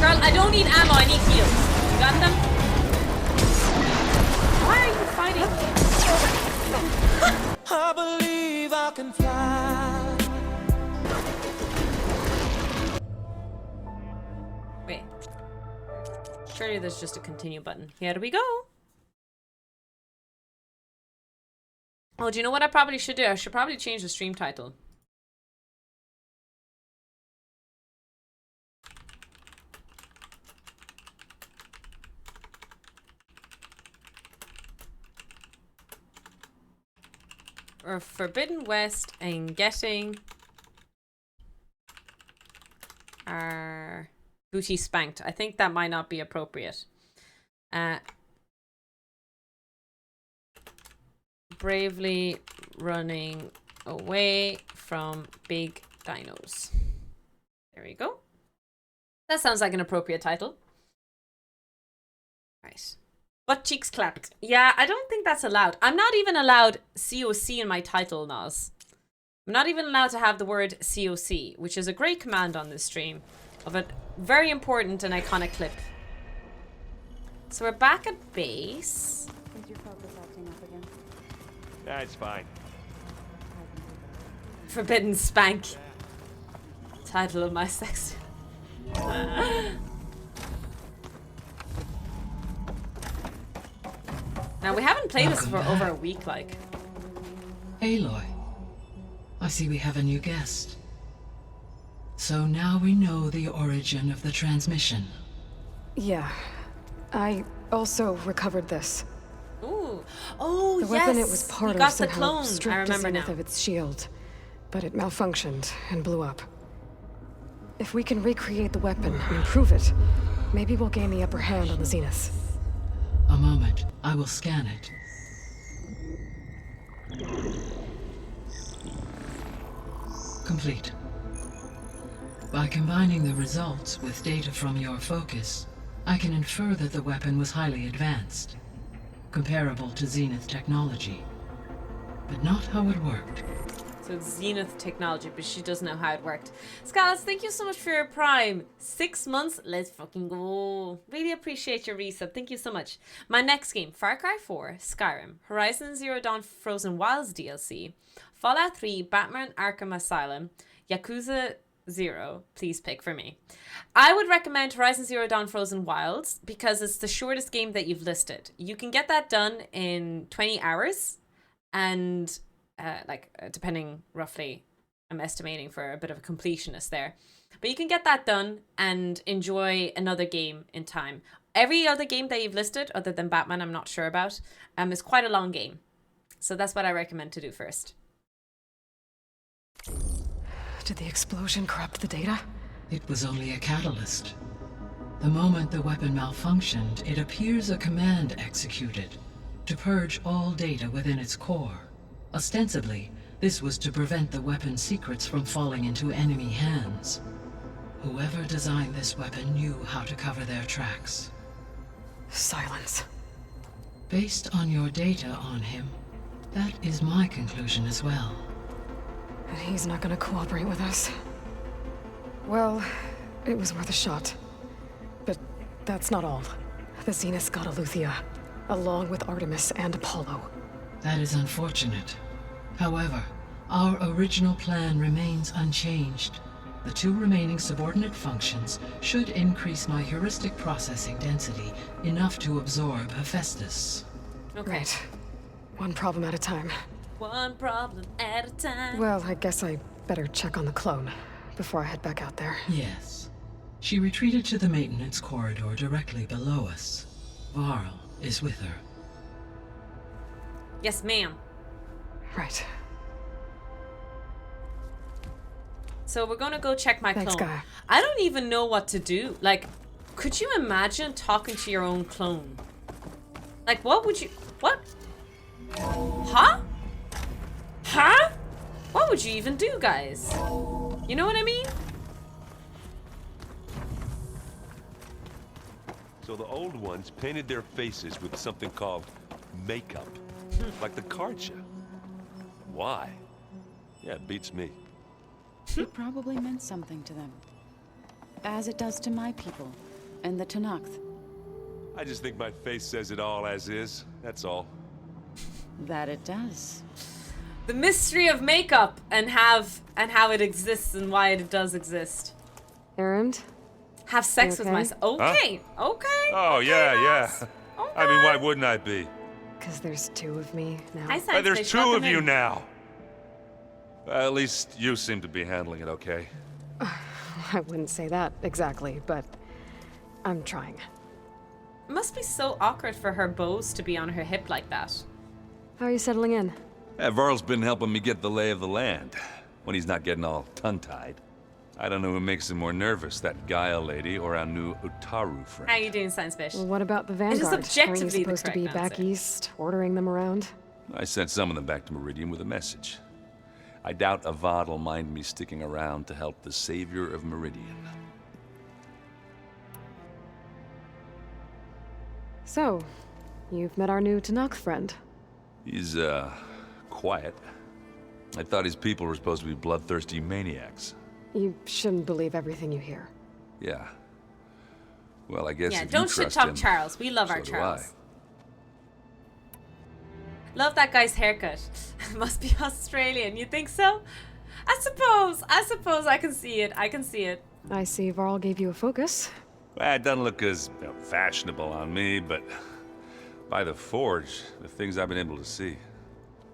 Girl, I don't need ammo, I need heals. You got them? Why are you fighting? I believe I can fly. Wait. Surely there's just a continue button. Here we go. Oh, do you know what I probably should do? I should probably change the stream title. Or Forbidden West and getting our booty spanked. I think that might not be appropriate. Bravely running away from big dinos. There we go. That sounds like an appropriate title. Right. Butt cheeks clapped. Yeah, I don't think that's allowed. I'm not even allowed COC in my title, Nas. I'm not even allowed to have the word COC, which is a great command on this stream of a very important and iconic clip. So we're back at base. Is your focus acting up again? That's fine. Forbidden Spank. Title of my sex. Now, we haven't played this for over a week, like. Aloy, I see we have a new guest. So now we know the origin of the transmission. Yeah. I also recovered this. Ooh. Oh, The yes. weapon it was part you of got the somehow clone. I stripped the remember zenith now. of its shield, but it malfunctioned and blew up. If we can recreate the weapon and improve it, maybe we'll gain the upper hand on the zenith. A moment, I will scan it. Complete. By combining the results with data from your focus, I can infer that the weapon was highly advanced, comparable to Zenith technology, but not how it worked. So it's Zenith technology, but she doesn't know how it worked. Scalus, thank you so much for your prime. 6 months, let's fucking go. Really appreciate your resub. Thank you so much. My next game, Far Cry 4, Skyrim, Horizon Zero Dawn Frozen Wilds DLC, Fallout 3, Batman Arkham Asylum, Yakuza 0, please pick for me. I would recommend Horizon Zero Dawn Frozen Wilds because it's the shortest game that you've listed. You can get that done in 20 hours and depending roughly, I'm estimating for a bit of a completionist there. But you can get that done and enjoy another game in time. Every other game that you've listed, other than Batman, I'm not sure about, is quite a long game. So that's what I recommend to do first. Did the explosion corrupt the data? It was only a catalyst. The moment the weapon malfunctioned, it appears a command executed to purge all data within its core. Ostensibly, this was to prevent the weapon's secrets from falling into enemy hands. Whoever designed this weapon knew how to cover their tracks. Silence. Based on your data on him, that is my conclusion as well. And he's not gonna cooperate with us. Well, it was worth a shot. But that's not all. The Zenith got Aletheia, along with Artemis and Apollo. That is unfortunate. However, our original plan remains unchanged. The 2 remaining subordinate functions should increase my heuristic processing density enough to absorb Hephaestus. Okay. Right. One problem at a time. One problem at a time. Well, I guess I better check on the clone before I head back out there. Yes. She retreated to the maintenance corridor directly below us. Varl is with her. Yes, ma'am. Right. So we're gonna go check my Thanks, clone. Gaia. I don't even know what to do. Like, could you imagine talking to your own clone? Like, what would you... What? Huh? Huh? What would you even do, guys? You know what I mean? So the old ones painted their faces with something called makeup. Like the card show. Why? Yeah, it beats me. It probably meant something to them. As it does to my people. And the Tanakh. I just think my face says it all as is. That's all. That it does. The mystery of makeup and how it exists and why it does exist. Errand? Have sex You with myself. Okay. Okay. Oh, okay, yeah, Ross. yeah. Okay. I mean, why wouldn't I be? Because there's two of me now. Hi, Science There's Fish, two welcome of you in. now. At least you seem to be handling it okay. I wouldn't say that exactly, but I'm trying. It must be so awkward for her bows to be on her hip like that. How are you settling in? Varl's been helping me get the lay of the land, when he's not getting all tongue-tied. I don't know who makes him more nervous, that Gaia lady or our new Utaru friend. How are you doing, Science Fish? Well, what about the is Vanguard? Aren't objectively you the supposed to be correct back answer. east, ordering them around? I sent some of them back to Meridian with a message. I doubt Avad will mind me sticking around to help the savior of Meridian. So, you've met our new Tanakh friend. He's, quiet. I thought his people were supposed to be bloodthirsty maniacs. You shouldn't believe everything you hear. Yeah. Well, I guess Yeah, if don't you shit trust talk him, Charles. We love so our do Charles. I. Love that guy's haircut. Must be Australian. You think so? I suppose I can see it. I can see it. I see Varl gave you a focus. Well, it doesn't look as fashionable on me, but by the Forge, the things I've been able to see.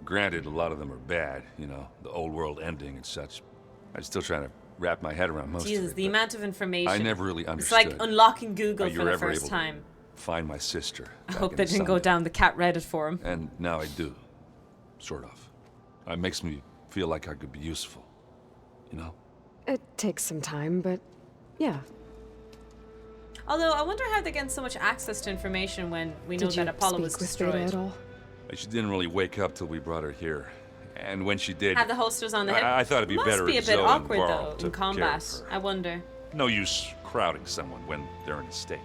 Granted, a lot of them are bad, you know, the old world ending and such. I'm still trying to wrap my head around most Jesus, of it. the but amount of information. I never really It's understood like unlocking how Google you for were the ever first able time. to find my sister. I back hope in they the didn't go Sunday. down the cat Reddit forum. And now I do. Sort of. It makes me feel like I could be useful. You know? It takes some time, but yeah. Although, I wonder how they get so much access to information when we know Did you that Apollo speak was with Beta destroyed. at all? She didn't really wake up till we brought her here. And when she did, Have the holsters on the hip. I thought it'd be Must better be a if bit Zoe and awkward Varl though in took care of combat. her. I wonder. no use crowding someone when they're in a state.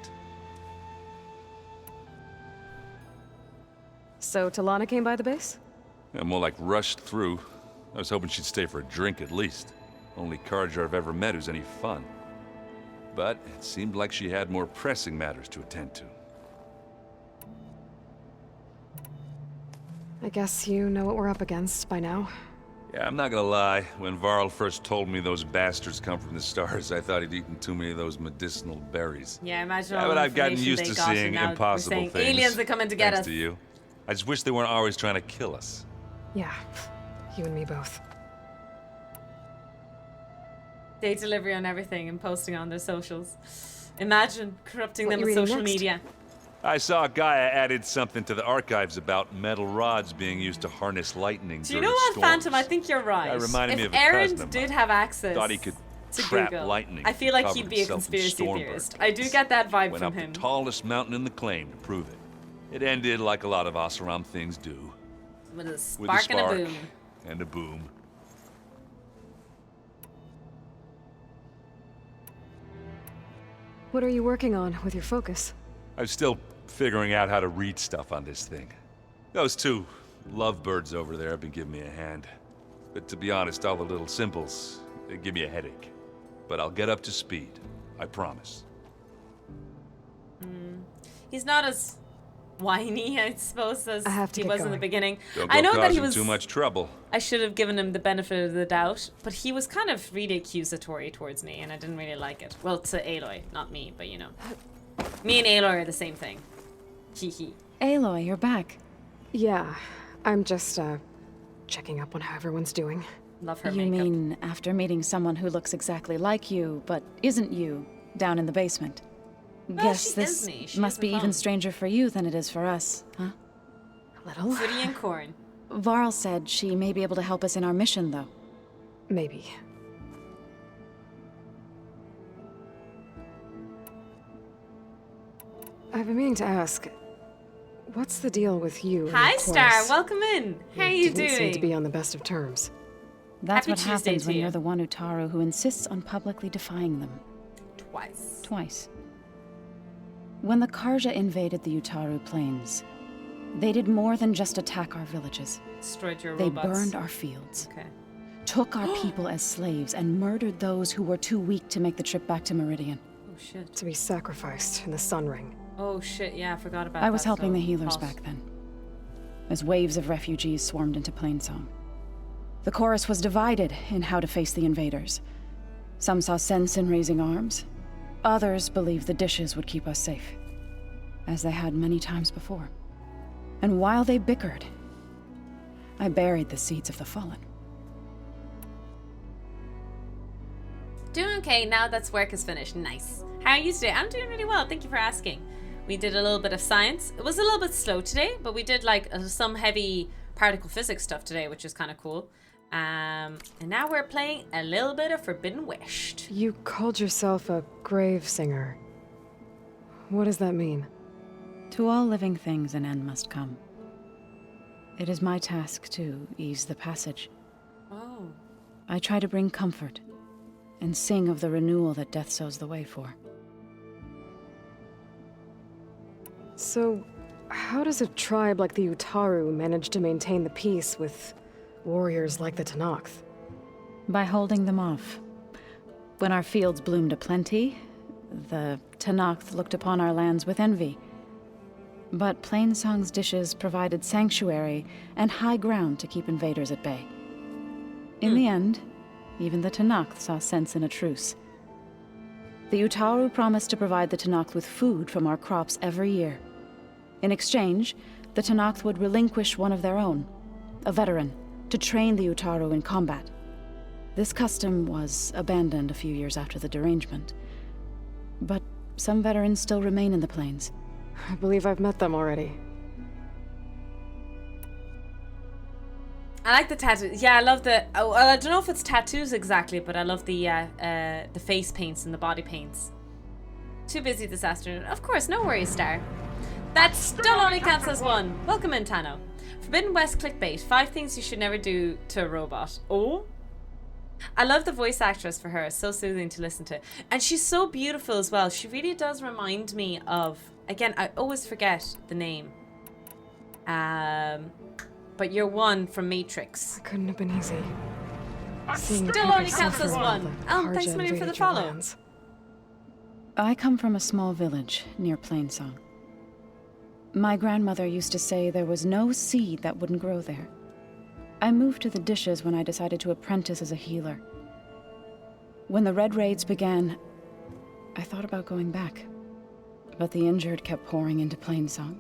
So Talana came by the base? Yeah, more like rushed through. I was hoping she'd stay for a drink at least. Only Carja I've ever met who's any fun. But it seemed like she had more pressing matters to attend to. I guess you know what we're up against by now. Yeah, I'm not gonna lie. When Varl first told me those bastards come from the stars, I thought he'd eaten too many of those medicinal berries. Yeah, imagine Yeah, all but the I've gotten information used they to got, and seeing now we're impossible saying things. aliens are coming to get thanks us. to you. I just wish they weren't always trying to kill us. Yeah, you and me both. Day delivery on everything and posting on their socials. Imagine corrupting What them you with reading social next? media. I saw Gaia added something to the archives about metal rods being used to harness lightning Do you during know what, storms. Phantom? I think you're right. That reminded if me of a Aaron cousin of did mine. have access Thought he could to trap Google, lightning I feel like covered he'd be a himself in conspiracy storm theorist. bird I do get that vibe Went from up him. the tallest mountain in the claim to prove it. It ended like a lot of Oseram things do. With a With spark, a spark and a boom. and a boom. What are you working on with your focus? I'm still figuring out how to read stuff on this thing. Those two lovebirds over there have been giving me a hand. But to be honest, all the little symbols, they give me a headache. But I'll get up to speed. I promise. He's not as whiny, I suppose, as I have to he get was in the going. beginning. Don't I go know that he causing was. too much trouble. I should have given him the benefit of the doubt, but he was kind of really accusatory towards me, and I didn't really like it. Well, to Aloy, not me, but you know. Me and Aloy are the same thing. Hee hee. Aloy, you're back. Yeah, I'm just, checking up on how everyone's doing. Love her You makeup. mean after meeting someone who looks exactly like you, but isn't you, down in the basement? Guess she this is me. She must has be the even phone. stranger for you than it is for us, huh? A little. Footy and corn. Varl said she may be able to help us in our mission, though. Maybe. I've been meaning to ask, what's the deal with you and Hi, your Star. chorus? Welcome in. How You you didn't seem to be doing? on the best of terms. That's Happy what Tuesday happens to when you. you're the one Utaru who insists on publicly defying them. Twice. Twice. When the Karja invaded the Utaru plains, they did more than just attack our villages. Destroyed your They robots. burned our fields, Okay. took our people as slaves, and murdered those who were too weak to make the trip back to Meridian. shit. to be sacrificed in the Sun Ring. Oh shit, yeah, I forgot about that. I was helping so the healers hot. back then, as waves of refugees swarmed into Plainsong. The chorus was divided in how to face the invaders. Some saw sense in raising arms. Others believed the dishes would keep us safe, as they had many times before. And while they bickered, I buried the seeds of the fallen. Doing okay now that work is finished. Nice. How are you today? I'm doing really well. Thank you for asking. We did a little bit of science. It was a little bit slow today, but we did like some heavy particle physics stuff today, which is kind of cool. And now we're playing a little bit of Forbidden West. You called yourself a grave singer. What does that mean? To all living things an end must come. It is my task to ease the passage. Oh. I try to bring comfort and sing of the renewal that death sows the way for. So, how does a tribe like the Utaru manage to maintain the peace with warriors like the Tenakth? By holding them off. When our fields bloomed aplenty, the Tenakth looked upon our lands with envy. But Plainsong's dishes provided sanctuary and high ground to keep invaders at bay. In the end, even the Tenakth saw sense in a truce. The Utaru promised to provide the Tenakth with food from our crops every year. In exchange, the Tenakth would relinquish one of their own, a veteran, to train the Utaru in combat. This custom was abandoned a few years after the derangement. But some veterans still remain in the plains. I believe I've met them already. I like the tattoos. Yeah, I love the. Oh, well, I don't know if it's tattoos exactly, but I love the face paints and the body paints. Too busy this afternoon. Of course, no worries, Star. That still only counts as one. Welcome in, Tano. Forbidden West clickbait. 5 things you should never do to a robot. Oh. I love the voice actress for her. It's so soothing to listen to. And she's so beautiful as well. She really does remind me of... Again, I always forget the name. But you're one from Matrix. It couldn't have been easy. Seeing Still people only counts as suffer one. like Thanks a Karja million for the invaded your follow. lands. I come from a small village near Plainsong. My grandmother used to say there was no seed that wouldn't grow there. I moved to the dishes when I decided to apprentice as a healer. When the Red Raids began, I thought about going back. But the injured kept pouring into Plainsong,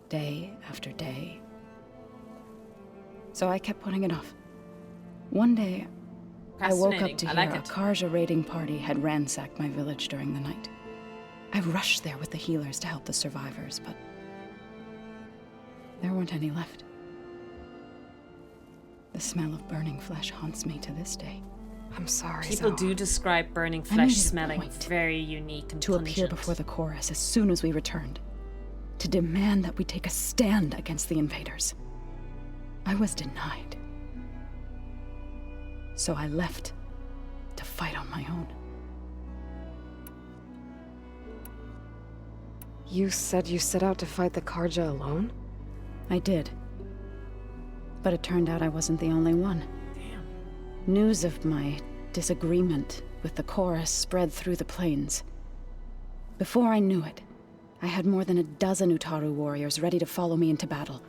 day after day. So I kept putting it off. One day, I woke up to hear a Karja raiding party had ransacked my village during the night. I rushed there with the healers to help the survivors, but there weren't any left. The smell of burning flesh haunts me to this day. I'm sorry, People Zoe. do describe burning I made flesh it a smelling point very unique and to appear pungent. before the chorus as soon as we returned, to demand that we take a stand against the invaders. I was denied. So I left to fight on my own. You said you set out to fight the Karja alone? I did. But it turned out I wasn't the only one. News of my disagreement with the chorus spread through the plains. Before I knew it, I had more than a dozen Utaru warriors ready to follow me into battle.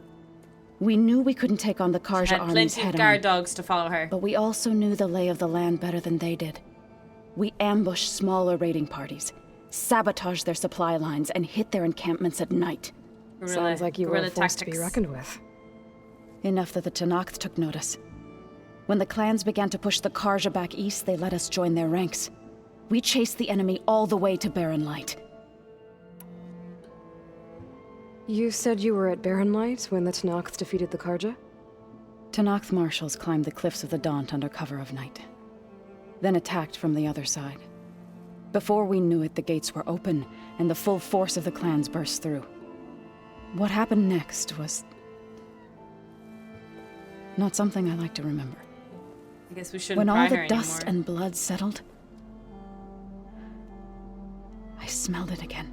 We knew we couldn't take on the Karja Had armies plenty of head guard on, dogs to follow her. but we also knew the lay of the land better than they did. We ambushed smaller raiding parties, sabotaged their supply lines, and hit their encampments at night. Sounds like you were a guerrilla force to be tactics. reckoned with. Enough that the Tenakth took notice. When the clans began to push the Karja back east, they let us join their ranks. We chased the enemy all the way to Barren Light. You said you were at Barren Light when the Tenakth defeated the Karja? Tenakth marshals climbed the cliffs of the Daunt under cover of night, then attacked from the other side. Before we knew it, the gates were open, and the full force of the clans burst through. What happened next was not something I like to remember. I guess we shouldn't When all pry the her dust anymore. and blood settled, I smelled it again.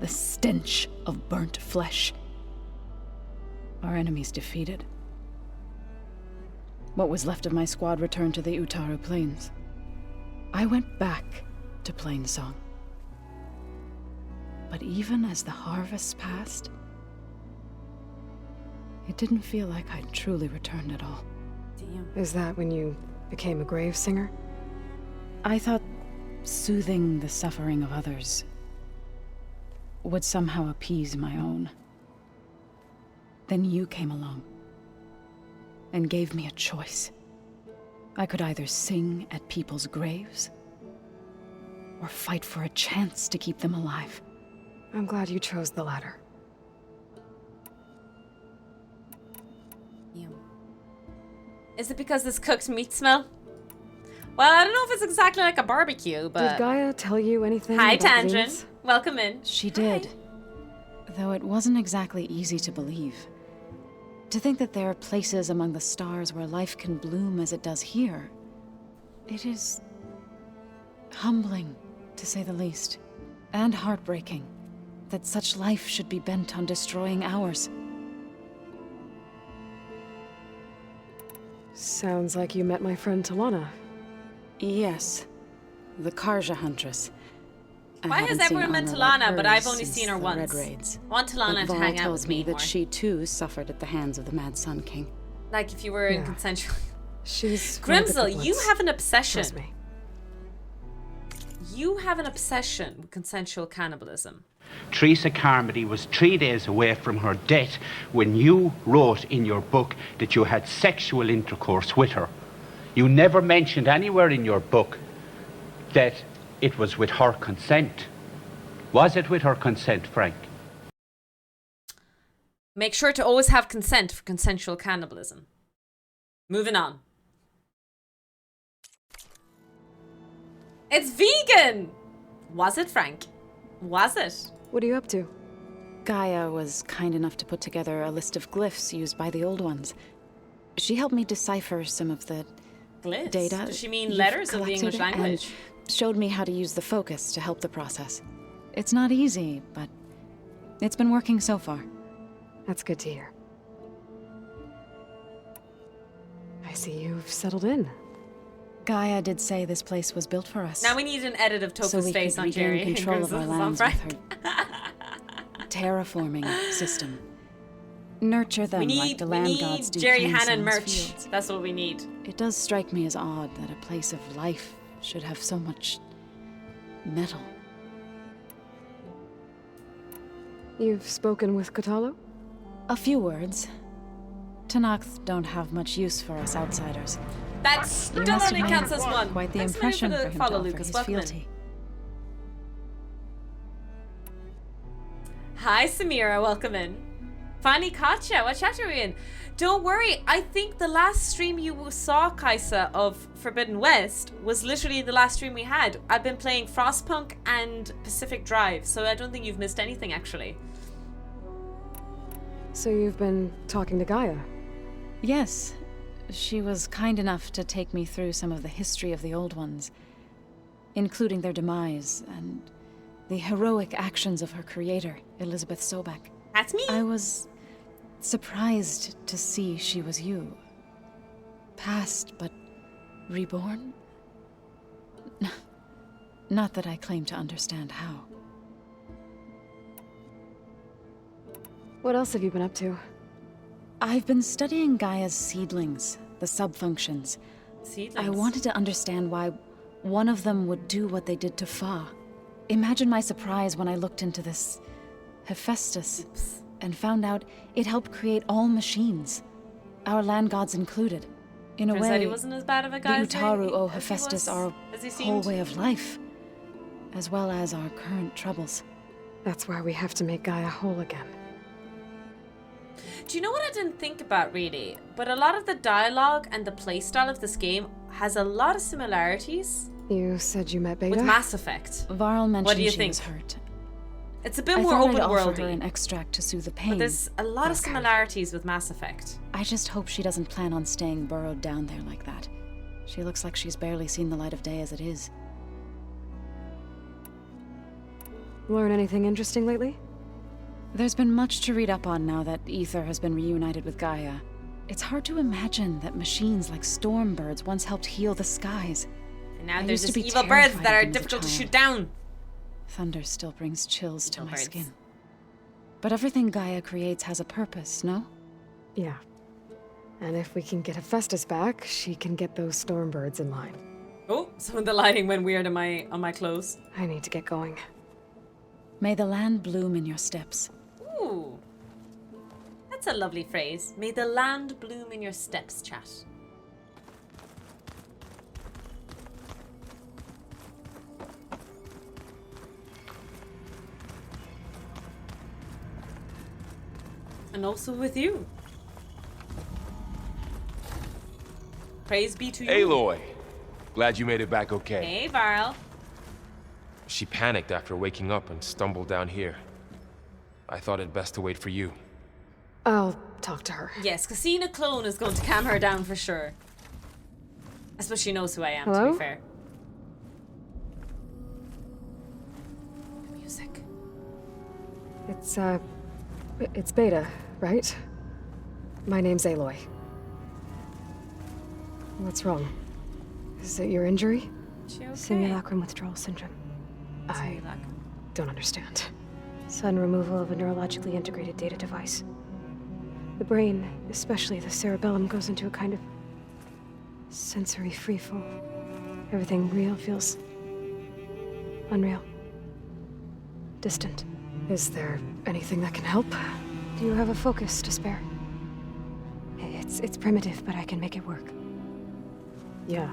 The stench of burnt flesh. Our enemies defeated. What was left of my squad returned to the Utaru Plains. I went back to Plainsong. But even as the harvests passed, it didn't feel like I'd truly returned at all. Damn. Is that when you became a grave singer? I thought soothing the suffering of others would somehow appease my own. Then you came along and gave me a choice. I could either sing at people's graves or fight for a chance to keep them alive. I'm glad you chose the latter. Damn. Is it because this cooked meat smell? Well, I don't know if it's exactly like a barbecue, but... Did Gaia tell you anything Hi, about Tangent. Venus? Welcome in. She did, though it wasn't exactly easy to believe. To think that there are places among the stars where life can bloom as it does here, it is humbling, to say the least, and heartbreaking that such life should be bent on destroying ours. Sounds like you met my friend Talana. Yes, the Karja Huntress. I Why has haven't seen everyone met armor like Talana, but I've hers only since seen her the once? Red Raids. I want Talana But to Val hang out tells with me me that more. she too suffered at the hands of the Mad Sun King. Like if you were in Yeah. consensual... She's one of the Grimsel, you triplets. have an obsession. Trust me. You have an obsession with consensual cannibalism. Teresa Carmody was 3 days away from her death when you wrote in your book that you had sexual intercourse with her. You never mentioned anywhere in your book that it was with her consent. Was it with her consent, Frank? Make sure to always have consent for consensual cannibalism. Moving on. It's vegan! Was it, Frank? Was it? What are you up to? Gaia was kind enough to put together a list of glyphs used by the Old Ones. She helped me decipher some of the Glyphs? data. Does she mean you've letters of the collected English language? and showed me how to use the focus to help the process. It's not easy, but it's been working so far. That's good to hear. I see you've settled in. Gaia did say this place was built for us. Now we need an edit of so Tofu's we face could on regain Jerry. control of our Grimsel's on lands with Frank. her terraforming system. Nurture them We like need, the we land gods need do Jerry Plainsong's Hannon merch. fields. That's what we need. It does strike me as odd that a place of life should have so much metal. You've spoken with Kotalo? A few words. Tanakh don't have much use for us outsiders. That You still must have only made counts as one. quite the Thanks a million impression for for the him to follow, offer Lucas. his Welcome in. fealty. Hi, Samira. Welcome in. Fanny Katja, what chat are we in? Don't worry. I think the last stream you saw, Kaisa, of Forbidden West was literally the last stream we had. I've been playing Frostpunk and Pacific Drive, so I don't think you've missed anything, actually. So you've been talking to Gaia? Yes. She was kind enough to take me through some of the history of the Old Ones, including their demise and the heroic actions of her creator, Elizabeth Sobek. That's me. I was surprised to see she was you. Past, but reborn? Not that I claim to understand how. What else have you been up to? I've been studying Gaia's seedlings, the subfunctions. Seedlings. I wanted to understand why one of them would do what they did to Fa. Imagine my surprise when I looked into this Hephaestus and found out it helped create all machines, our land gods included. In a Turns out he way, wasn't as bad of a the guy Utaru owe as he Hephaestus was- our as he whole seemed. way of life, as well as our current troubles. That's why we have to make Gaia whole again. Do you know what I didn't think about really? But a lot of the dialogue and the playstyle of this game has a lot of similarities You said you met Beta? with Mass Effect. Varl mentioned What do you she think? was hurt. It's a bit I more thought open I'd offer her an worldy, extract to soothe the pain. but there's a lot of Okay. similarities with Mass Effect. I just hope she doesn't plan on staying burrowed down there like that. She looks like she's barely seen the light of day as it is. Learn anything interesting lately? There's been much to read up on now that Ether has been reunited with Gaia. It's hard to imagine that machines like stormbirds once helped heal the skies. And now I there's used to just be evil birds terrified that of are them as a difficult to shoot child. down. Thunder still brings chills to Evil my birds. skin. But everything Gaia creates has a purpose, no? Yeah. And if we can get Hephaestus back, she can get those storm birds in line. Oh, some of the lighting went weird on my clothes. I need to get going. May the land bloom in your steps. Ooh. That's a lovely phrase. May the land bloom in your steps, chat. And also with you. Praise be to you. Aloy! Glad you made it back okay. Hey, Varl. She panicked after waking up and stumbled down here. I thought it best to wait for you. I'll talk to her. Yes, Cassina Clone is going to calm her down for sure. I suppose she knows who I am, to Hello? be fair. The music. It's Beta, right? My name's Aloy. What's wrong? Is it your injury? She okay? Simulacrum withdrawal syndrome. I Simulacrum. don't understand. Sudden removal of a neurologically integrated data device. The brain, especially the cerebellum, goes into a kind of sensory freefall. Everything real feels unreal. Distant. Is there anything that can help? Do you have a focus to spare? It's primitive, but I can make it work. Yeah.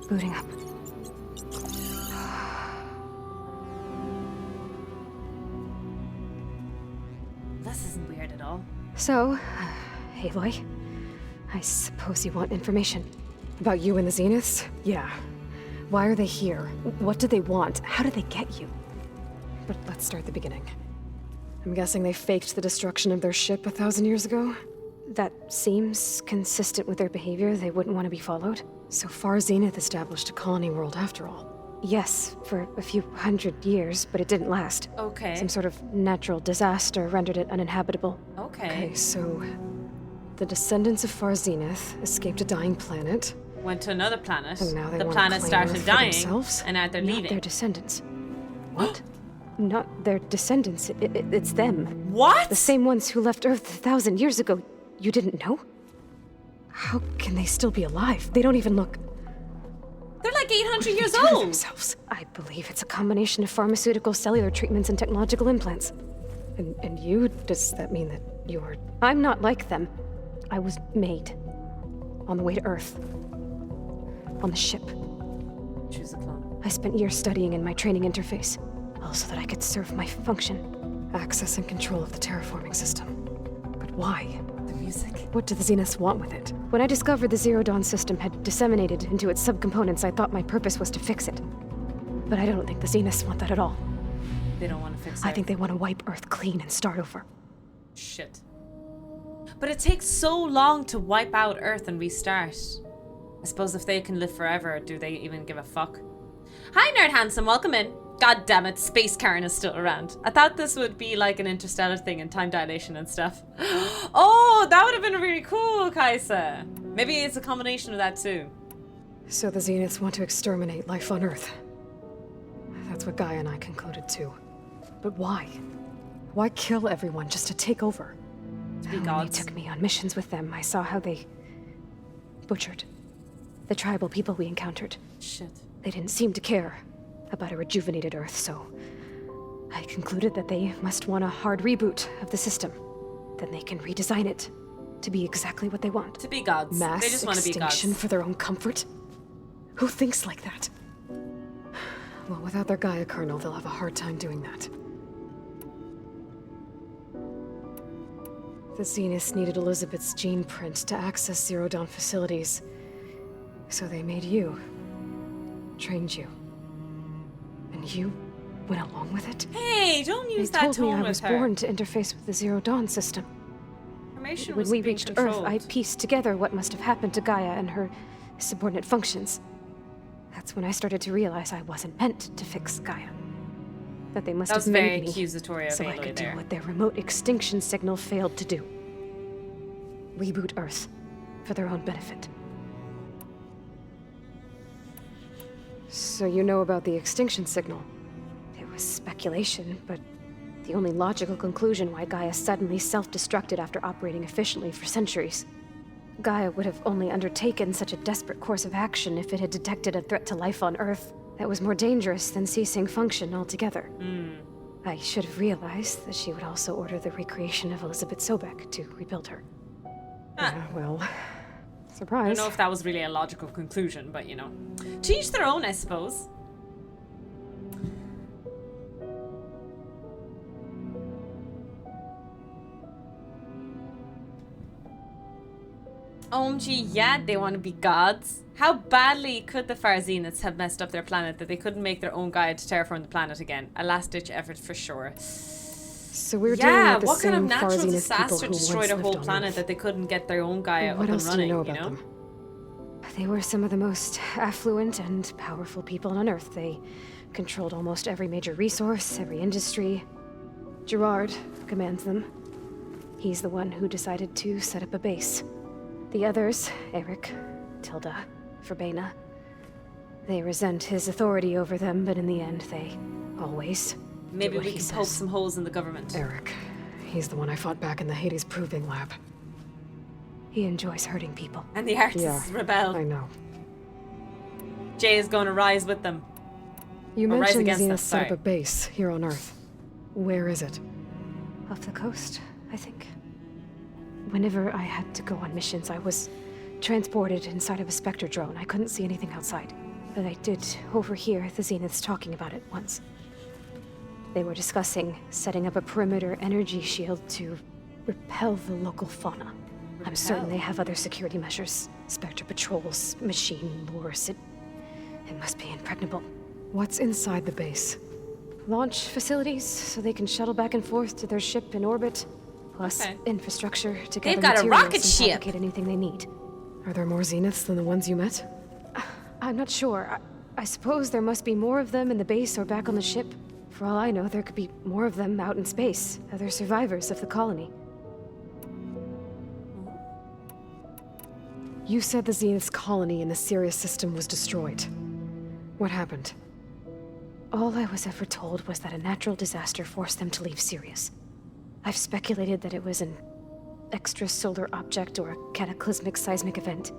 Booting up. This isn't weird at all. So, Aloy, I suppose you want information about you and the Zeniths? Yeah. Why are they here? What do they want? How did they get you? But let's start at the beginning. I'm guessing they faked the destruction of their ship 1,000 years ago? That seems consistent with their behavior. They wouldn't want to be followed. So far, Zenith established a colony world after all. Yes, for a few hundred years, but it didn't last. Okay. Some sort of natural disaster rendered it uninhabitable. Okay. Okay, so the descendants of Far Zenith escaped a dying planet. Went to another planet. And now they The wanna planet claim started Earth for dying, themselves? and now they're Not leaving. their descendants. What? Not their descendants. It's them. What? The same ones who left Earth 1,000 years ago. You didn't know? How can they still be alive? They don't even look. They're like 800 years They do to old. themselves. I believe it's a combination of pharmaceutical, cellular treatments, and technological implants. And you? Does that mean that you're? I'm not like them. I was made. On the way to Earth. On the ship. Choose a clone. I spent years studying in my training interface. All so that I could serve my function. Access and control of the terraforming system. But why? The music. What do the Zeniths want with it? When I discovered the Zero Dawn system had disseminated into its subcomponents, I thought my purpose was to fix it. But I don't think the Zeniths want that at all. They don't want to fix it. I think they want to wipe Earth clean and start over. Shit. But it takes so long to wipe out Earth and restart. I suppose if they can live forever, do they even give a fuck? Hi, Nerd Handsome, welcome in. God damn it, Space Karen is still around. I thought this would be like an interstellar thing and time dilation and stuff. Oh, that would have been really cool, Kaisa. Maybe it's a combination of that too. So the Zeniths want to exterminate life on Earth. That's what Gaia and I concluded too. But why? Why kill everyone just to take over? To be When gods. they took me on missions with them, I saw how they butchered the tribal people we encountered. Shit. They didn't seem to care about a rejuvenated Earth, so I concluded that they must want a hard reboot of the system. Then they can redesign it to be exactly what they want. To be gods. Mass They just want to be extinction gods. for their own comfort? Who thinks like that? Well, without their Gaia kernel, they'll have a hard time doing that. The Zeniths needed Elizabeth's gene print to access Zero Dawn facilities. So they made you. Trained you. And you went along with it? Hey, don't They use that told me tone I with was her. born to interface with the Zero Dawn system. Information When was we being reached controlled. Earth, I pieced together what must have happened to Gaia and her subordinate functions. That's when I started to realize I wasn't meant to fix Gaia. that they must That was have very made me accusatory of so I Aloy could there. do what their remote extinction signal failed to do. Reboot Earth for their own benefit. So you know about the extinction signal? It was speculation, but the only logical conclusion why Gaia suddenly self-destructed after operating efficiently for centuries. Gaia would have only undertaken such a desperate course of action if it had detected a threat to life on Earth that was more dangerous than ceasing function altogether. I should have realized that she would also order the recreation of Elizabeth Sobek to rebuild her. Well, I surprise. don't know if that was really a logical conclusion, but you know. To each their own, I suppose. OMG, yeah, they want to be gods. How badly could the Far Zeniths have messed up their planet that they couldn't make their own Gaia to terraform the planet again? A last-ditch effort for sure. So we're dealing Yeah, with the what kind of same natural Far Zenith people disaster who destroyed once a lived whole on planet Earth. that they couldn't get their own Gaia What up else and do you running, know about them? They were some of the most affluent and powerful people on Earth. They controlled almost every major resource, every industry. Gerard commands them. He's the one who decided to set up a base. The others, Eric, Tilda, Verbena, they resent his authority over them, but in the end, they always Maybe do what we he can says. poke some holes in the government. Eric. He's the one I fought back in the Hades Proving Lab. He enjoys hurting people. And the artists rebel. I know. Jay is going to rise with them. You Or rise mentioned the against them, Zenith set up sorry. a base here on Earth. Where is it? Off the coast, I think. Whenever I had to go on missions, I was transported inside of a Spectre drone. I couldn't see anything outside. But I did overhear the Zeniths talking about it once. They were discussing setting up a perimeter energy shield to repel the local fauna. I'm certain they have other security measures. Spectre patrols, machine lures. It must be impregnable. What's inside the base? Launch facilities, so they can shuttle back and forth to their ship in orbit. Plus Okay. infrastructure to They've gather got a materials rocket and ship. fabricate anything they need. Are there more Zeniths than the ones you met? I'm not sure. I suppose there must be more of them in the base or back on the ship. For all I know, there could be more of them out in space, other survivors of the colony. You said the Zenith's colony in the Sirius system was destroyed. What happened? All I was ever told was that a natural disaster forced them to leave Sirius. I've speculated that it was an extrasolar object or a cataclysmic seismic event.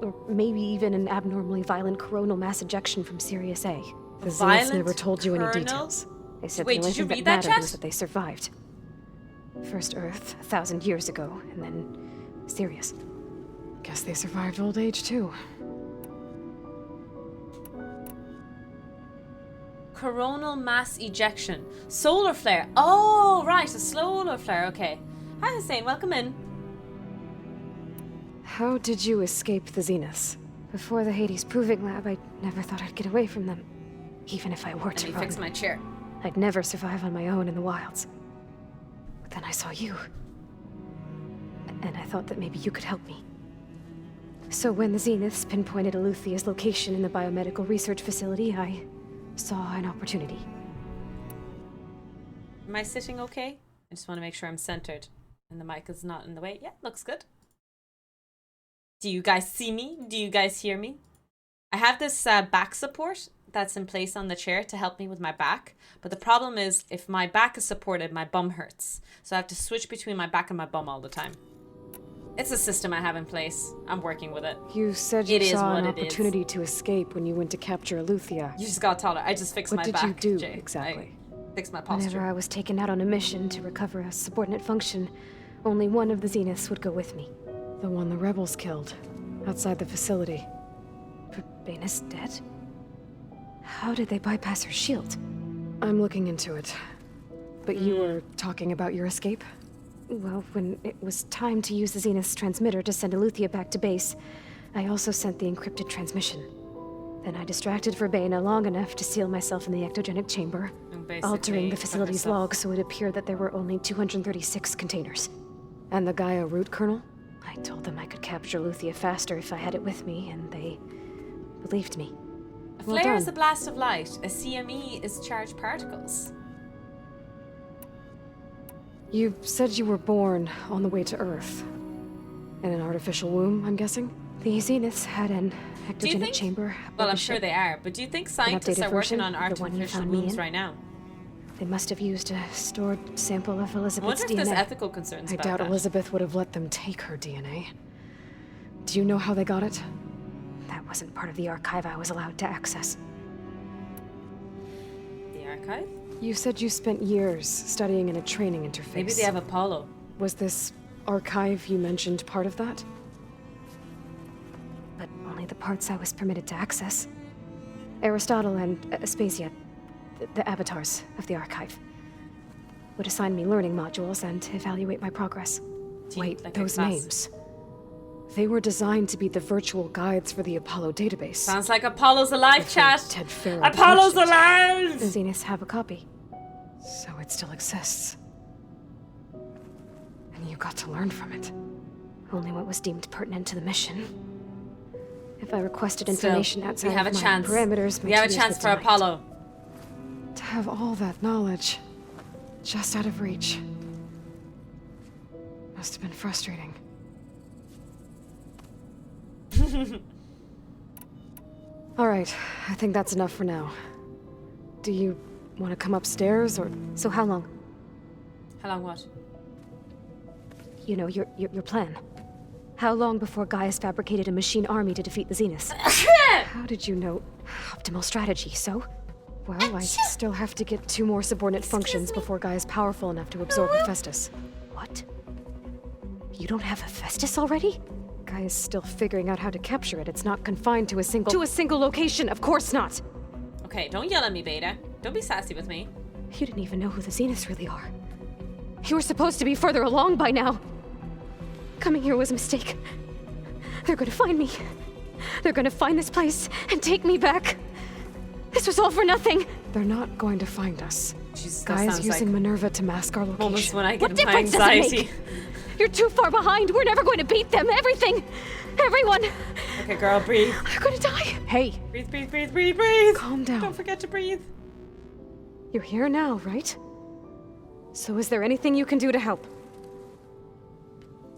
Or maybe even an abnormally violent coronal mass ejection from Sirius A. The Zeniths Violent never told you any kernel? details. They said Wait, the only did you thing read that that, mattered chat? was that they survived. First Earth, 1,000 years ago, and then Sirius. Guess they survived old age too. Coronal mass ejection. Solar flare. Oh, right. A solar flare. Okay. Hi, Hussein. Welcome in. How did you escape the Zeniths? Before the Hades Proving Lab, I never thought I'd get away from them. Even if I were Let to me run, fix my chair. I'd never survive on my own in the wilds. But then I saw you. And I thought that maybe you could help me. So when the Zeniths pinpointed Eluthia's location in the biomedical research facility, I saw an opportunity. Am I sitting okay? I just want to make sure I'm centered and the mic is not in the way. Yeah, looks good. Do you guys see me? Do you guys hear me? I have this back support that's in place on the chair to help me with my back. But the problem is if my back is supported, my bum hurts. So I have to switch between my back and my bum all the time. It's a system I have in place. I'm working with it. You said you It is saw what an it is. opportunity to escape when you went to capture Eluthia. You just got taller. I just fixed What my did back. you do, Jay. exactly? I fixed my Whenever posture. I was taken out on a mission to recover a subordinate function, only one of the Zeniths would go with me. The one the rebels killed, outside the facility. Verbena's dead? How did they bypass her shield? I'm looking into it. But you were talking about your escape? Well, when it was time to use the Zenith's transmitter to send Eluthia back to base, I also sent the encrypted transmission. Then I distracted Verbena long enough to seal myself in the ectogenic chamber, And basically altering the took facility's herself. log so it appeared that there were only 236 containers. And the Gaia root kernel? I told them I could capture Eluthia faster if I had it with me, and they believed me. A Well flare is done. a blast of light. A CME is charged particles. You said you were born on the way to Earth. In an artificial womb, I'm guessing? The Zeniths had an Do you ectogenic think? chamber. Well, aboard I'm the sure ship. they are, but do you think scientists updated are working version on of the one you artificial found me wombs in? right now? They must have used a stored sample of I Elizabeth's wonder if there's DNA. ethical concerns I about doubt that. Elizabeth would have let them take her DNA. Do you know how they got it? That wasn't part of the archive I was allowed to access. The archive? You said you spent years studying in a training interface. Maybe they have Apollo. Was this archive you mentioned part of that? But only the parts I was permitted to access. Aristotle and Aspasia, the avatars of the archive, would assign me learning modules and evaluate my progress. Wait, like a those class. names. They were designed to be the virtual guides for the Apollo database. Sounds like Apollo's alive, If chat. Ted Farrow Apollo's touched it, alive! The Zeniths have a copy. So it still exists. And you got to learn from it. Only what was deemed pertinent to the mission. If I requested Still, information outside we have a of my chance. parameters, We my have a tutors chance would for deny it. Apollo. To have all that knowledge, just out of reach. Must have been frustrating. Alright, I think that's enough for now. Do you want to come upstairs, or...? So how long? How long what? You know, your plan. How long before Gaius fabricated a machine army to defeat the Zeniths? How did you know? Optimal strategy, so? Well, I still have to get 2 more subordinate functions before Guy is powerful enough to absorb Hephaestus. What? You don't have Hephaestus already? Guy is still figuring out how to capture it. It's not confined to a single... To a single location, of course not! Okay, don't yell at me, Beta. Don't be sassy with me. You didn't even know who the Zeniths really are. You were supposed to be further along by now! Coming here was a mistake. They're gonna find me. They're gonna find this place and take me back. This was all for nothing. They're not going to find us. Jesus, that Guy is sounds using like Minerva to mask our location. moments when I What get my difference does it anxiety. make? You're too far behind. We're never going to beat them. Everything. Everyone. Okay, girl, breathe. We're gonna die! Hey! Breathe, breathe, breathe, breathe, breathe. Calm down. Don't forget to breathe. You're here now, right? So is there anything you can do to help?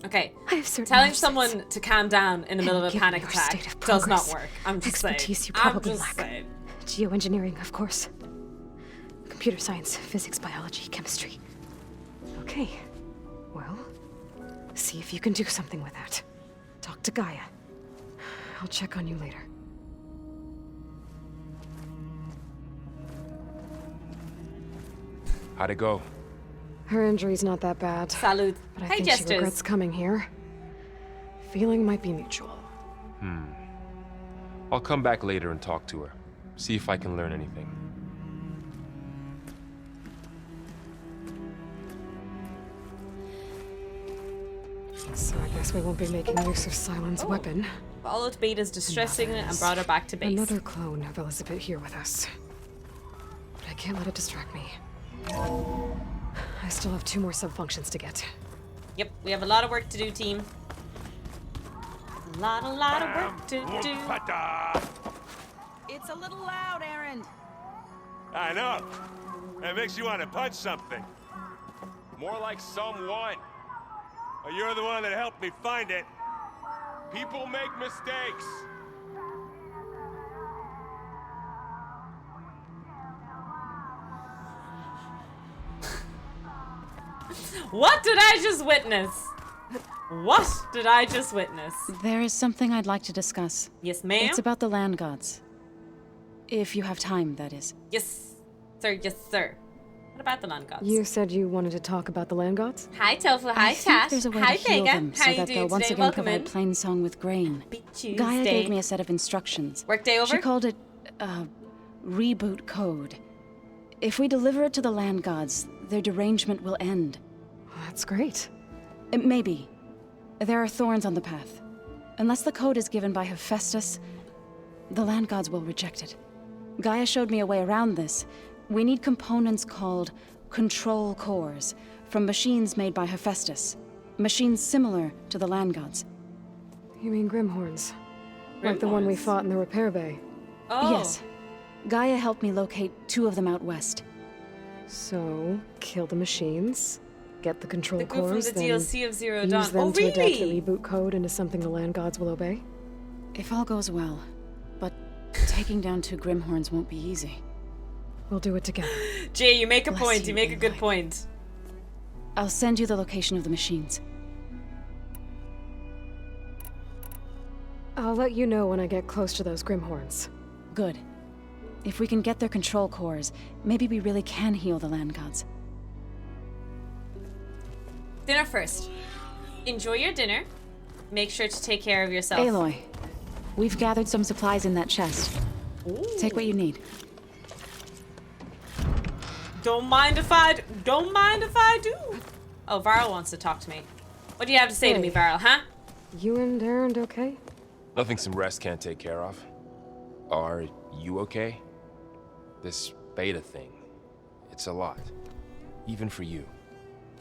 Okay, I have certain telling offsets. someone to calm down in the middle of a given panic your attack state of does not progress, work. I'm just expertise saying. you probably I'm just lack. saying. Geoengineering, of course. Computer science, physics, biology, chemistry. Okay. Well, see if you can do something with that. Talk to Gaia. I'll check on you later. How'd it go? Her injury's not that bad. Salud. But I Hey, think she gestures. regrets coming here. Feeling might be mutual. I'll come back later and talk to her. See if I can learn anything. So I guess we won't be making use of Silent's weapon. Followed Beta's distress signal and brought her back to base. Another clone of Elizabeth here with us. But I can't let it distract me. I still have 2 more sub-functions to get. Yep, we have a lot of work to do, team. A lot of work to do. It's a little loud, Aaron. I know. It makes you want to punch something. More like someone. Well, you're the one that helped me find it. People make mistakes. What did I just witness? What did I just witness? There is something I'd like to discuss. Yes, ma'am? It's about the land gods. If you have time, that is. Yes, sir, yes, sir. What about the land gods? You said you wanted to talk about the land gods? Hi, Tofu. Hi, I think Tash. there's a way Hi, to heal Vega. them How so you that doing they'll once today? again Welcome provide in. plain song with grain. Happy Gaia Tuesday. gave me a set of instructions. Workday over? She called it, reboot code. If we deliver it to the land gods, their derangement will end. That's great. Maybe. There are thorns on the path. Unless the code is given by Hephaestus, the land gods will reject it. Gaia showed me a way around this. We need components called control cores from machines made by Hephaestus. Machines similar to the land gods. You mean Grimhorns? Like the one we Grimhorns? fought in the repair bay. Oh. Yes. Gaia helped me locate 2 of them out west. So, kill the machines, Get the control The group from cores, the then DLC of Zero use Dawn. them Oh, to adapt the really? reboot code into something the land gods will obey? If all goes well. But taking down 2 Grimhorns won't be easy. We'll do it together. Jay, you make a Bless point. you, You make a good Aloy. point. I'll send you the location of the machines. I'll let you know when I get close to those Grimhorns. Good. If we can get their control cores, maybe we really can heal the land gods. Dinner first. Enjoy your dinner. Make sure to take care of yourself. Aloy, we've gathered some supplies in that chest. Take what you need. Don't mind if I do. Oh, Varl wants to talk to me. What do you have to say to me, Hey. Varl, huh? You and Erend okay? Nothing some rest can't take care of. Are you okay? This beta thing, it's a lot. Even for you.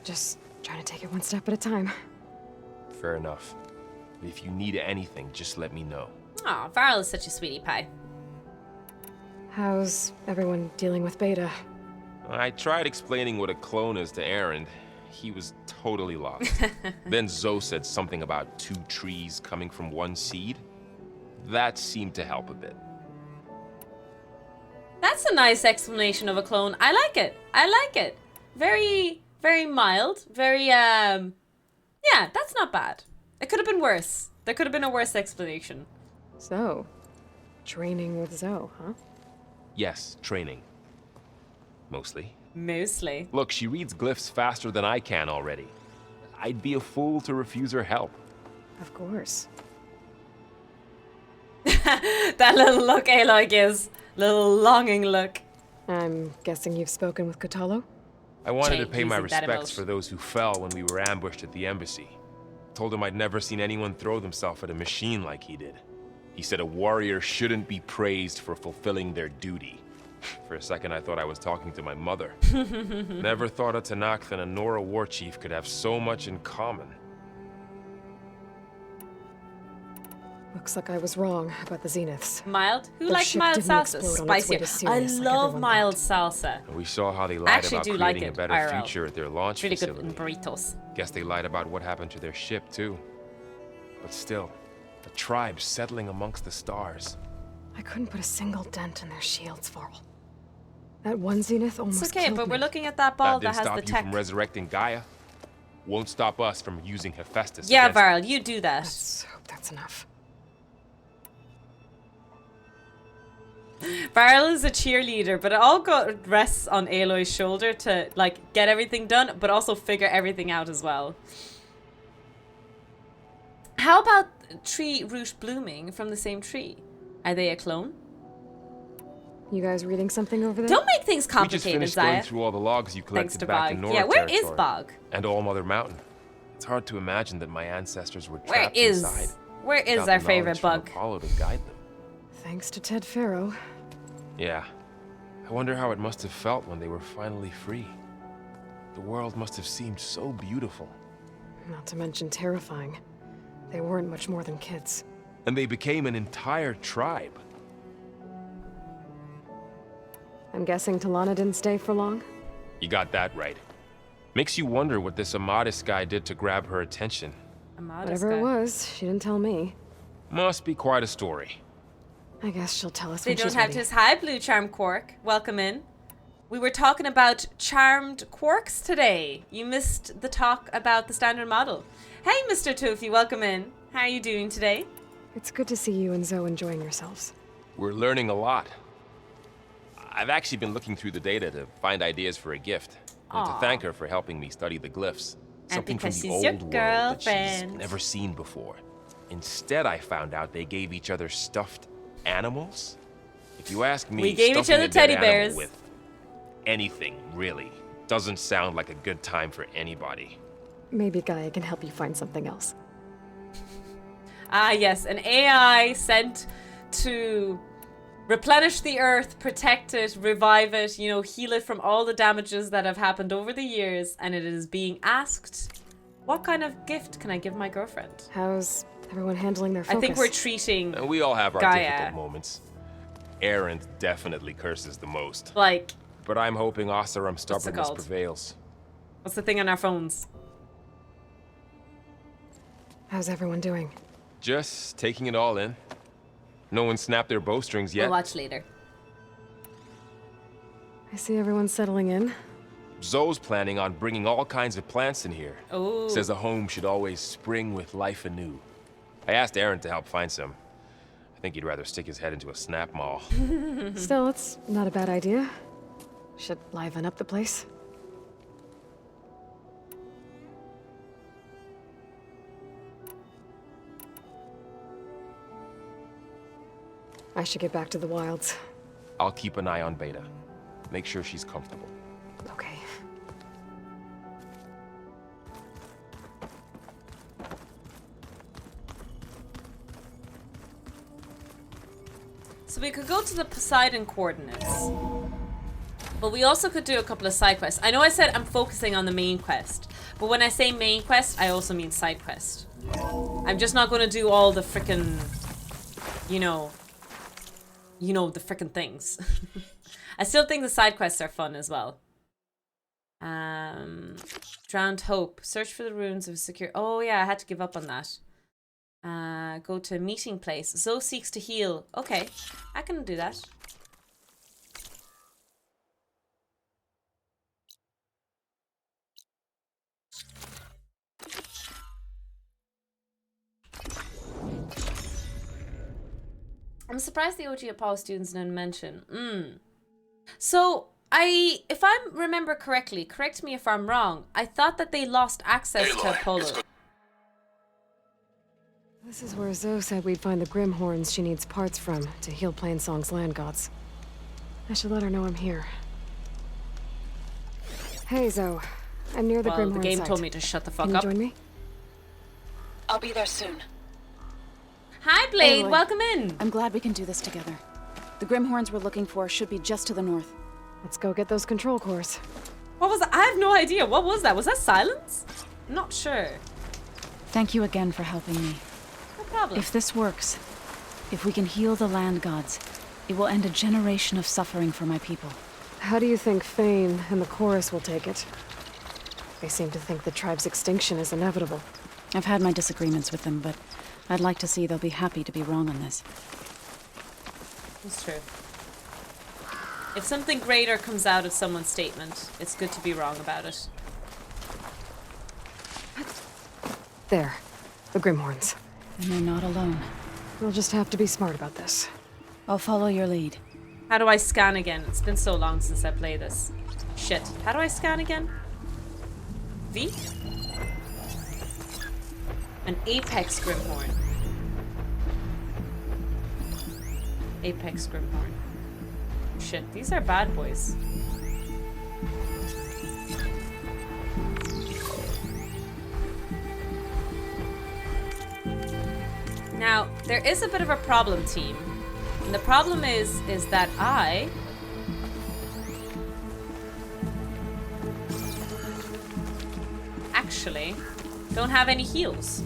Just trying to take it one step at a time. Fair enough. If you need anything, just let me know. Aw, Varl is such a sweetie pie. How's everyone dealing with Beta? I tried explaining what a clone is to Aaron. He was totally lost. Then Zoe said something about 2 trees coming from 1 seed. That seemed to help a bit. That's a nice explanation of a clone. I like it. I like it. Very, very mild. Very, yeah, that's not bad. It could have been worse. There could have been a worse explanation. So, training with Zoe, huh? Yes, training. Mostly. Mostly. Look, she reads glyphs faster than I can already. I'd be a fool to refuse her help. Of course. That little look Aloy gives. Little longing look. I'm guessing you've spoken with Katalo? I wanted to Jake pay my using that respects emote. for those who fell when we were ambushed at the embassy. Told him I'd never seen anyone throw themselves at a machine like he did. He said a warrior shouldn't be praised for fulfilling their duty. For a second, I thought I was talking to my mother. Never thought a Tanakh and a Nora war chief could have so much in common. Looks like I was wrong about the Zeniths. Mild? Who Their likes ship mild didn't salsa? explode on its way Spicier. to I Sirius like love everyone mild thought. salsa. And we saw how they I lied actually about do like creating it, a better IRL. future at their launch It's really good facility. in burritos. Guess they lied about what happened to their ship, too. But still, a tribe settling amongst the stars. I couldn't put a single dent in their shields, Varl. That one Zenith almost It's okay, killed but me. we're looking at that ball That that didn't has stop the you tech. from resurrecting Gaia. Won't stop us from using Hephaestus. Yeah, against Varl, you do that. Let's hope that's enough. Varl is a cheerleader, but it all rests on Aloy's shoulder to like get everything done, but also figure everything out as well. How about tree root blooming from the same tree? Are they a clone? You guys reading something over there? Don't make things We just complicated, finished going Zaya. through all the logs you Thanks collected to back Bog. in Nora Yeah, where is territory. Bog? And All Mother Mountain. It's hard to imagine that my ancestors were Where trapped is inside. where is without our the favorite knowledge from bug? Apollo to guide them. Thanks to Ted Farrow. Yeah. I wonder how it must have felt when they were finally free. The world must have seemed so beautiful. Not to mention terrifying. They weren't much more than kids. And they became an entire tribe. I'm guessing Talana didn't stay for long? You got that right. Makes you wonder what this Amadis guy did to grab her attention. Whatever it was, she didn't tell me. Must be quite a story. I guess she'll tell us They when don't she's have ready. to. Hi, Blue Charm Quark. Welcome in. We were talking about charmed quarks today. You missed the talk about the standard model. Hey, Mr. Toofy, welcome in. How are you doing today? It's good to see you and Zoe enjoying yourselves. We're learning a lot. I've actually been looking through the data to find ideas for a gift. And to Aw. thank her for helping me study the glyphs. And Something from because the she's your old world that she's girlfriend. never seen before. Instead, I found out they gave each other stuffed animals. If you ask me, We gave each stuffing other a dead teddy animal bears. with anything, really, doesn't sound like a good time for anybody. Maybe Gaia can help you find something else. Ah, yes, an AI sent to replenish the earth, protect it, revive it, you know, heal it from all the damages that have happened over the years, and it is being asked, what kind of gift can I give my girlfriend? How's everyone handling their focus? I think we're treating, And we all have our Gaia. difficult moments. Aaron definitely curses the most. like, But I'm hoping Oseram it stubbornness called? prevails. What's the thing on our phones? How's everyone doing? Just taking it all in. No one snapped their bowstrings We'll yet. watch later. I see everyone settling in. Zoe's planning on bringing all kinds of plants in here. Oh. Says a home should always spring with life anew. I asked Aaron to help find some. I think he'd rather stick his head into a snap mall. Still, it's not a bad idea. Should liven up the place. I should get back to the wilds. I'll keep an eye on Beta. Make sure she's comfortable. Okay. So we could go to the Poseidon coordinates. But we also could do a couple of side quests. I know I said I'm focusing on the main quest. But when I say main quest, I also mean side quest. I'm just not going to do all the frickin', you know, the frickin' things. I still think the side quests are fun as well. Drowned Hope. Search for the ruins of a secure... Oh yeah, I had to give up on that. Go to meeting place. Zoe seeks to heal. Okay, I can do that. I'm surprised the OG Apollo students didn't mention. So, if I remember correctly, correct me if I'm wrong, I thought that they lost access to Apollo. This is where Zoe said we'd find the Grimhorns she needs parts from to heal Plainsong's land gods. I should let her know I'm here. Hey, Zoe. I'm near the Grimhorn the game site. told me to shut the fuck Can up. you join me? I'll be there soon. Hi, Blade. Aloy. Welcome in. I'm glad we can do this together. The Grimhorns we're looking for should be just to the north. Let's go get those control cores. What was that? I have no idea. What was that? Was that silence? I'm not sure. Thank you again for helping me. No problem. If this works, if we can heal the land gods, it will end a generation of suffering for my people. How do you think Fane and the chorus will take it? They seem to think the tribe's extinction is inevitable. I've had my disagreements with them, but I'd like to see they'll be happy to be wrong on this. It's true. If something greater comes out of someone's statement, it's good to be wrong about it. There. The Grimhorns. And they're not alone. We'll just have to be smart about this. I'll follow your lead. How do I scan again? It's been so long since I played this. Shit. How do I scan again? V? An Apex Grimhorn. Apex Grimhorn. Shit, these are bad boys. Now, there is a bit of a problem, team. And the problem is that I actually don't have any heals.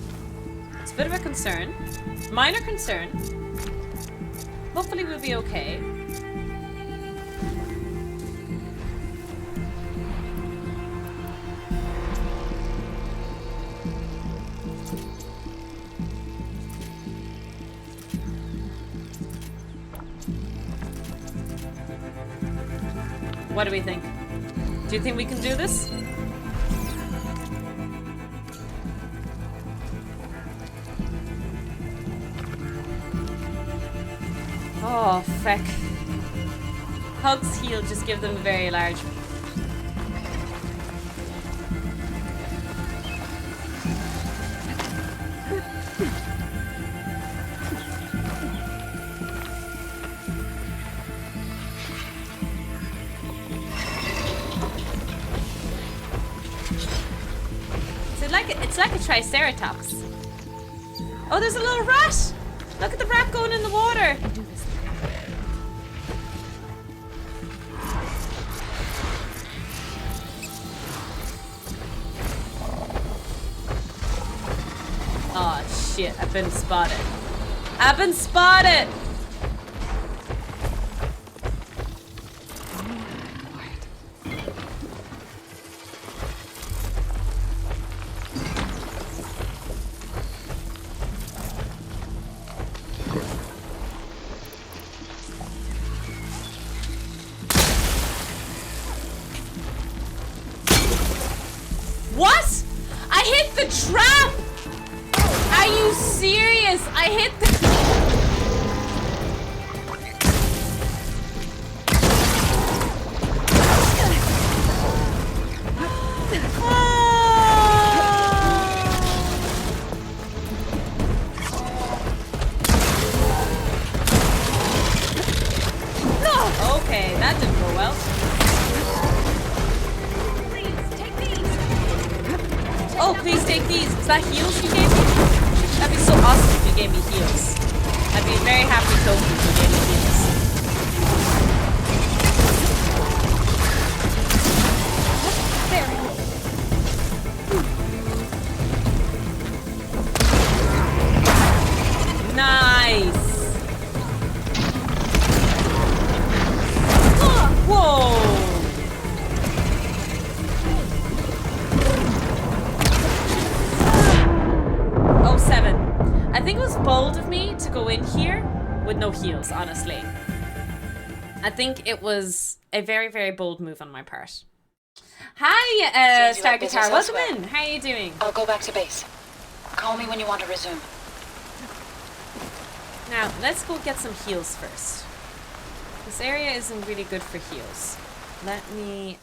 It's a bit of a concern. Minor concern. Hopefully we'll be okay. What do we think? Do you think we can do this? Oh, feck. Hugs heal, just give them very large. It's like a triceratops. Oh, there's a little rat! Look at the rat going in the water. Oh shit, I've been spotted. I've been spotted! this! I hit this! Okay, that didn't go well. Please, take these. Oh, please take these. Is that heals you gave me? That'd be so awesome if you gave me heals. I'd be very happy token if you gave me heals. There. Nice. Whoa! Oh, 7. I think it was bold of me to go in here with no heals, honestly. I think it was a very, very bold move on my part. Hi, Star Guitar. Welcome in. How are you doing? I'll go back to base. Call me when you want to resume. Now, let's go get some heals first. This area isn't really good for heals. Let me,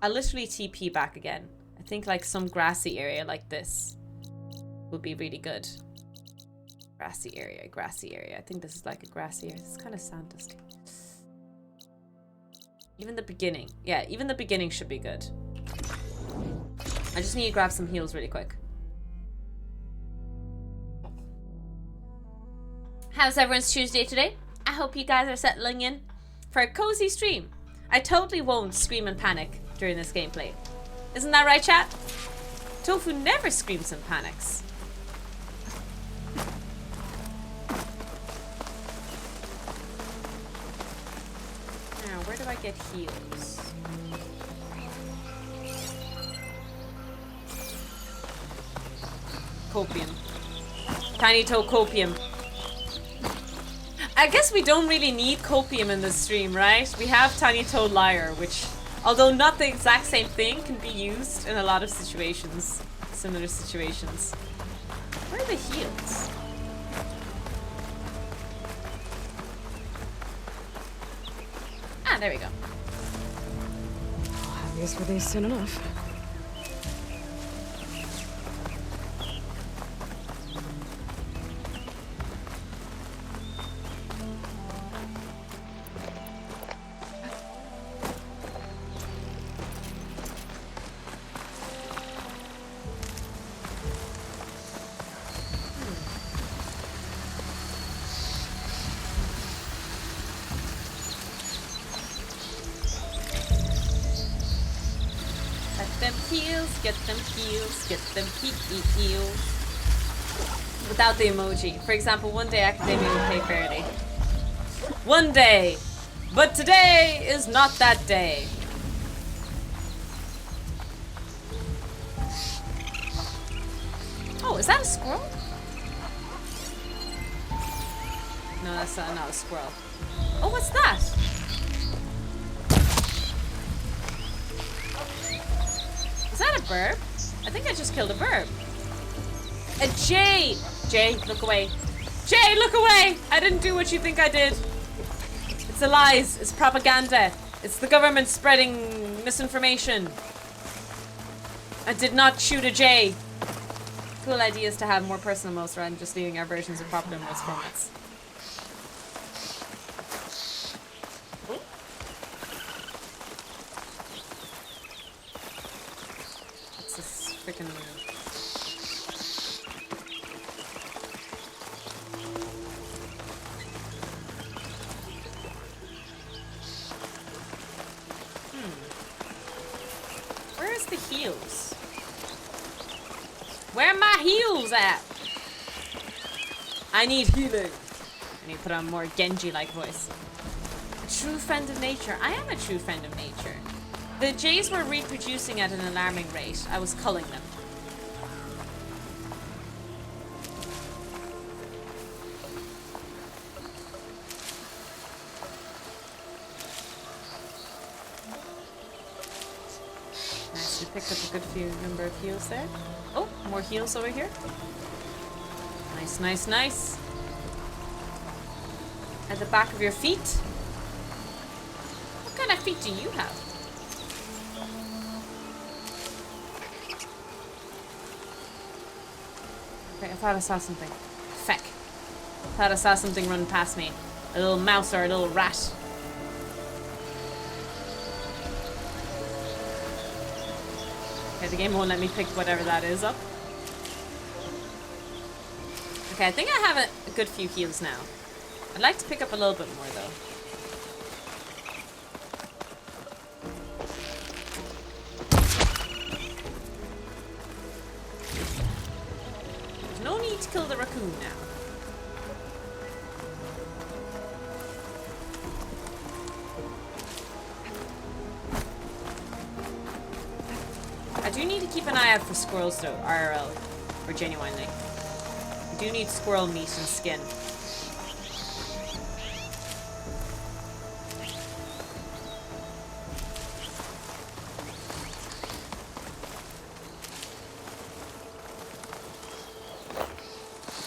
I'll literally TP back again. I think like some grassy area like this would be really good. Grassy area, grassy area. I think this is like a grassy area. It's kind of sand dusty. Even the beginning. Yeah, even the beginning should be good. I just need to grab some heals really quick. How's everyone's Tuesday today? I hope you guys are settling in for a cozy stream. I totally won't scream and panic during this gameplay. Isn't that right, chat? Tofu never screams and panics. Now, where do I get heals? Copium. Tiny toe copium. I guess we don't really need copium in this stream, right? We have Tiny Toe Liar, which, although not the exact same thing, can be used in a lot of situations. Similar situations. Where are the heals? Ah, there we go. I'll have use for these soon enough. Get them heals. Without the emoji. For example, one day Academia will pay fairly. One day! But today is not that day. Oh, is that a squirrel? No, that's not a squirrel. Oh, what's that? Is that a burb? I think I just killed a burb. A jay! Jay, look away. Jay, look away! I didn't do what you think I did. It's a lies. It's propaganda. It's the government spreading misinformation. I did not shoot a jay. Cool idea is to have more personal modes rather than just leaving our versions of popular modes formats. Freaking Where's the heals? Where are my heals at? I need healing. I need to put on a more Genji-like voice. A true friend of nature. I am a true friend of nature. The jays were reproducing at an alarming rate. I was culling them. picked up a good few number of heals there. Oh, more heals over here. Nice, nice, nice. At the back of your feet. What kind of feet do you have? Okay, I thought I saw something. Feck. Thought I saw something run past me. A little mouse or a little rat. Okay, the game won't let me pick whatever that is up. Okay, I think I have a good few heals now. I'd like to pick up a little bit more though. There's no need to kill the raccoon now. I do need to keep an eye out for squirrels though, IRL, or genuinely. I do need squirrel meat and skin.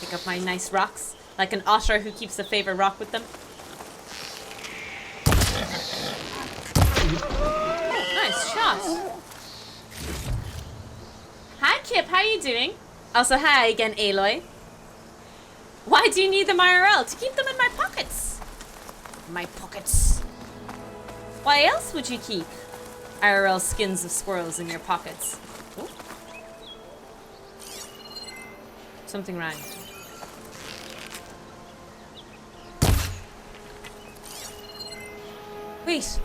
Pick up my nice rocks, like an otter who keeps a favorite rock with them. Nice shot. Hi Kip, how you doing? Also hi again Aloy. Why do you need them IRL? To keep them in my pockets. My pockets. Why else would you keep IRL skins of squirrels in your pockets? Ooh. Something rang. Wait.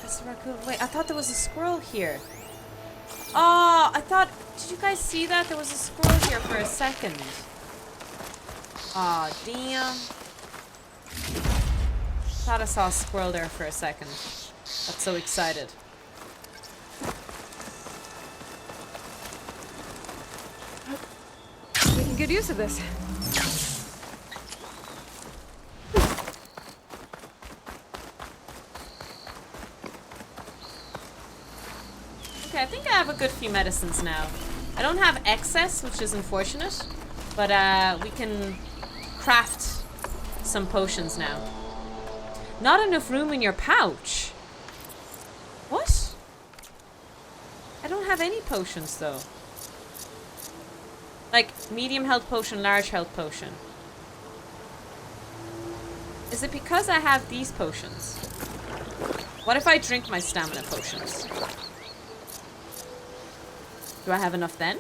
That's a raccoon. Wait, I thought there was a squirrel here. Oh, I thought... Did you guys see that? There was a squirrel here for a second. Aw, damn. Thought I saw a squirrel there for a second. Got so excited. Making good use of this. Okay, I think I have a good few medicines now. I don't have excess, which is unfortunate, but we can craft some potions now. Not enough room in your pouch. What? I don't have any potions though. Like medium health potion, large health potion. Is it because I have these potions? What if I drink my stamina potions? Do I have enough then?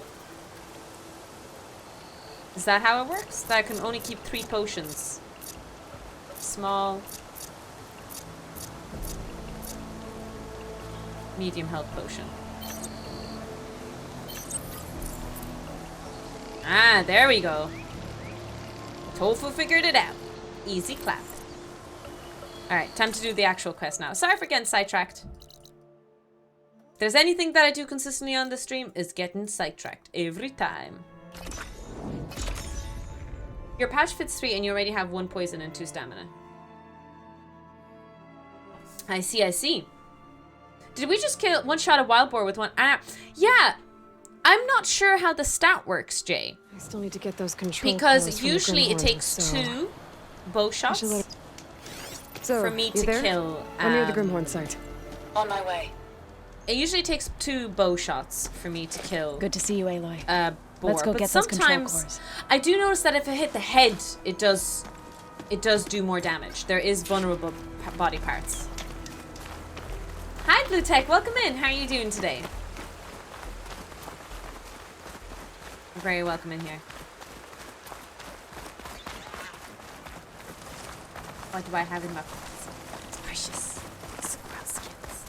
Is that how it works? That I can only keep 3 potions. Small. Medium health potion. Ah, there we go. Tofu figured it out. Easy clap. Alright, time to do the actual quest now. Sorry for getting sidetracked. If there's anything that I do consistently on the stream, is getting sidetracked every time. Your pouch fits 3 and you already have 1 poison and 2 stamina. I see, I see. Did we just kill one shot a wild boar with one? Yeah, I'm not sure how the stat works, Jay. I still need to get those control because usually it takes 2 bow shots for me to kill. I'm near the Grimhorn site. On my way. It usually takes 2 bow shots for me to kill. Good to see you, Aloy. Boar. Let's go but get those control cores. I do notice that if I hit the head, it does do more damage. There is vulnerable body parts. Hi, Blue Tech. Welcome in. How are you doing today? You're very welcome in here. What do I have in my pockets? It's precious. Squirrel skins.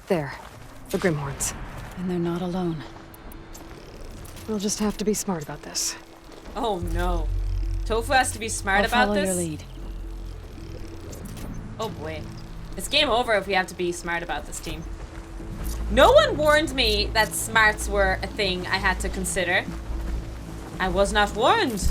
There. The Grimhorns. And they're not alone. We'll just have to be smart about this. Oh no. Tofu has to be smart I'll about follow this? your lead. Oh boy. It's game over if we have to be smart about this team. No one warned me that smarts were a thing I had to consider. I was not warned.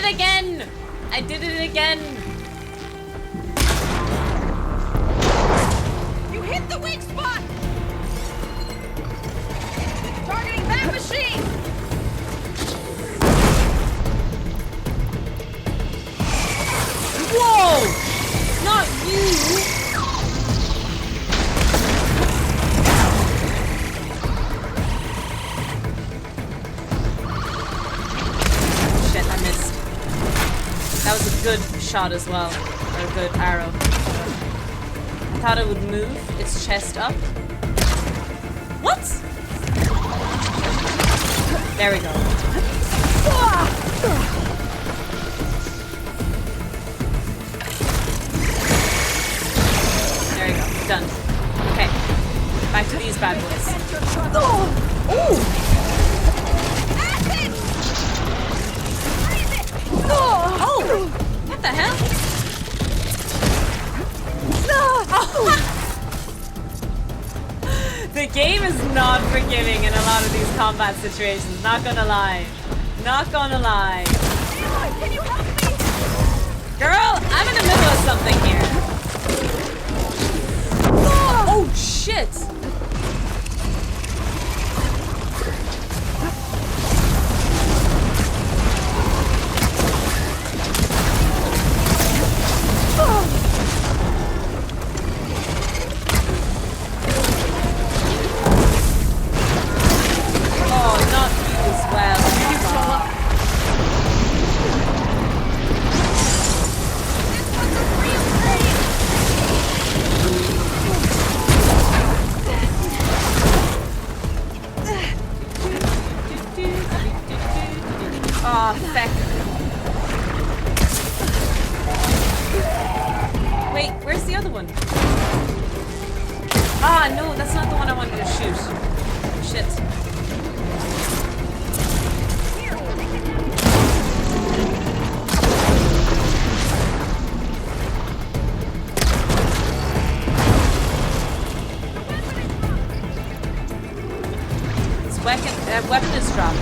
it again! I did it again! You hit the weak spot! Targeting that machine! Whoa! Not you! Shit, I missed. That was a good shot as well. Or a good arrow. I thought it would move its chest up. What? There we go. There you go. Done. Okay. Back to these bad boys. Ooh! Oh! What the hell? The game is not forgiving in a lot of these combat situations. Not gonna lie. Not gonna lie. Can you help me? Girl, I'm in the middle of something here. Oh shit! Oh, not you as well. Oh, feck. Wait, where's the other one? Ah, no, that's not the one I wanted to shoot. Shit. This weapon is dropped.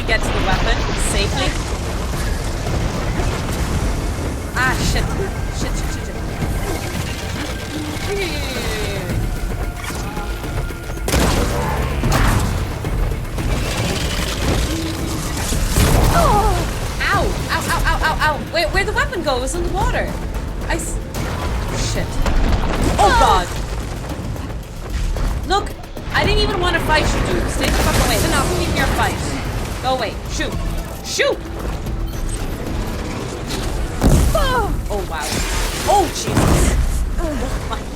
Get to the weapon safely. Ah, shit. Shit. Ow! Ow. Where'd the weapon go? It was in the water. Shit. Oh, God. Look, I didn't even want to fight you, dude. Stay the fuck away. No, keep your fight. Go away. Shoot. Shoot! Oh, wow. Oh, Jesus. Oh, my God.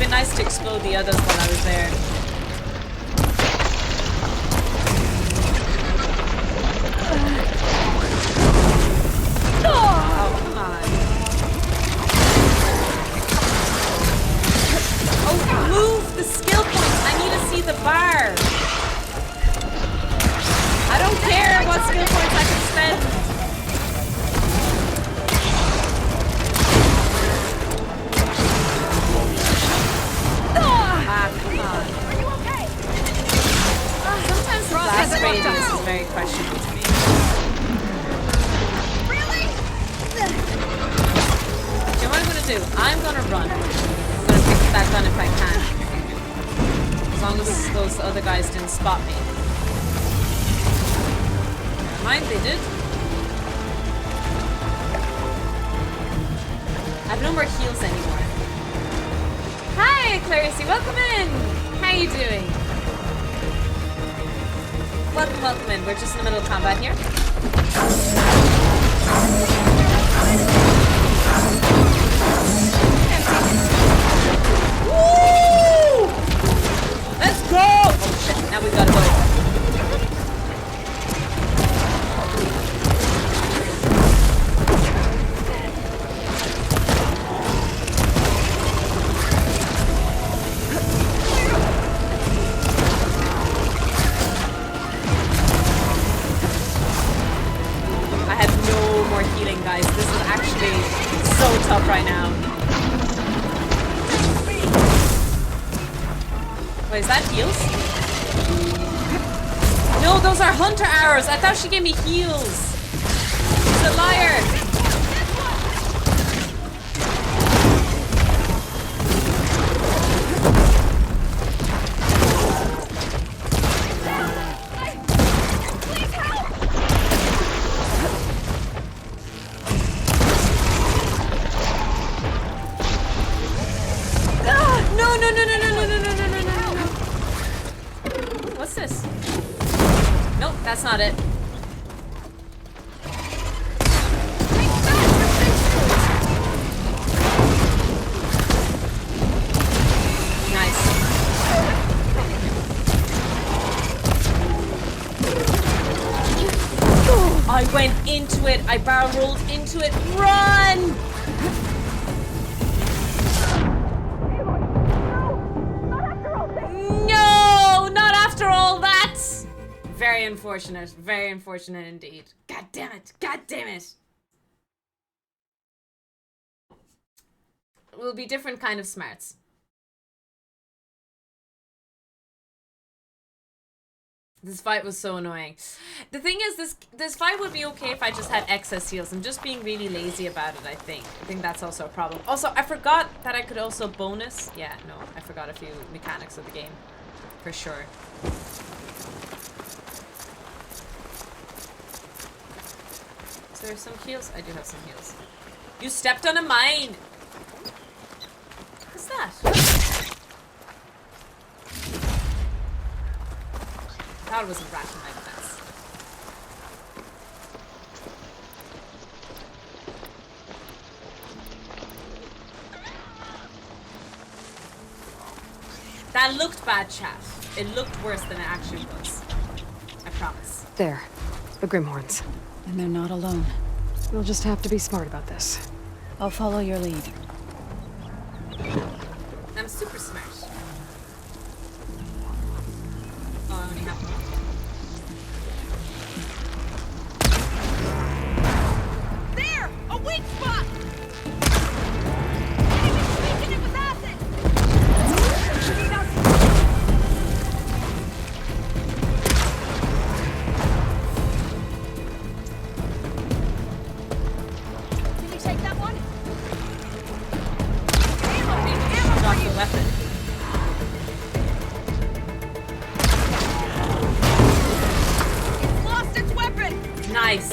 Nice to explode the others while I was there. Oh, come on. Oh, move the skill points. I need to see the bar. I don't care what skill points I can spend. Blast radius is very questionable to me. Really? Okay, what I'm gonna do? I'm gonna run. I'm gonna pick that gun if I can. As long as those other guys didn't spot me. Never mind, they did. I have no more heals anymore. Hi, Clarice, welcome in! How you doing? Welcome in. We're just in the middle of combat here. Woo! Let's go! Oh shit, now we gotta go. actually so tough right now. Wait, is that heals? No, those are hunter arrows. I thought she gave me heals. She's a liar. That's not it. Nice. I went into it. I barrel rolled into it. Run! No, not after all that. Very unfortunate. Very unfortunate indeed. God damn it. God damn it. It will be different kind of smarts. This fight was so annoying. The thing is, this fight would be okay if I just had excess heals. I'm just being really lazy about it, I think. I think that's also a problem. Also, I forgot that I could also bonus. Yeah, no, I forgot a few mechanics of the game. For sure. Is there some heals? I do have some heals. You stepped on a mine! What's that? That was a rat in my defense. That looked bad, chat. It looked worse than it actually was. I promise. There. The Grimhorns. And they're not alone. We'll just have to be smart about this. I'll follow your lead. I'm super smart. Oh, I only have one. There! A weak spot! Enemy's speaking it with acid! Can you take that one? Drop the weapon. It's lost its weapon! Nice.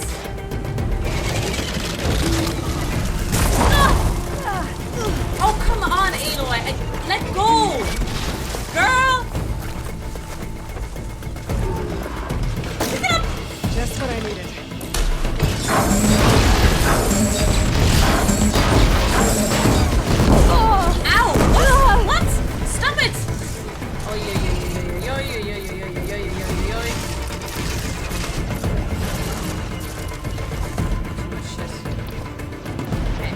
Oh, come on, Aloy. Let go! Girl! Pick it up! Just what I needed. Ow! What? Stop it! Oh, yo. Shit. Okay.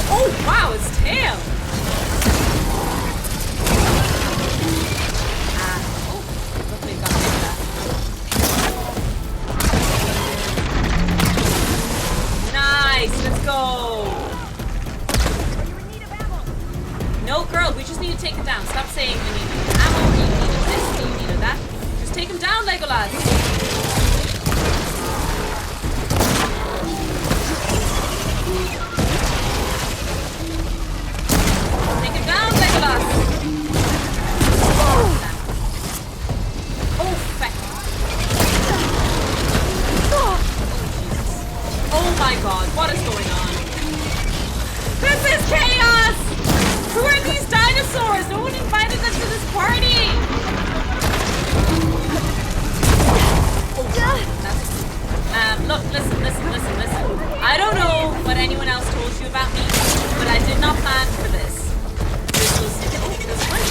Oh, wow, its tail! Oh, luckily got rid of that. Nice, let's go! No, girl, we just need to take him down. Stop saying we need ammo, you needed this, you needed that. Just take him down, Legolas! Take him down, Legolas! Oh, fuck. Oh my god, what is going on? This is chaos! Who are these dinosaurs? No one invited them to this party! Oh, that's... look, listen. I don't know what anyone else told you about me, but I did not plan for this. This was... Oh, this was...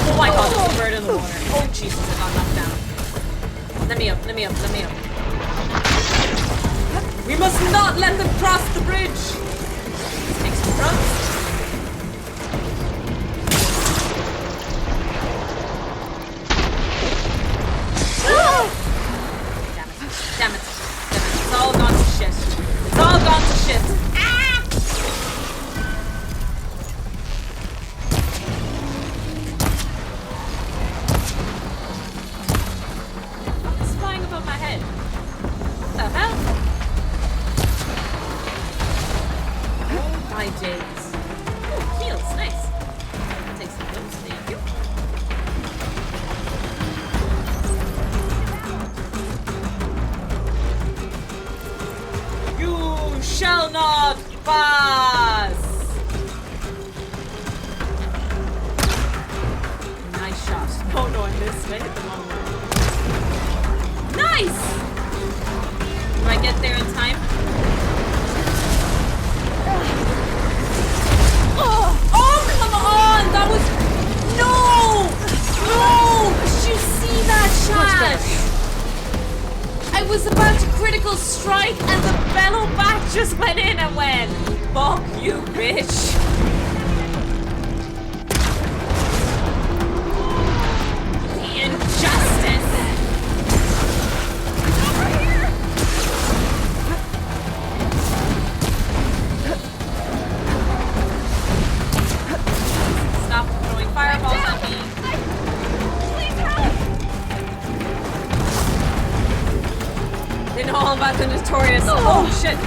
Oh my god, there's a bird in the water. Oh, Jesus, I got knocked down. Let me up. We must not let them cross the bridge. Take some drugs. Damn it. It's all gone to shit. It's all gone to shit. Ah! What's flying above my head? What the hell? Oh my days. Oh, heals. Nice. I'll take some of those. Thank you. You shall not pass! Nice shot. Oh no, I missed. I hit the wrong one. Nice! Do I get there in time? Oh, come on! That was... No! No! Did you see that shot? I was about to critical strike and the bellow back just went in and went, fuck you, bitch. The injustice. Over here. Stop throwing fireballs at me. Please help. They know all about the notorious. Oh shit!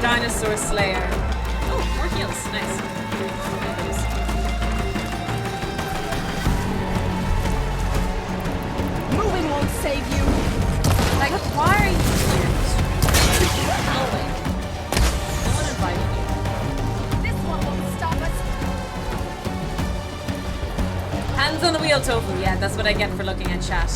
Dinosaur Slayer. Oh, more heals. Nice. Moving won't save you. Like, why are you here? Oh wait. No one invited you. This one won't stop us. Hands on the wheel, Tofu. Yeah, that's what I get for looking at chat.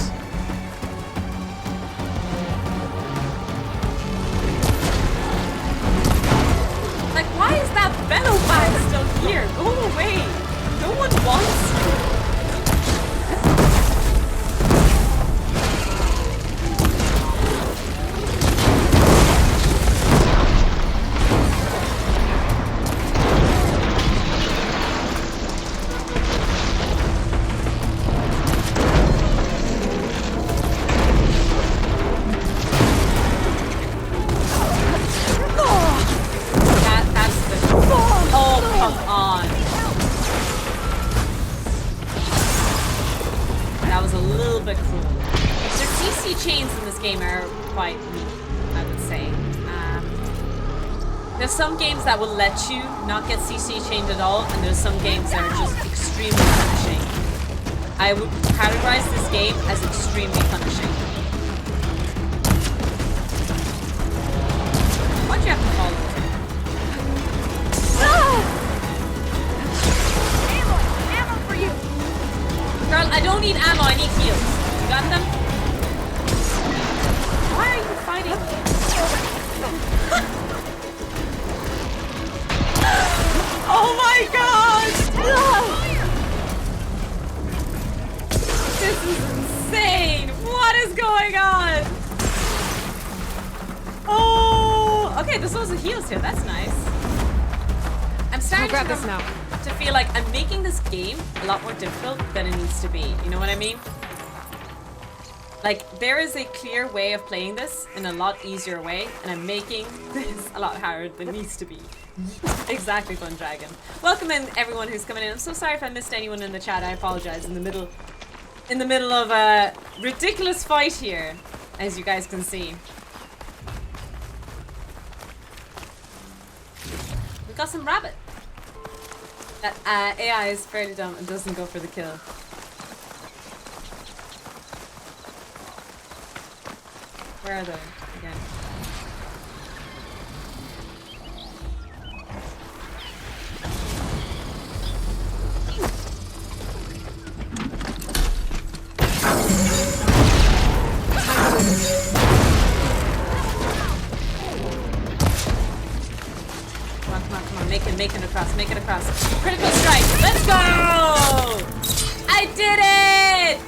Like, why is that bellow bag still here? Go away. No one wants you. Some games that will let you not get CC chained at all, and there's some games that are just extremely punishing. I would categorize this game as extremely punishing. Why'd you have to fall over? Ammo for you. Girl, I don't need ammo, I need heals. You got them? Why are you fighting me? Oh my god! This is insane! What is going on? Oh! Okay, there's loads of heals here. That's nice. I'm starting grab this now. to feel like I'm making this game a lot more difficult than it needs to be. You know what I mean? Like, there is a clear way of playing this in a lot easier way, and I'm making this a lot harder than it needs to be. Exactly, Fun Dragon. Welcome in everyone who's coming in. I'm so sorry if I missed anyone in the chat. I apologize. In the middle of a ridiculous fight here, as you guys can see. We got some rabbit. That AI is fairly dumb and doesn't go for the kill. Where are they again? Come on, make it across. Critical strike, let's go! I did it!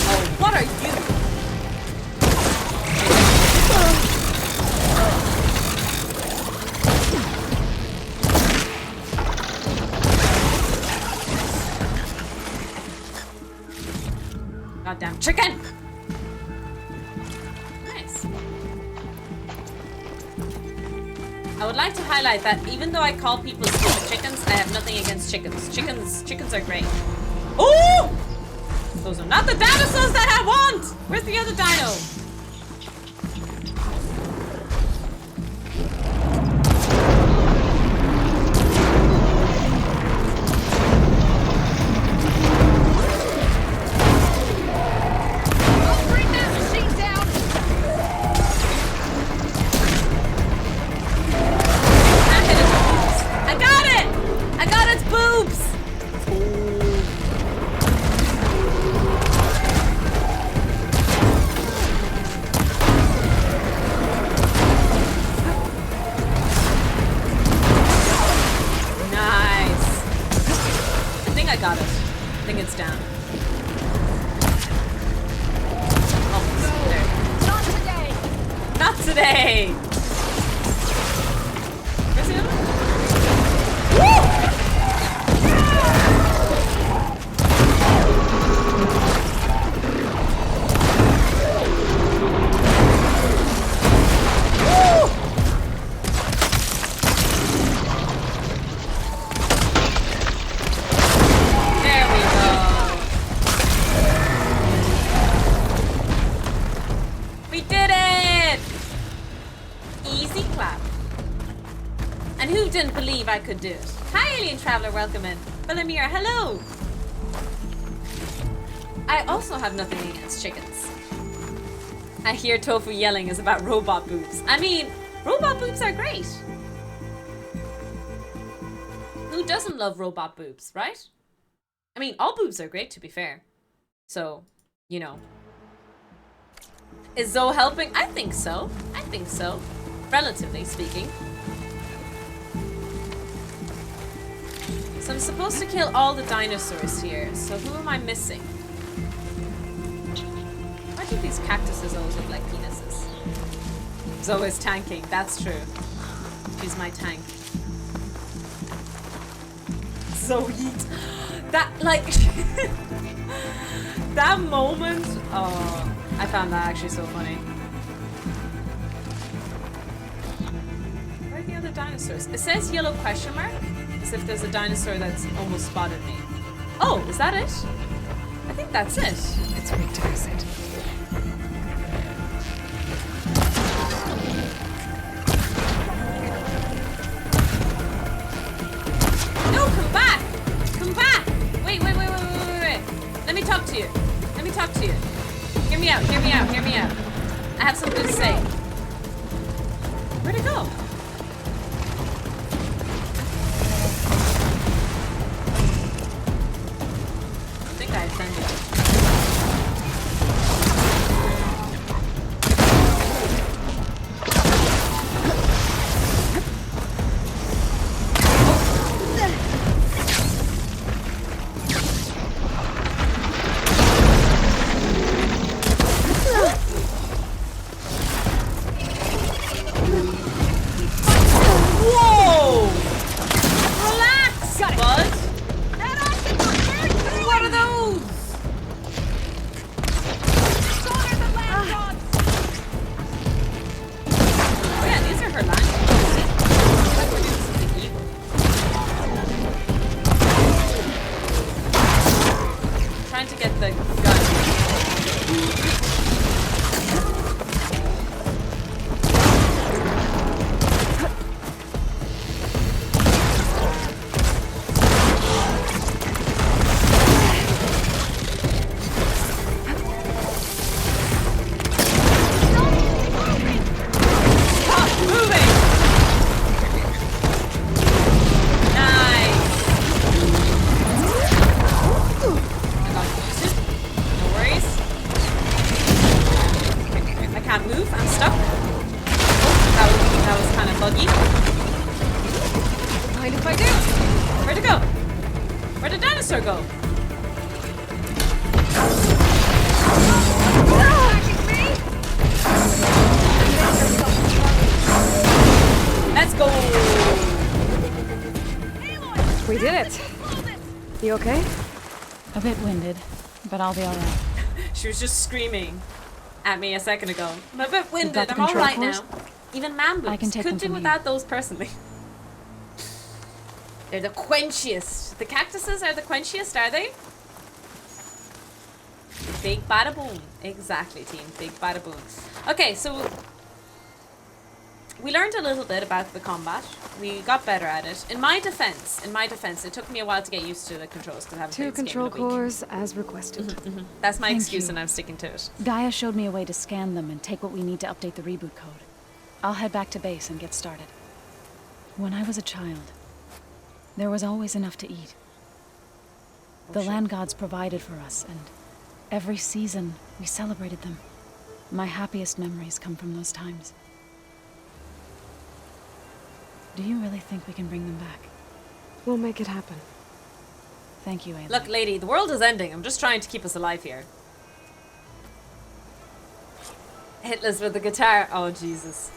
Oh What are you? Goddamn chicken! Nice. I would like to highlight that even though I call people stupid chickens, I have nothing against chickens. Chickens are great. Oh! Those are not the dinosaurs that I want! Where's the other dino? I'll bring that machine down! Can't hit its boobs. I got it! I got its boobs! Nice. I think I got it. I think it's down. Almost. There. Not today! Not today! Where's the other one? Woo! There we go. We did it! Easy clap. And who didn't believe I could do it? Hi, Alien Traveler, welcome in. Bellamir, hello! I also have nothing against chickens. I hear Tofu yelling is about robot boobs. I mean, robot boobs are great. Who doesn't love robot boobs, right? I mean, all boobs are great, to be fair. So, you know. Is Zoe helping? I think so. I think so. Relatively speaking. So I'm supposed to kill all the dinosaurs here. So who am I missing? Why do these cactuses always look like penises? Zoe is tanking. That's true. She's my tank. Zoe. That, like... that moment... Oh, I found that actually so funny. Where are the other dinosaurs? It says yellow question mark. As if there's a dinosaur that's almost spotted me. Oh, is that it? I think that's it. It's weak to visit. No, come back! Come back! Wait. Let me talk to you. Let me talk to you. Hear me out, hear me out, hear me out. I have something to say. Where'd it go? I think I offended it. Whoa! Relax, bud. What are those? Oh yeah, these are her land dogs. Like we're doing something evil. Trying to get the gun. Stop moving! Nice! I got it. No worries. I can't move, I'm stuck. Oh, that was kind of buggy. Mind if I do? Where'd it go? Where'd the dinosaur go? did it. You okay? A bit winded, but I'll be alright. She was just screaming at me a second ago. I'm a bit got winded. the I'm all control right cores? now. Even man boobs. I can take them Could do from without here. those personally. They're the quenchiest. The cactuses are the quenchiest, are they? Big bada boom. Exactly, team. Big bada boom. Okay, so we learned a little bit about the combat. We got better at it. In my defense, it took me a while to get used to the controls because I haven't Two played this game control in a week. cores as requested. That's my Thank excuse, you. and I'm sticking to it. Gaia showed me a way to scan them and take what we need to update the reboot code. I'll head back to base and get started. When I was a child, there was always enough to eat. The land gods provided for us, and every season we celebrated them. My happiest memories come from those times. Do you really think we can bring them back? We'll make it happen. Thank you, Aloy. Look, lady, the world is ending. I'm just trying to keep us alive here. Hitler's with the guitar. Oh, Jesus.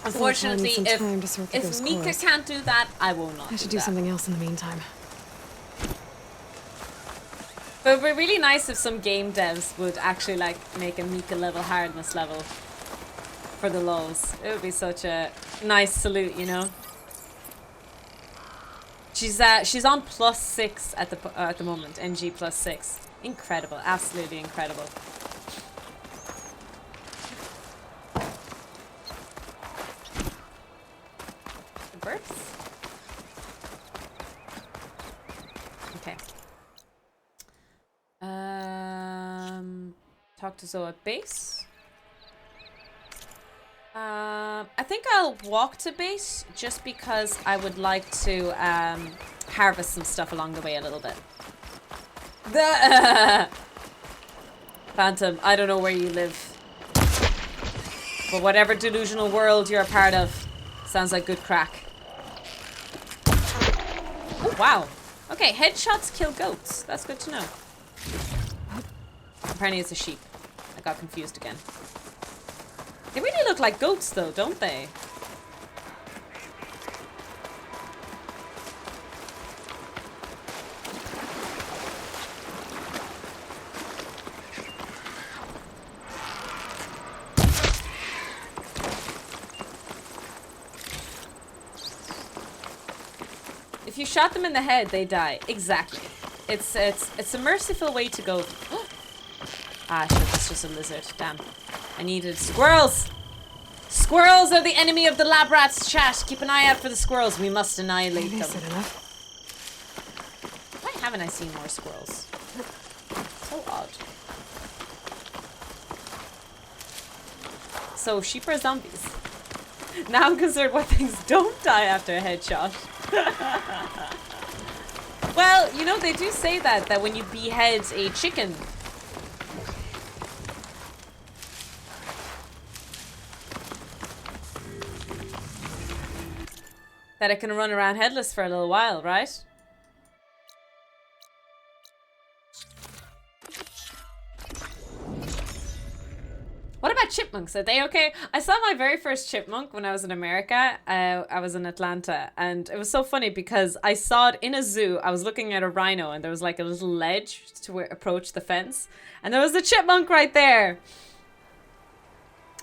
Unfortunately, Some time to sort through if those Mika cores. can't do that, I will not I should do do that. something else in the meantime. But it would be really nice if some game devs would actually like make a Mika level hardness level for the lows. It would be such a nice salute, you know. She's on +6 at the moment. NG +6. Incredible, absolutely incredible. The burps. Okay. Talk to Zoe at base. I think I'll walk to base just because I would like to harvest some stuff along the way a little bit. Phantom, I don't know where you live, but whatever delusional world you're a part of, sounds like good crack. Oh, wow. Okay, headshots kill goats. That's good to know. Apparently it's a sheep. I got confused again. They really look like goats though, don't they? If you shot them in the head, they die. Exactly. It's a merciful way to go. Ah, shit, that's just a lizard. Damn. I needed squirrels! Squirrels are the enemy of the lab rats, chat. Keep an eye out for the squirrels. We must annihilate Maybe I them. said enough. Why haven't I seen more squirrels? So odd. So, sheep are zombies. Now I'm concerned what things don't die after a headshot. Well, you know, they do say that when you behead a chicken, that it can run around headless for a little while, right? What about chipmunks? Are they okay? I saw my very first chipmunk when I was in America. I was in Atlanta, and it was so funny because I saw it in a zoo. I was looking at a rhino, and there was like a little ledge to approach the fence, and there was a chipmunk right there.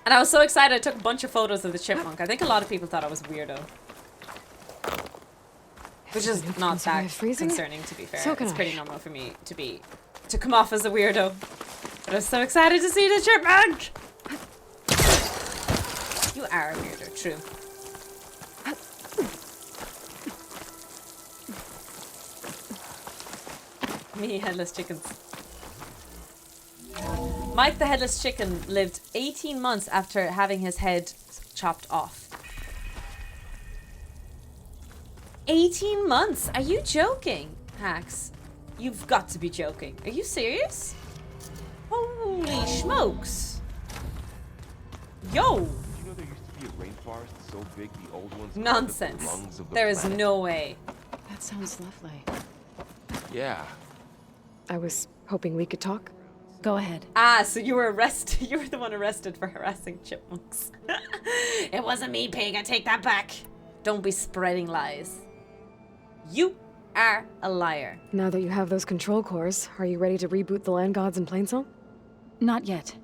And I was so excited. I took a bunch of photos of the chipmunk. I think a lot of people thought I was a weirdo. Which is not that concerning, to be fair. So can it's I. pretty normal for me to come off as a weirdo. But I was so excited to see the chipmunk! You are a weirdo, true. Me, headless chickens. Mike the headless chicken lived 18 months after having his head chopped off. 18 months? Are you joking, Hax? You've got to be joking. Are you serious? Holy smokes. Yo. Did you know there used to be a rainforest so big the old ones called it the Nonsense. lungs of the There is planet? no way. That sounds lovely. Yeah. I was hoping we could talk. Go ahead. Ah, so you were arrested. You were the one arrested for harassing chipmunks. It wasn't me, pig. I take that back. Don't be spreading lies. You are a liar. Now that you have those control cores, are you ready to reboot the land gods in Plainsong? Not yet.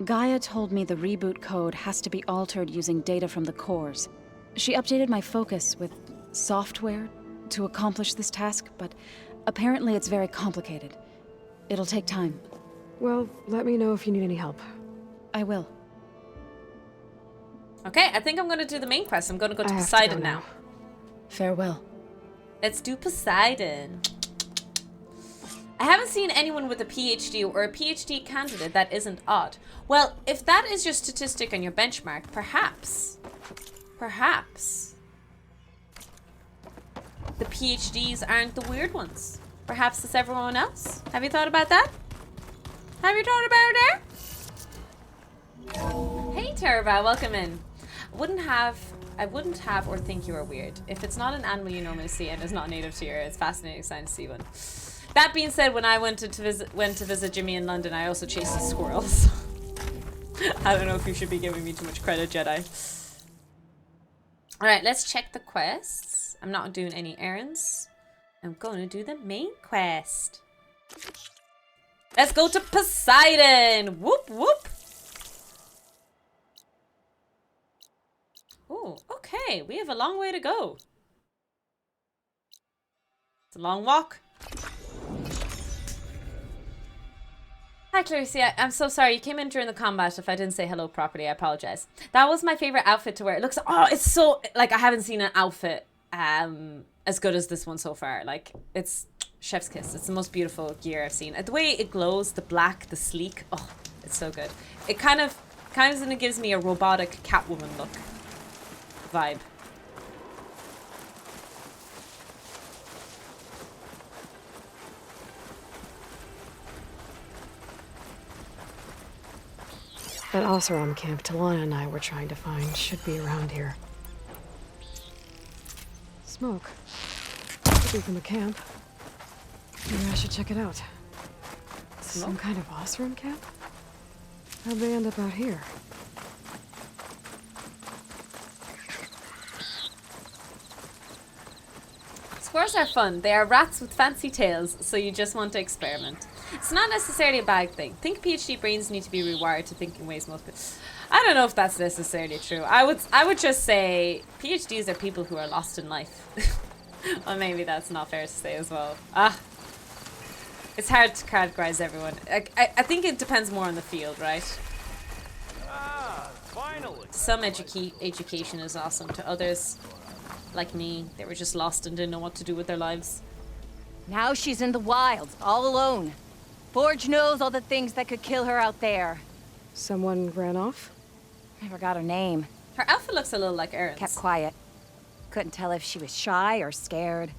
Gaia told me the reboot code has to be altered using data from the cores. She updated my focus with software to accomplish this task, but apparently it's very complicated. It'll take time. Well, let me know if you need any help. I will. Okay, I think I'm gonna do the main quest. I'm gonna go to I have to Poseidon go now. Farewell. Let's do Poseidon. I haven't seen anyone with a PhD or a PhD candidate that isn't odd. Well, if that is your statistic and your benchmark, perhaps the PhDs aren't the weird ones. Perhaps it's everyone else. Have you thought about that? Have you thought about it? Hey, Terva, welcome in. I wouldn't have or think you are weird. If it's not an animal you normally see and is not native to your area, it's fascinating sign to see one. That being said, when I went to visit Jimmy in London, I also chased squirrels. I don't know if you should be giving me too much credit, Jedi. Alright, let's check the quests. I'm not doing any errands. I'm going to do the main quest. Let's go to Poseidon! Whoop, whoop! Oh, okay. We have a long way to go. It's a long walk. Hi, Claricia. I'm so sorry. You came in during the combat. If I didn't say hello properly, I apologize. That was my favorite outfit to wear. It looks... Oh, it's so... Like, I haven't seen an outfit as good as this one so far. Like, it's chef's kiss. It's the most beautiful gear I've seen. The way it glows, the black, the sleek. Oh, it's so good. It kind of gives me a robotic Catwoman look vibe. That Oseram camp Talana and I were trying to find should be around here. Smoke. Could be from a camp. Maybe I should check it out. Some kind of Oseram camp? How'd they end up out here? Squirrels are fun. They are rats with fancy tails, so you just want to experiment. It's not necessarily a bad thing. Think PhD brains need to be rewired to think in ways most people... I don't know if that's necessarily true. I would just say PhDs are people who are lost in life. Well, maybe that's not fair to say as well. It's hard to categorize everyone. I think it depends more on the field, right? Finally. Some education is awesome. To others, like me, they were just lost and didn't know what to do with their lives. Now she's in the wilds, all alone. Forge knows all the things that could kill her out there. Someone ran off? I forgot her name. Her outfit looks a little like Erin's. Kept quiet. Couldn't tell if she was shy or scared.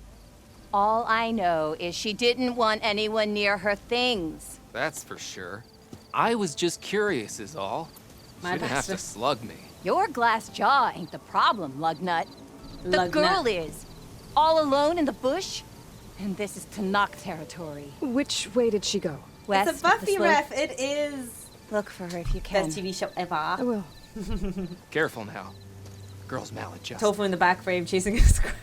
All I know is she didn't want anyone near her things. That's for sure. I was just curious is all. My Shouldn't have to bastard. slug me. Your glass jaw ain't the problem, Lugnut. The Lugnut. girl is. All alone in the bush. And this is Tanakh territory. Which way did she go? West It's a of the Buffy slope. ref. It is. Look for her if you can. Best TV show ever. I will. Careful now. Girl's maladjusted. Tofu in the back frame chasing a squirrel.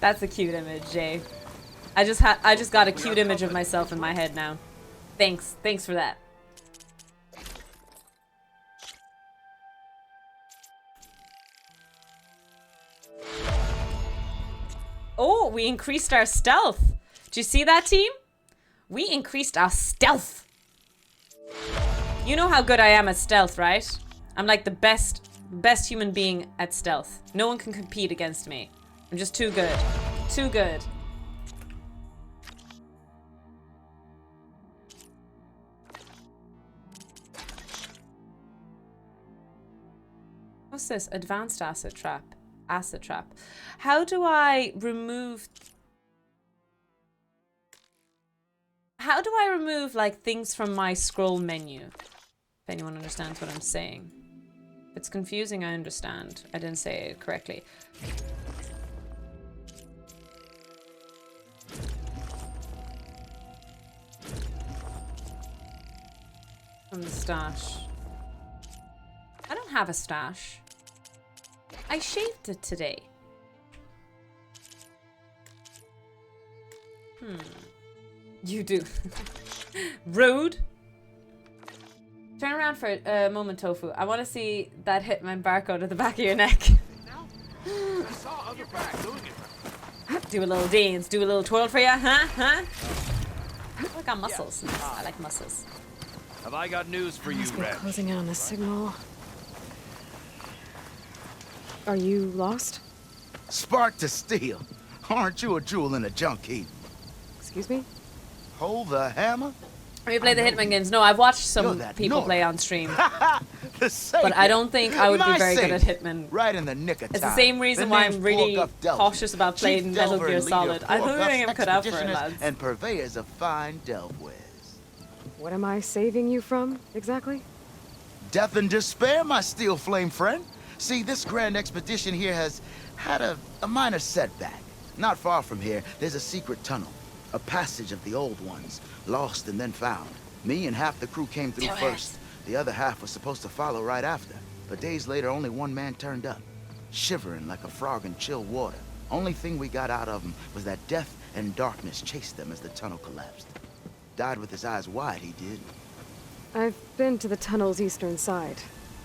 That's a cute image, Jay. I just got a cute image of myself in my head now. Thanks for that. Oh, we increased our stealth. Do you see that, team? We increased our stealth. You know how good I am at stealth, right? I'm like the best human being at stealth. No one can compete against me. I'm just too good. Too good. What's this? Advanced acid trap. Acid trap. How do I remove... How do I remove, like, things from my scroll menu? If anyone understands what I'm saying. If it's confusing, I understand. I didn't say it correctly. From the stash. I don't have a stash. I shaved it today. You do. Rude. Turn around for a moment, Tofu. I want to see that Hitman barcode at the back of your neck. Do a little dance, do a little twirl for you, huh? I got muscles. Nice. I like muscles. Have I got news for you, Red? Closing in on the signal. Are you lost? Spark to steel. Aren't you a jewel in a junk heap? Excuse me? Hold the hammer? Have you played the Hitman games? No, I've watched some people play on stream. But I don't think I would be very good at Hitman. Right in the nick of time. It's the same reason why I'm really cautious about playing Metal Gear Solid. I don't think I'm cut out for it, lads. And purveyors of fine delve wares. What am I saving you from, exactly? Death and despair, my steel flame friend. See, this grand expedition here has had a minor setback. Not far from here, there's a secret tunnel. A passage of the old ones, lost and then found. Me and half the crew came through first. The other half was supposed to follow right after. But days later, only one man turned up, shivering like a frog in chill water. Only thing we got out of him was that death and darkness chased them as the tunnel collapsed. Died with his eyes wide, he did. I've been to the tunnel's eastern side.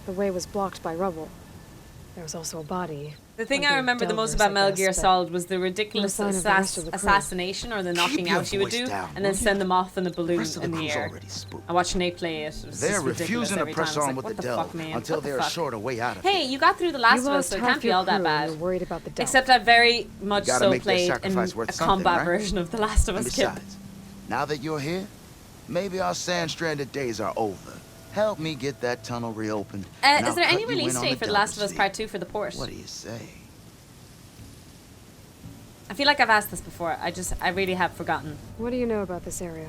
The way was blocked by rubble. There was also a body. The thing I remember the most about Metal Gear Solid was the ridiculous assassination or the knocking out you would do, and then send them off in a balloon in the air. I watched Nate play it. They're refusing to press on with the delve until they're assured a way out of it. Hey, you got through The Last of Us, so it can't be all that bad. Worried about the delve. Except I very much so played in a combat version of The Last of Us. Besides, now that you're here, maybe our sand-stranded days are over. Help me get that tunnel reopened. Is there any release date for The Last of Us Part 2 for the port? What do you say? I feel like I've asked this before. I really have forgotten. What do you know about this area?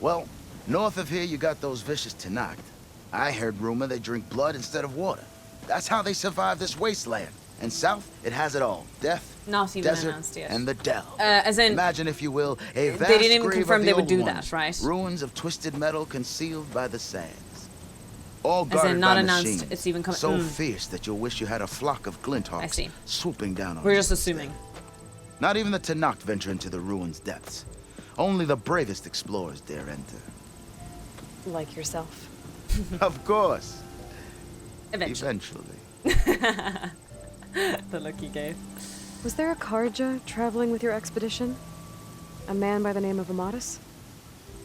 Well, north of here you got those vicious Tenakth. I heard rumor they drink blood instead of water. That's how they survive this wasteland. And south, it has it all. Death, not even desert, announced yet. and the delve. As in, imagine, if you will, a vast they didn't even grave confirm of they the would do old that, ones, right? Ruins of twisted metal concealed by the sands. All As guarded in, not by announced, machines, it's even coming. so fierce that you'll wish you had a flock of glinthawks I see. swooping down on We're you. just assuming. Not even the Tenakth venture into the ruins' depths. Only the bravest explorers dare enter. Like yourself. Of course. Eventually. The look he gave. Was there a Karja traveling with your expedition? A man by the name of Amatis?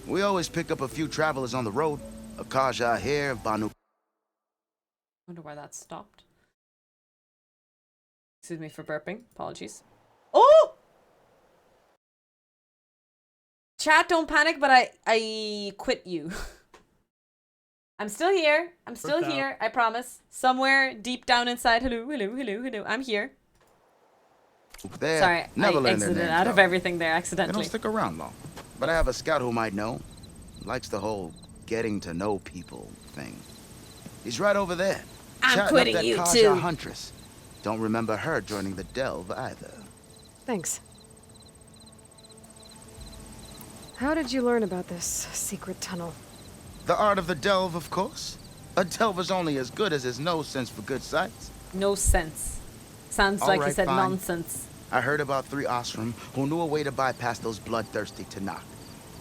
We always pick up a few travelers on the road. A Karja here, Banu. Wonder why that stopped. Excuse me for burping. Apologies. Oh! Chat, don't panic, but I quit you. I'm still here. I'm still here. I promise. Somewhere deep down inside. Hello. I'm here. There. Sorry, Never I learned their exited names, out of though. everything there They accidentally. don't stick around long. But I have a scout who might know. Likes the whole getting to know people thing. He's right over there. I'm chatting quitting up that you Karja too. Huntress. Don't remember her joining the delve either. Thanks. How did you learn about this secret tunnel? The art of the delve, of course. A delver's only as good as his no sense for good sights. No sense. Sounds All like right, you said fine. nonsense. I heard about 3 Osram who knew a way to bypass those bloodthirsty Tenakth.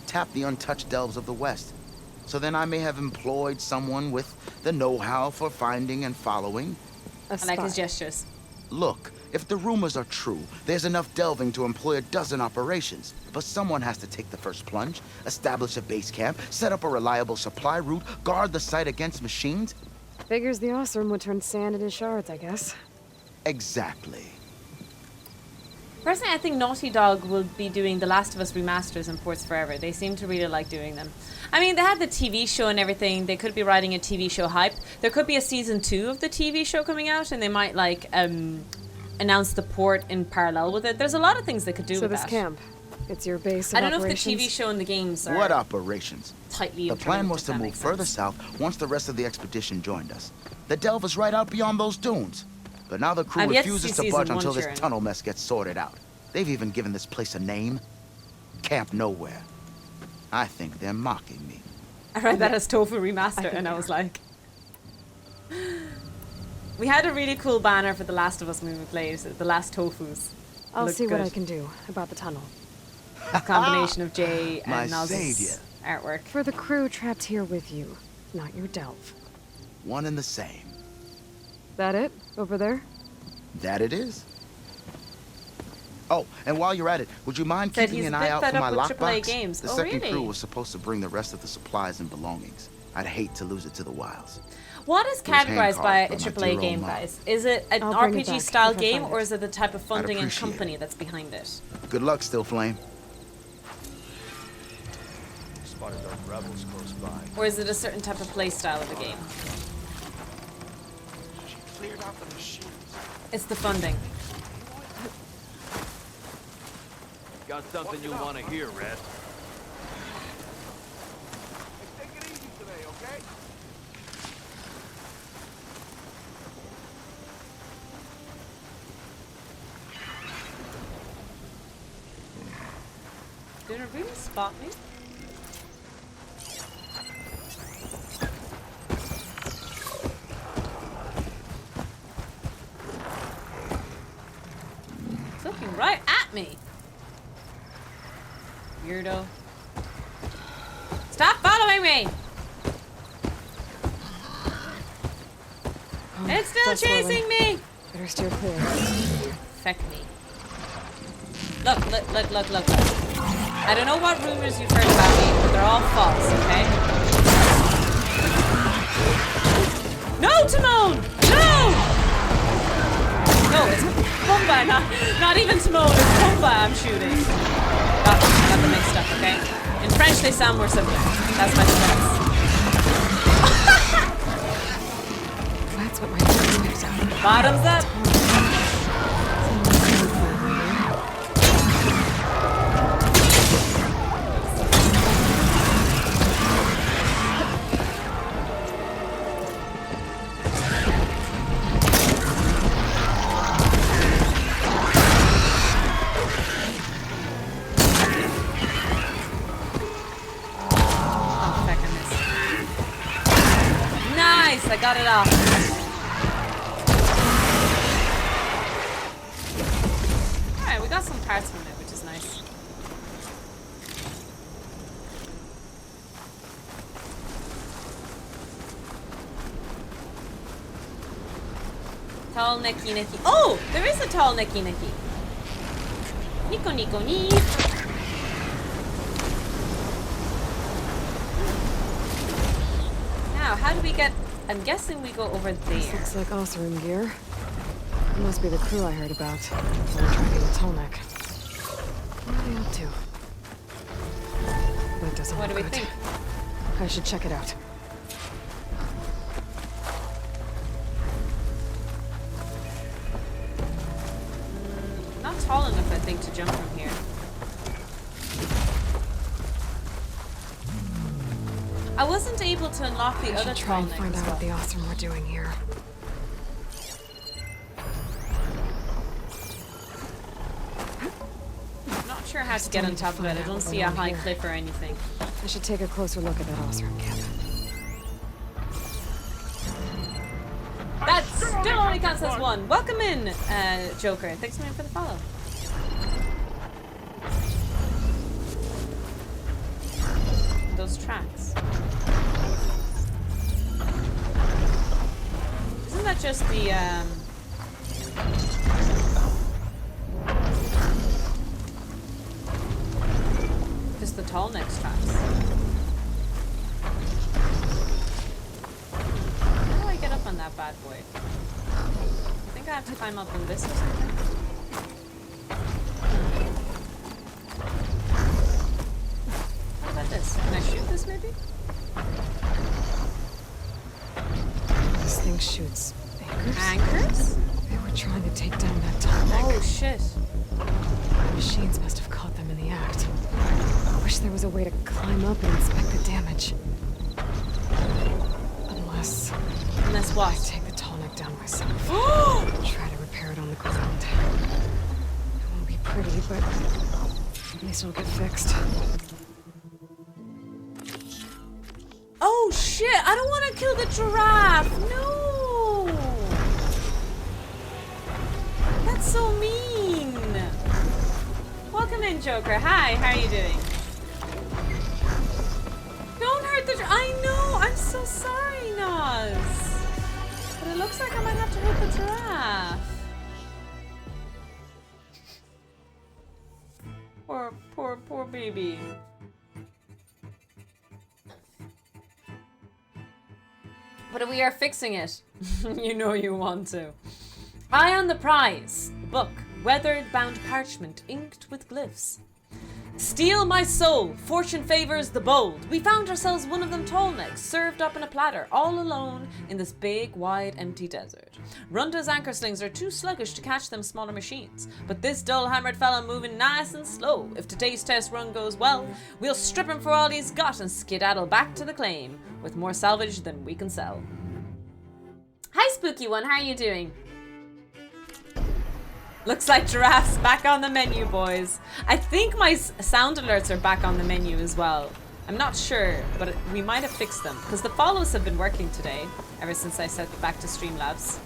Tap the untouched delves of the West. So then I may have employed someone with the know-how for finding and following. I like his gestures. Look, if the rumors are true, there's enough delving to employ a dozen operations. But someone has to take the first plunge, establish a base camp, set up a reliable supply route, guard the site against machines. Figures the Osram would turn sand into shards, I guess. Exactly. Personally, I think Naughty Dog will be doing The Last of Us remasters and ports forever. They seem to really like doing them. I mean, they had the TV show and everything. They could be writing a TV show hype. There could be a season 2 of the TV show coming out, and they might like announce the port in parallel with it. There's a lot of things they could do So with this that. camp, it's your base of I don't know operations? if the TV show and the games are What operations? tightly The plan interlinked, was if to that move makes further sense. south once the rest of the expedition joined us. The delve is right out beyond those dunes. But now the crew I've yet to refuses see to budge season until 1, this Sharon. tunnel mess gets sorted out. They've even given this place a name. Camp Nowhere. I think they're mocking me. I read that as Tofu Remaster, and I was like... We had a really cool banner for The Last of Us when we played The Last Tofus. I'll Looked see what good. I can do about the tunnel. A combination of Jay My and Noz's savior. artwork. For the crew trapped here with you, not your delve. One and the same. That it? Over there? That it is. Oh, and while you're at it, would you mind Said keeping he's an a eye bit out fed for my up with AAA lockbox? games. The Oh, second really? crew was supposed to bring the rest of the supplies and belongings. I'd hate to lose it to the wilds. What is It was categorized by a hand-carved by my AAA dear game, old mom. guys? Is it an I'll bring it RPG back style if I game, find or it. is it the type of funding and appreciate company that's behind it? Good luck, Still Flame. Spotted those rebels close by. Or is it a certain type of play style of the game? She cleared out the machines. It's the funding. Got something you want to hear, Red. Take it easy today, okay? Did it really spot me? It's looking right at me. Weirdo. Stop following me! It's still Dust swirling. chasing me! Better steer clear. Feck me. Look. I don't know what rumors you've heard about me, but they're all false, okay? No, Timon! No! No, it's Pumba, not even Timon, it's Pumba I'm shooting. Got them mixed up, okay? In French they sound more similar. That's my defense. That's what my team picked up. Bottoms up. I got it off. Alright, we got some parts from it, which is nice. Tall necky necky. Oh! There is a tall necky necky. Nico nico ni. Now, how do we get... I'm guessing we go over there. This looks like Osram gear. It must be the crew I heard about. They're tracking the Tolnek. What are they up to? That doesn't What look do we good. think? I should check it out. Not tall enough, I think, to jump from here. I wasn't able to unlock the I other should try and Tolnek find as out well. what the Osram were doing here. Not sure how to get on top of it. I don't see a high cliff or anything. I should take a closer look at that Osram camp. That still only counts as one. Welcome in, Joker. Thanks, man, for the follow. Those tracks. Isn't that just the, just the tall next tracks? How do I get up on that bad boy? I think I have to climb up on this or something. What about this? Can I shoot this maybe? This thing shoots anchors? Anchors? They were trying to take down that Tolnek. Oh shit. The machines must have caught them in the act. I wish there was a way to climb up and inspect the damage. Unless what? I take the Tolnek down myself. Try to repair it on the ground. It won't be pretty, but at least it'll get fixed. Oh shit! I don't want to kill the giraffe! No! That's so mean. Welcome in, Joker. Hi, how are you doing? Don't hurt the... I know, I'm so sorry, Naz. But it looks like I might have to hurt the giraffe. Poor baby. But we are fixing it. You know you want to. Eye on the prize. Book. Weathered bound parchment inked with glyphs. Steal my soul. Fortune favors the bold. We found ourselves one of them tall necks, served up in a platter, all alone in this big, wide, empty desert. Runda's anchor slings are too sluggish to catch them smaller machines, but this dull-hammered fella moving nice and slow. If today's test run goes well, we'll strip him for all he's got and skedaddle back to the claim with more salvage than we can sell. Hi, Spooky One. How are you doing? Looks like giraffes back on the menu, boys. I think my sound alerts are back on the menu as well. I'm not sure, but we might have fixed them because the follows have been working today ever since I set back to Streamlabs.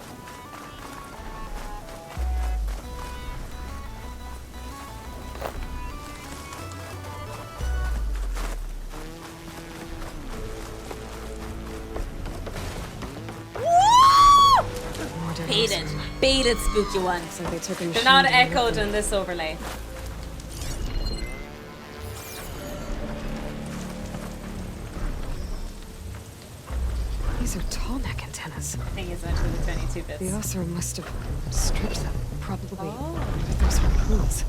Baited. Baited, Spooky One. So they're not echoed in this overlay. These are tall neck antennas. I think it's actually the 22 bits. The Ossar must have stripped them, probably with those harpoons.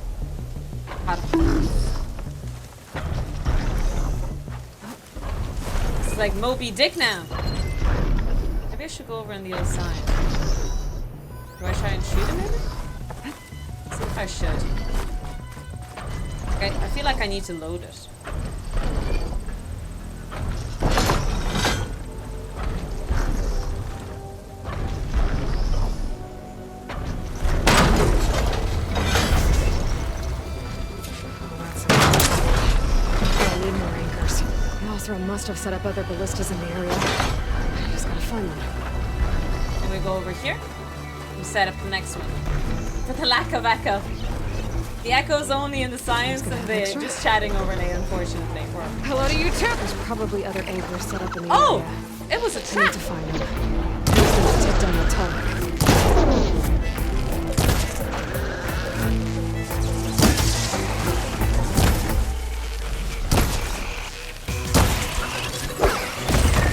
It's like Moby Dick now. Maybe I should go over on the other side. Do I try and shoot him maybe? Let's see if I should. Okay, I feel like I need to load it. Must have set up other ballistas in the area. I just gotta find them. And we go over here. We set up the next one. For the lack of echo. The echo's only in the science and the just chatting overlay, unfortunately. Hello to you too. There's probably other anchors set up in the area. Oh! It was a trap. I need to find them. Use them to take down the tunnel.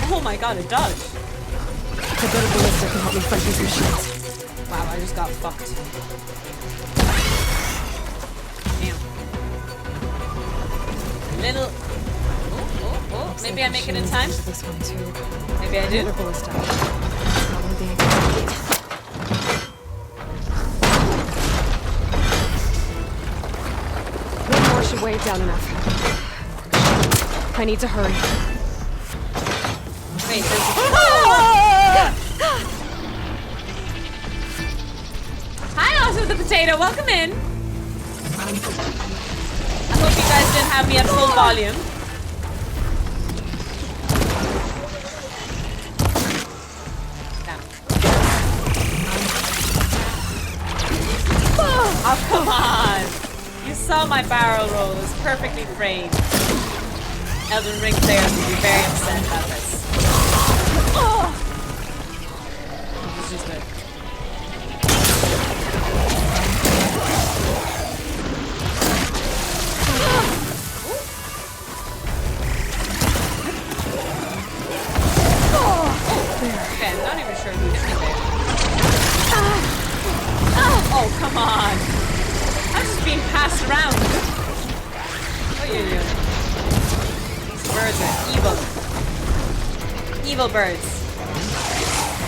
Oh my god, it does. The better ballista can help me fight these machines. Wow, I just got fucked. Damn. Little... Oh. Maybe I make it in time? This one too. Maybe I do. Another ballista. One more should weigh it down enough. I need to hurry. Wait, there's Hi, also the potato. Welcome in. I hope you guys didn't have me at full volume. Damn. Oh, come on. You saw my barrel roll. It was perfectly framed. Elden Ring players would be very upset about this. This is good. Okay, I'm not even sure who hit me there. Oh, come on. I'm just being passed around. What are you doing? These birds are evil. Evil birds.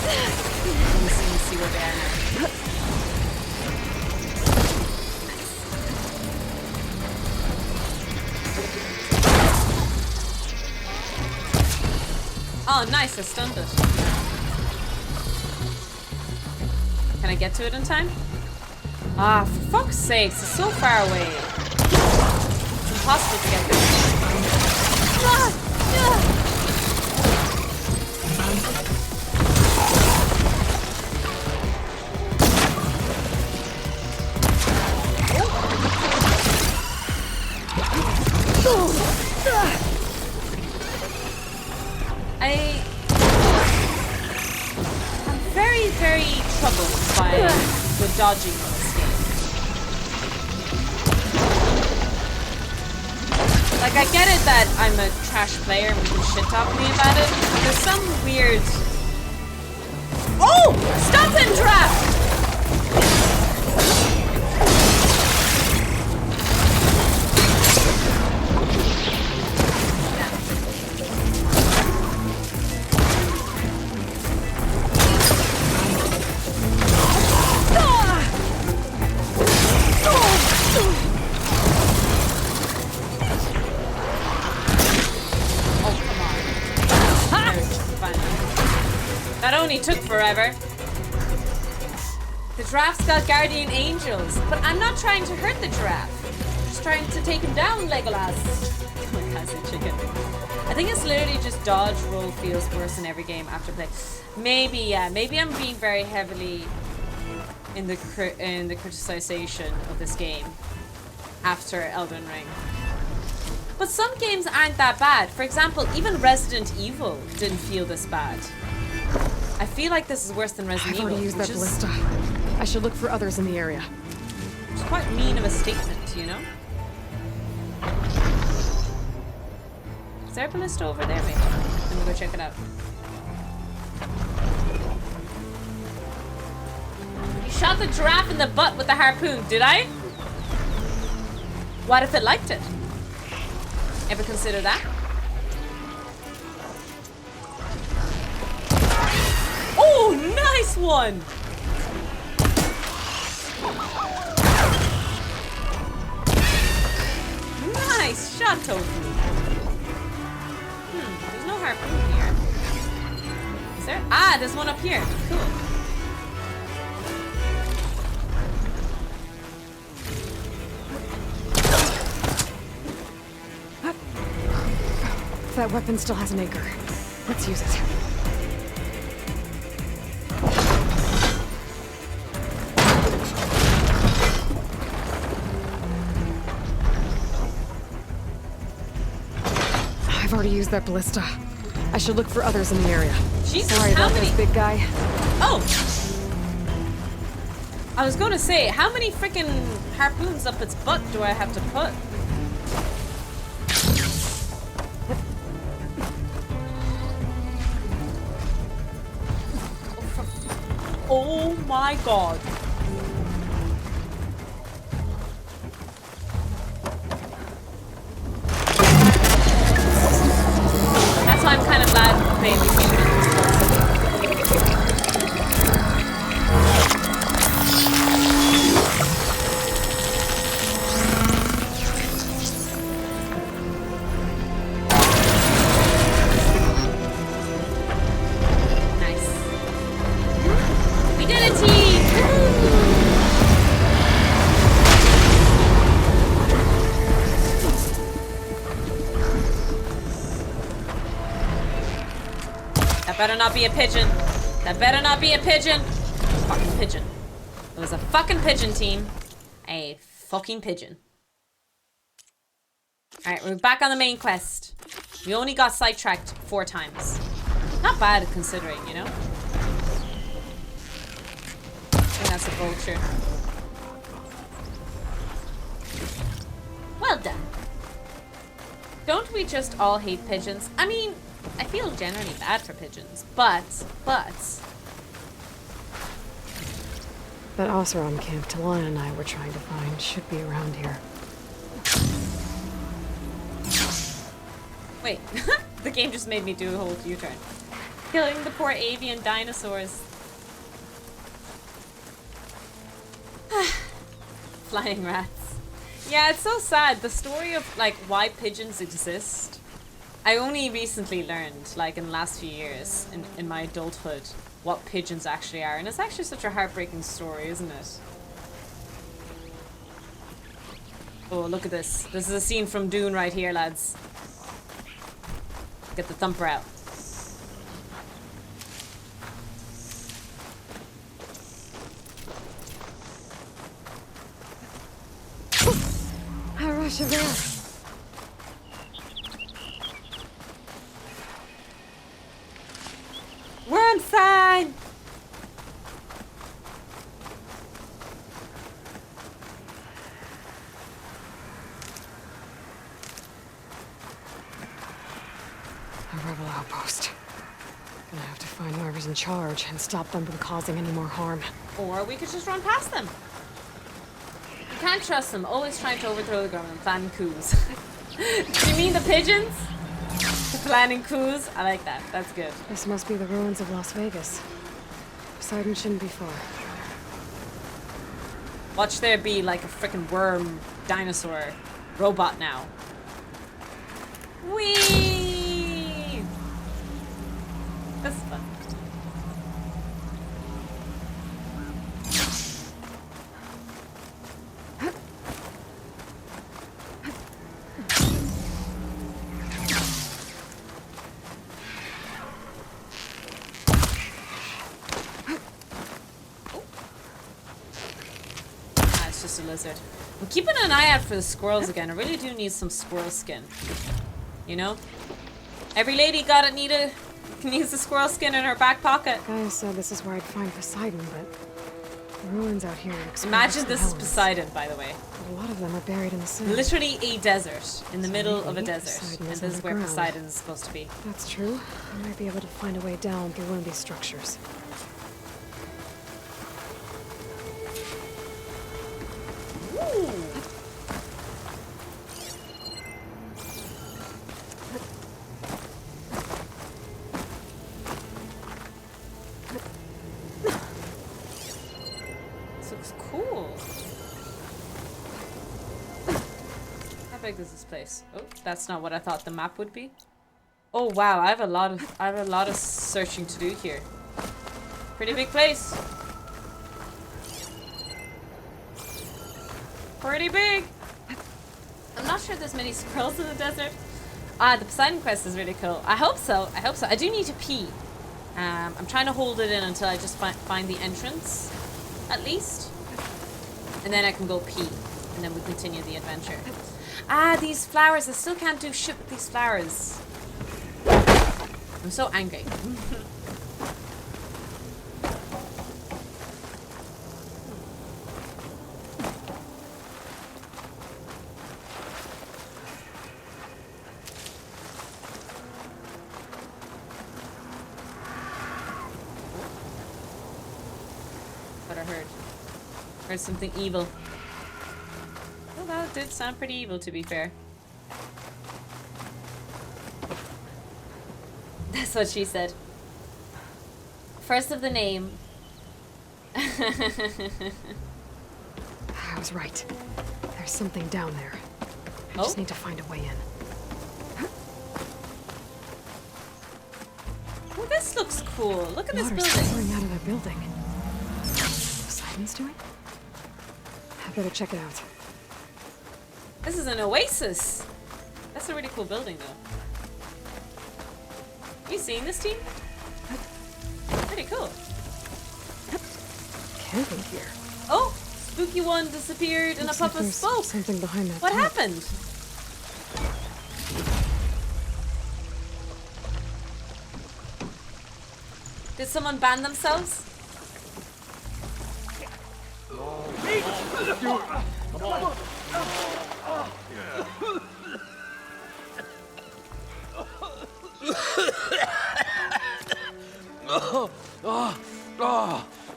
Let me see where they are now. Oh, nice, I stunned it. Can I get to it in time? Ah, for fuck's sakes, it's so far away. It's impossible to get there. trouble by with dodging in this game. Like, I get it that I'm a trash player and people shit talk me about it, but there's some weird... Oh! Stop and draft! That only took forever. The giraffe's got guardian angels, but I'm not trying to hurt the giraffe. I'm just trying to take him down, Legolas. Oh my God, I said chicken. I think it's literally just dodge roll feels worse in every game after play. Maybe, yeah. Maybe I'm being very heavily in the criticization of this game after Elden Ring. But some games aren't that bad. For example, even Resident Evil didn't feel this bad. I feel like this is worse than Resident Evil. I've already used that ballista. I should look for others in the area. It's quite mean of a statement, you know? Is there a ballista over there, maybe? Let me go check it out. You shot the giraffe in the butt with the harpoon, did I? What if it liked it? Ever consider that? Oh, nice one! Nice shot, Tofu. There's no harpoon here. Is there? Ah, there's one up here. Cool. That weapon still has an anchor. Let's use it. I've already used that ballista. I should look for others in the area. Jesus, sorry how about many? this, big guy. Oh! I was going to say, how many freaking harpoons up its butt do I have to put? Oh my God. That's why I'm kind of glad they became better not be a pigeon. That better not be a pigeon. Fucking pigeon. It was a fucking pigeon, team. A fucking pigeon. Alright, we're back on the main quest. We only got sidetracked 4 times. Not bad considering, you know? I think that's a vulture. Well done. Don't we just all hate pigeons? I mean, I feel generally bad for pigeons, but... That Oseram camp Talon and I were trying to find should be around here. Wait, the game just made me do a whole U-turn. Killing the poor avian dinosaurs. Flying rats. Yeah, it's so sad. The story of, like, why pigeons exist, I only recently learned, like, in the last few years, in my adulthood, what pigeons actually are. And it's actually such a heartbreaking story, isn't it? Oh, look at this. This is a scene from Dune right here, lads. Get the thumper out. I rush of air. We're inside! A rebel outpost. Gonna have to find whoever's in charge and stop them from causing any more harm. Or we could just run past them. You can't trust them. Always trying to overthrow the government, planning coups. Do you mean the pigeons? Planning coups? I like that. That's good. This must be the ruins of Las Vegas. Poseidon shouldn't be far. Watch there be like a freaking worm dinosaur robot now. Whee! This is fun. It's just a lizard. I'm keeping an eye out for the squirrels again. I really do need some squirrel skin. You know? Every lady can use the squirrel skin in her back pocket. Guy said this is where I'd find Poseidon, but the ruins out here are Imagine this is Poseidon, by the way. A lot of them are buried in the sand. Literally a desert. In the middle of a maybe desert. Poseidon And is this is where underground. Poseidon is supposed to be. That's true. I might be able to find a way down through one of these structures. This looks cool. How big is this place? Oh, that's not what I thought the map would be. Oh wow, I have a lot of searching to do here. Pretty big place. Pretty big. I'm not sure there's many squirrels in the desert. Ah, the Poseidon quest is really cool. I hope so. I hope so. I do need to pee. I'm trying to hold it in until I just find the entrance, at least. And then I can go pee. And then we continue the adventure. Ah, these flowers. I still can't do shit with these flowers. I'm so angry. What I heard. Heard something evil. Well, that did sound pretty evil, to be fair. That's what she said. First of the name. I was right. There's something down there. I just need to find a way in. Well, this looks cool. Look at this Water's building. pouring out of that building. Poseidon's doing? I better check it out. This is an oasis. That's a really cool building, though. You seen this, team? Pretty cool. Camping here. Oh, spooky one disappeared and a puff of there's smoke. something behind that. What tent. happened? Did someone ban themselves?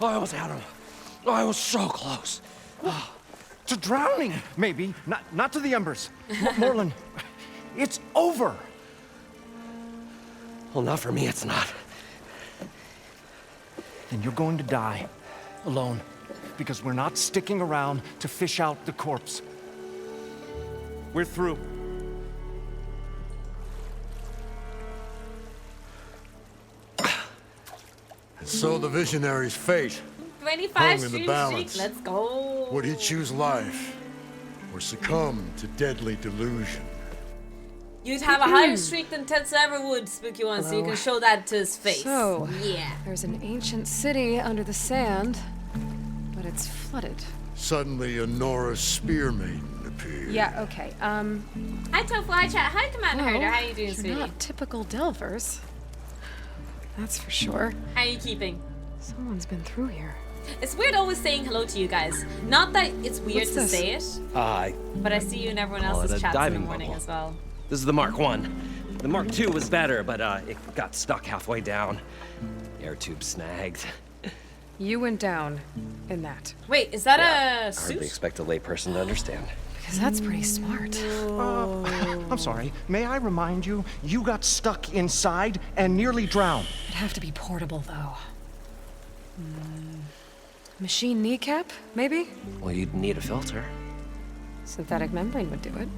I almost had him. I was so close. To drowning, maybe. Not to the embers. Morlin, it's over. Well, not for me, it's not. Then you're going to die. Alone. Because we're not sticking around to fish out the corpse. We're through. So the visionary's fate 25 hung in the streams balance. streak. Let's go. Would he choose life or succumb to deadly delusion? You'd have a higher streak than Tetsu ever would, Spooky One, so you Hello. can show that to his face. So, yeah. there's an ancient city under the sand, but it's flooded. Suddenly, a Nora spear maiden appeared. Yeah, okay. Hi, Tofu. Hi, chat. Hi, Commander Herder. How you doing, you're sweetie? not typical Delvers. That's for sure. How you keeping? Someone's been through here. It's weird always saying hello to you guys. Not that it's weird What's to this? say it, but I see you in everyone Call it else's a chats in the diving morning bubble. as well. This is the Mark 1. The Mark II was better, but it got stuck halfway down. Air tube snagged. You went down in that. Wait, is that I a suit? hardly expect a layperson to understand. Because that's pretty smart. I'm sorry. May I remind you, you got stuck inside and nearly drowned. It'd have to be portable, though. Machine kneecap, maybe? Well, you'd need a filter. Synthetic membrane would do it.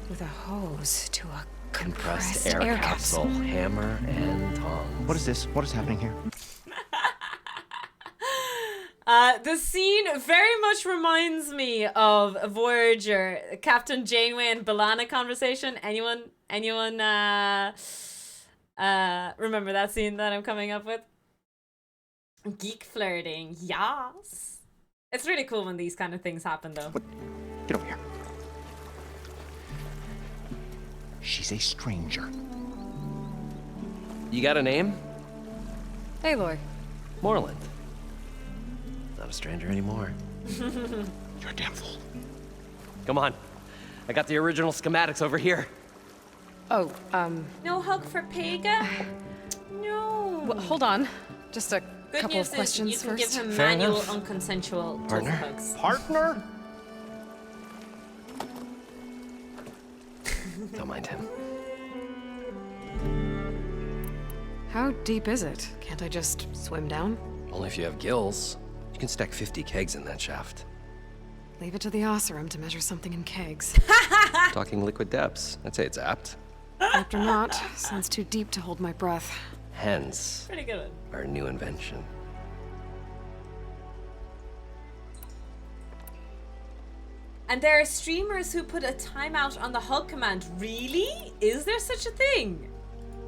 With a hose to a compressed air capsule. Hammer and tongs. What is this? What is happening here? The scene very much reminds me of Voyager, Captain Janeway and B'Elanna conversation. Anyone remember that scene that I'm coming up with? Geek flirting, yes. It's really cool when these kind of things happen, though. Get over here. She's a stranger. You got a name? Aloy. Moreland. Not a stranger anymore. You're a damn fool. Come on. I got the original schematics over here. Oh, No hug for Pega? No. well, hold on. Just a Good couple news of questions is you can first. give him Fair manual, enough. unconsensual Partner? hugs. Partner? Don't mind him. How deep is it? Can't I just swim down? Only if you have gills. You can stack 50 kegs in that shaft. Leave it to the Oseram to measure something in kegs. Talking liquid depths. I'd say it's apt. After not, sounds too deep to hold my breath. Hence, Pretty good one. our new invention. And there are streamers who put a timeout on the hug command. Really? Is there such a thing?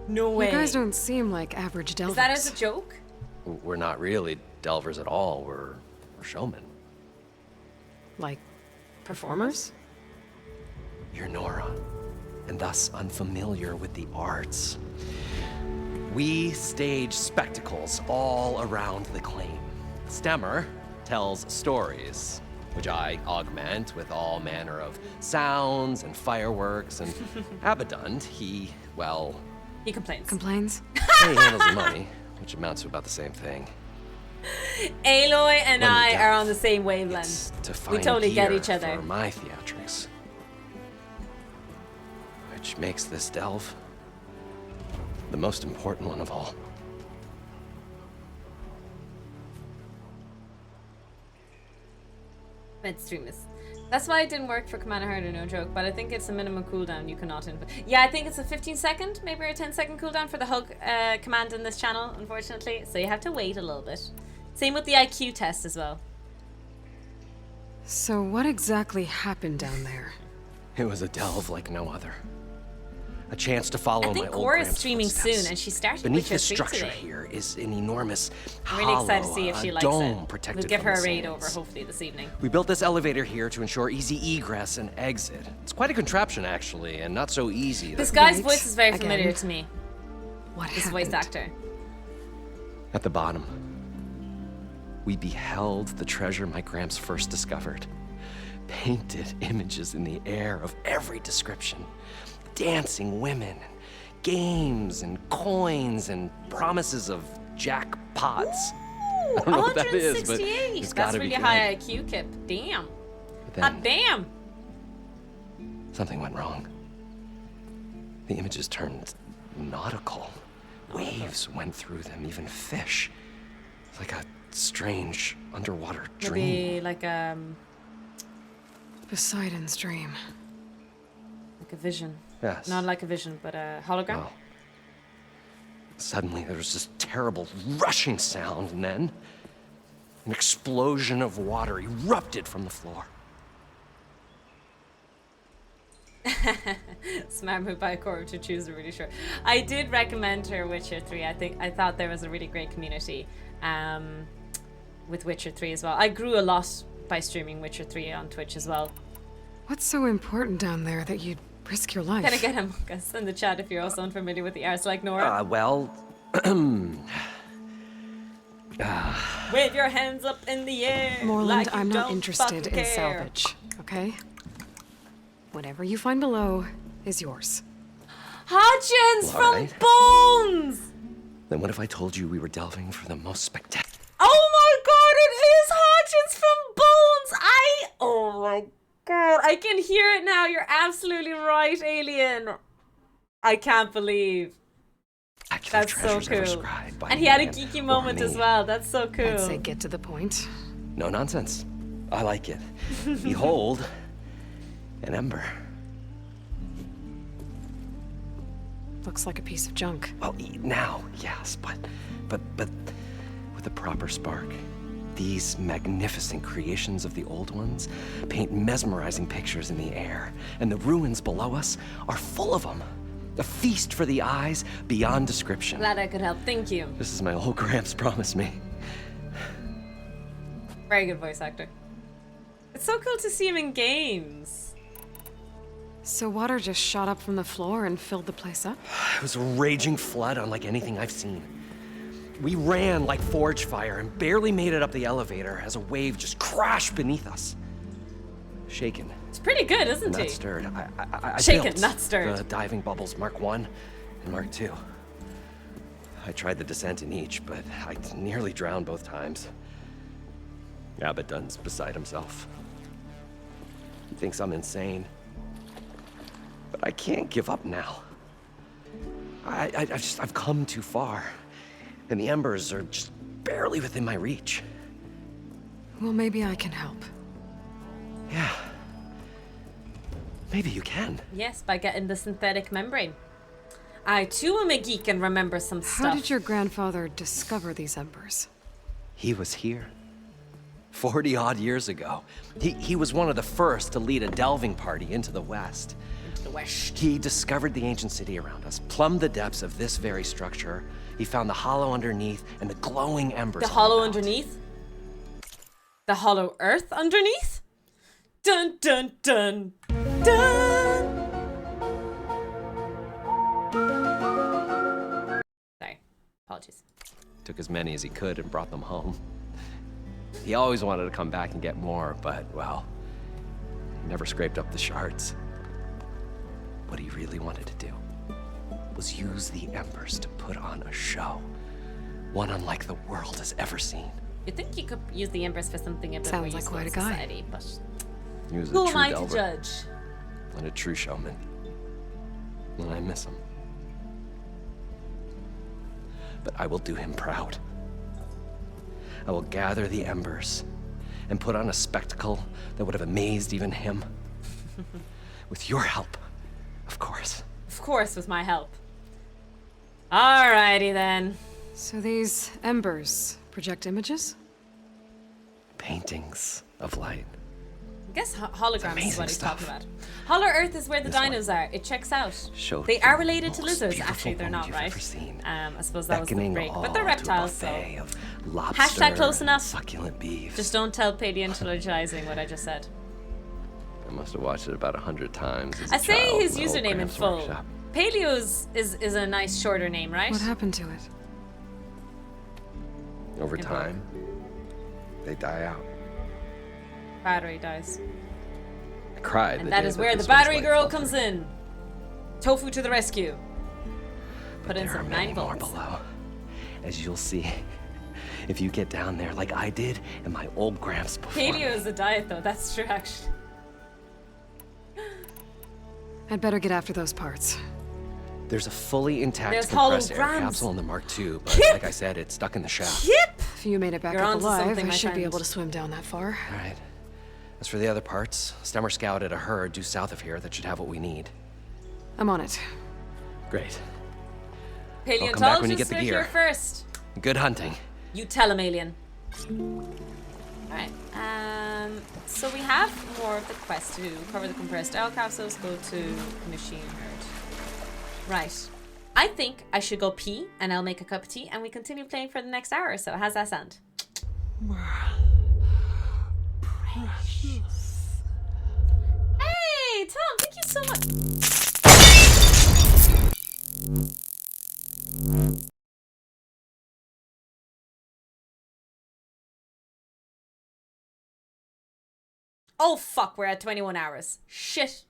No way. You guys don't seem like average delvers. Is that as a joke? We're not really delvers at all. We're showmen. Like, performers? You're Nora, and thus unfamiliar with the arts. We stage spectacles all around the claim. Stemmer tells stories, which I augment with all manner of sounds and fireworks, and Abaddon, he complains. Complains? he handles the money, which amounts to about the same thing. Aloy and When in I doubt, are on the same wavelength. To We find totally get gear each other. for my theatrics. Which makes this delve the most important one of all. Midstream is. That's why it didn't work for Commander Harder, no joke. But I think it's a minimum cooldown you cannot input. Yeah, I think it's a 15-second, maybe a 10-second cooldown for the hug command in this channel, unfortunately. So you have to wait a little bit. Same with the IQ test as well. So what exactly happened down there? It was a delve like no other. A chance to follow I my think old Cora's Gramps' streaming footsteps. soon, and she started Beneath Witcher this 3 structure today. here is an enormous I'm really excited to hollow, see if she a likes dome it. protected We'll give from her a the raid over, sands. hopefully, this evening. We built this elevator here to ensure easy egress and exit. It's quite a contraption, actually, and not so easy. This guy's Right. voice is very Again. familiar to me. What This happened? voice actor. At the bottom, we beheld the treasure my Gramps first discovered. Painted images in the air of every description. Dancing women, games and coins and promises of jackpots. I don't know what that is, but 168. it's That's gotta really be good. high IQ, Kip. Damn. But Hot then damn. something went wrong. The images turned nautical. Waves went through them, even fish. It's like a strange underwater dream. Maybe like Poseidon's dream. a vision. Yes. Not like a vision, but a hologram. Well, suddenly there was this terrible rushing sound, and then an explosion of water erupted from the floor. Smart move by Cora to choose a really short. I did recommend her Witcher 3. I thought there was a really great community with Witcher 3 as well. I grew a lot by streaming Witcher 3 on Twitch as well. What's so important down there that you'd risk your life? Can I get him in the chat if you're also unfamiliar with the arts like Nora? Wave your hands up in the air. Moreland, like you I'm not don't interested fucking in care. salvage, okay? Whatever you find below is yours. Hutchins Well, all from right. Bones! Then what if I told you we were delving for the most spectacular? Oh my god, it is Hutchins from Bones! Oh my god, I can hear it now. You're absolutely right, Alien. I can't believe. That's so cool. And he had a geeky moment as well. That's so cool. I'd say get to the point. No nonsense. I like it. Behold, an ember. Looks like a piece of junk. Well, now, yes, but with a proper spark. These magnificent creations of the old ones paint mesmerizing pictures in the air, and the ruins below us are full of them. A feast for the eyes beyond description. Glad I could help. Thank you. This is my old Gramps promised me. Very good voice actor. It's so cool to see him in games. So water just shot up from the floor and filled the place up? It was a raging flood unlike anything I've seen. We ran like forge fire and barely made it up the elevator as a wave just crashed beneath us. Shaken. It's pretty good, isn't Not he? stirred. I Shaken, built not stirred. the diving bubbles Mark 1 and Mark 2. I tried the descent in each, but I nearly drowned both times. Abaddon's beside himself. He thinks I'm insane. But I can't give up now. I've come too far. And the embers are just barely within my reach. Well, maybe I can help. Yeah. Maybe you can. Yes, by getting the synthetic membrane. I too am a geek and remember some stuff. How did your grandfather discover these embers? He was here. 40-odd years ago. He was one of the first to lead a delving party into the West. Into the West. He discovered the ancient city around us, plumbed the depths of this very structure. He found the hollow underneath and the glowing embers. The hollow underneath? The hollow earth underneath? Dun dun dun dun! Sorry. Apologies. Took as many as he could and brought them home. He always wanted to come back and get more, but, well, he never scraped up the shards. What he really wanted to do was use the embers to put on a show. One unlike the world has ever seen. You'd think you could use the embers for something a bit Sounds more like useful quite in a guy. society, but He was a who true am I to delver judge? and a true showman. And I miss him. But I will do him proud. I will gather the embers and put on a spectacle that would have amazed even him. With your help, of course. Of course, with my help. Alrighty then. So these embers project images? Paintings of light. I guess holograms is amazing what he's stuff. talking about. Hollow Earth is where the This one. dinos are. It checks out. Showed They the are related to most lizards. beautiful Actually, they're woman not, you've right? ever seen. I suppose that was the Beckoning break. all But they're to a reptiles, so buffet of lobster hashtag close and enough. succulent beef. Just don't tell paleontologizing what I just said. I must have watched it about 100 times. As I a say child his in my old username in Gramps full. workshop. Paleo's is a nice shorter name, right? What happened to it? Over In time, they die out. Battery dies. I cried. And the that day is where the this one's battery light girl fell comes through. in. Tofu to the rescue. Put in There are some many 9 more volts. below, as you'll see. If you get down there like I did and my old Gramps before Paleo me. is a diet though, that's true actually. I'd better get after those parts. There's a fully intact There's compressed air holograms. capsule in the Mark II, but Kip! like I said, it's stuck in the shaft. Yep! If you made it back You're up onto alive, something, I my should be friend. able to swim down that far. All right. As for the other parts, Stemmer scouted a herd due south of here that should have what we need. I'm on it. Great. Paleontologists back when you get the are gear. here first. Good hunting. You tell him, alien. Alright, so we have more of the quest to do. Cover the compressed oil capsules, go to machine herd. Right. I think I should go pee and I'll make a cup of tea and we continue playing for the next hour or so. How's that sound? Hey, Tom, thank you so much. Oh fuck, we're at 21 hours. Shit.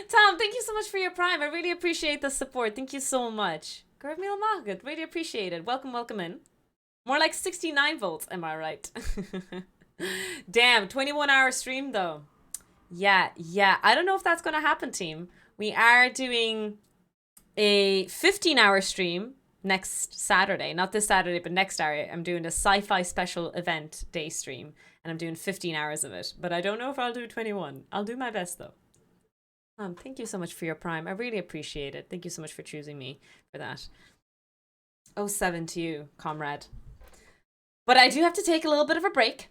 Tom, thank you so much for your Prime. I really appreciate the support. Thank you so much. Gurmil Magat, really appreciate it. Welcome, welcome in. More like 69 volts, am I right? Damn, 21-hour stream though. Yeah. I don't know if that's going to happen, team. We are doing a 15-hour stream next Saturday. Not this Saturday, but next Saturday. I'm doing a sci-fi special event day stream. And I'm doing 15 hours of it. But I don't know if I'll do 21. I'll do my best though. Thank you so much for your Prime. I really appreciate it. Thank you so much for choosing me for that. 07 to you, comrade. But I do have to take a little bit of a break.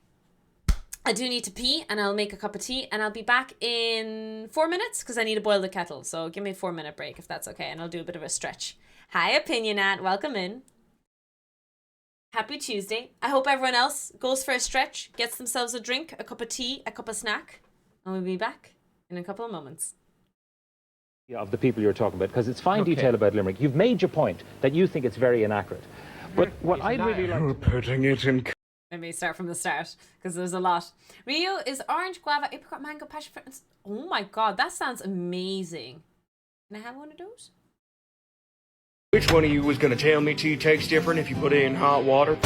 I do need to pee, and I'll make a cup of tea, and I'll be back in 4 minutes because I need to boil the kettle. So give me a 4-minute break if that's okay, and I'll do a bit of a stretch. Hi, Opinionat. Welcome in. Happy Tuesday. I hope everyone else goes for a stretch, gets themselves a drink, a cup of tea, a cup of snack, and we'll be back in a couple of moments. Of the people you're talking about, because it's fine detail about Limerick. You've made your point that you think it's very inaccurate. But what I'd really like... You're putting it in... Let me start from the start, because there's a lot. Rio is orange, guava, apricot, mango, passion fruit. Oh my god, that sounds amazing. Can I have one of those? Which one of you was going to tell me tea tastes different if you put it in hot water?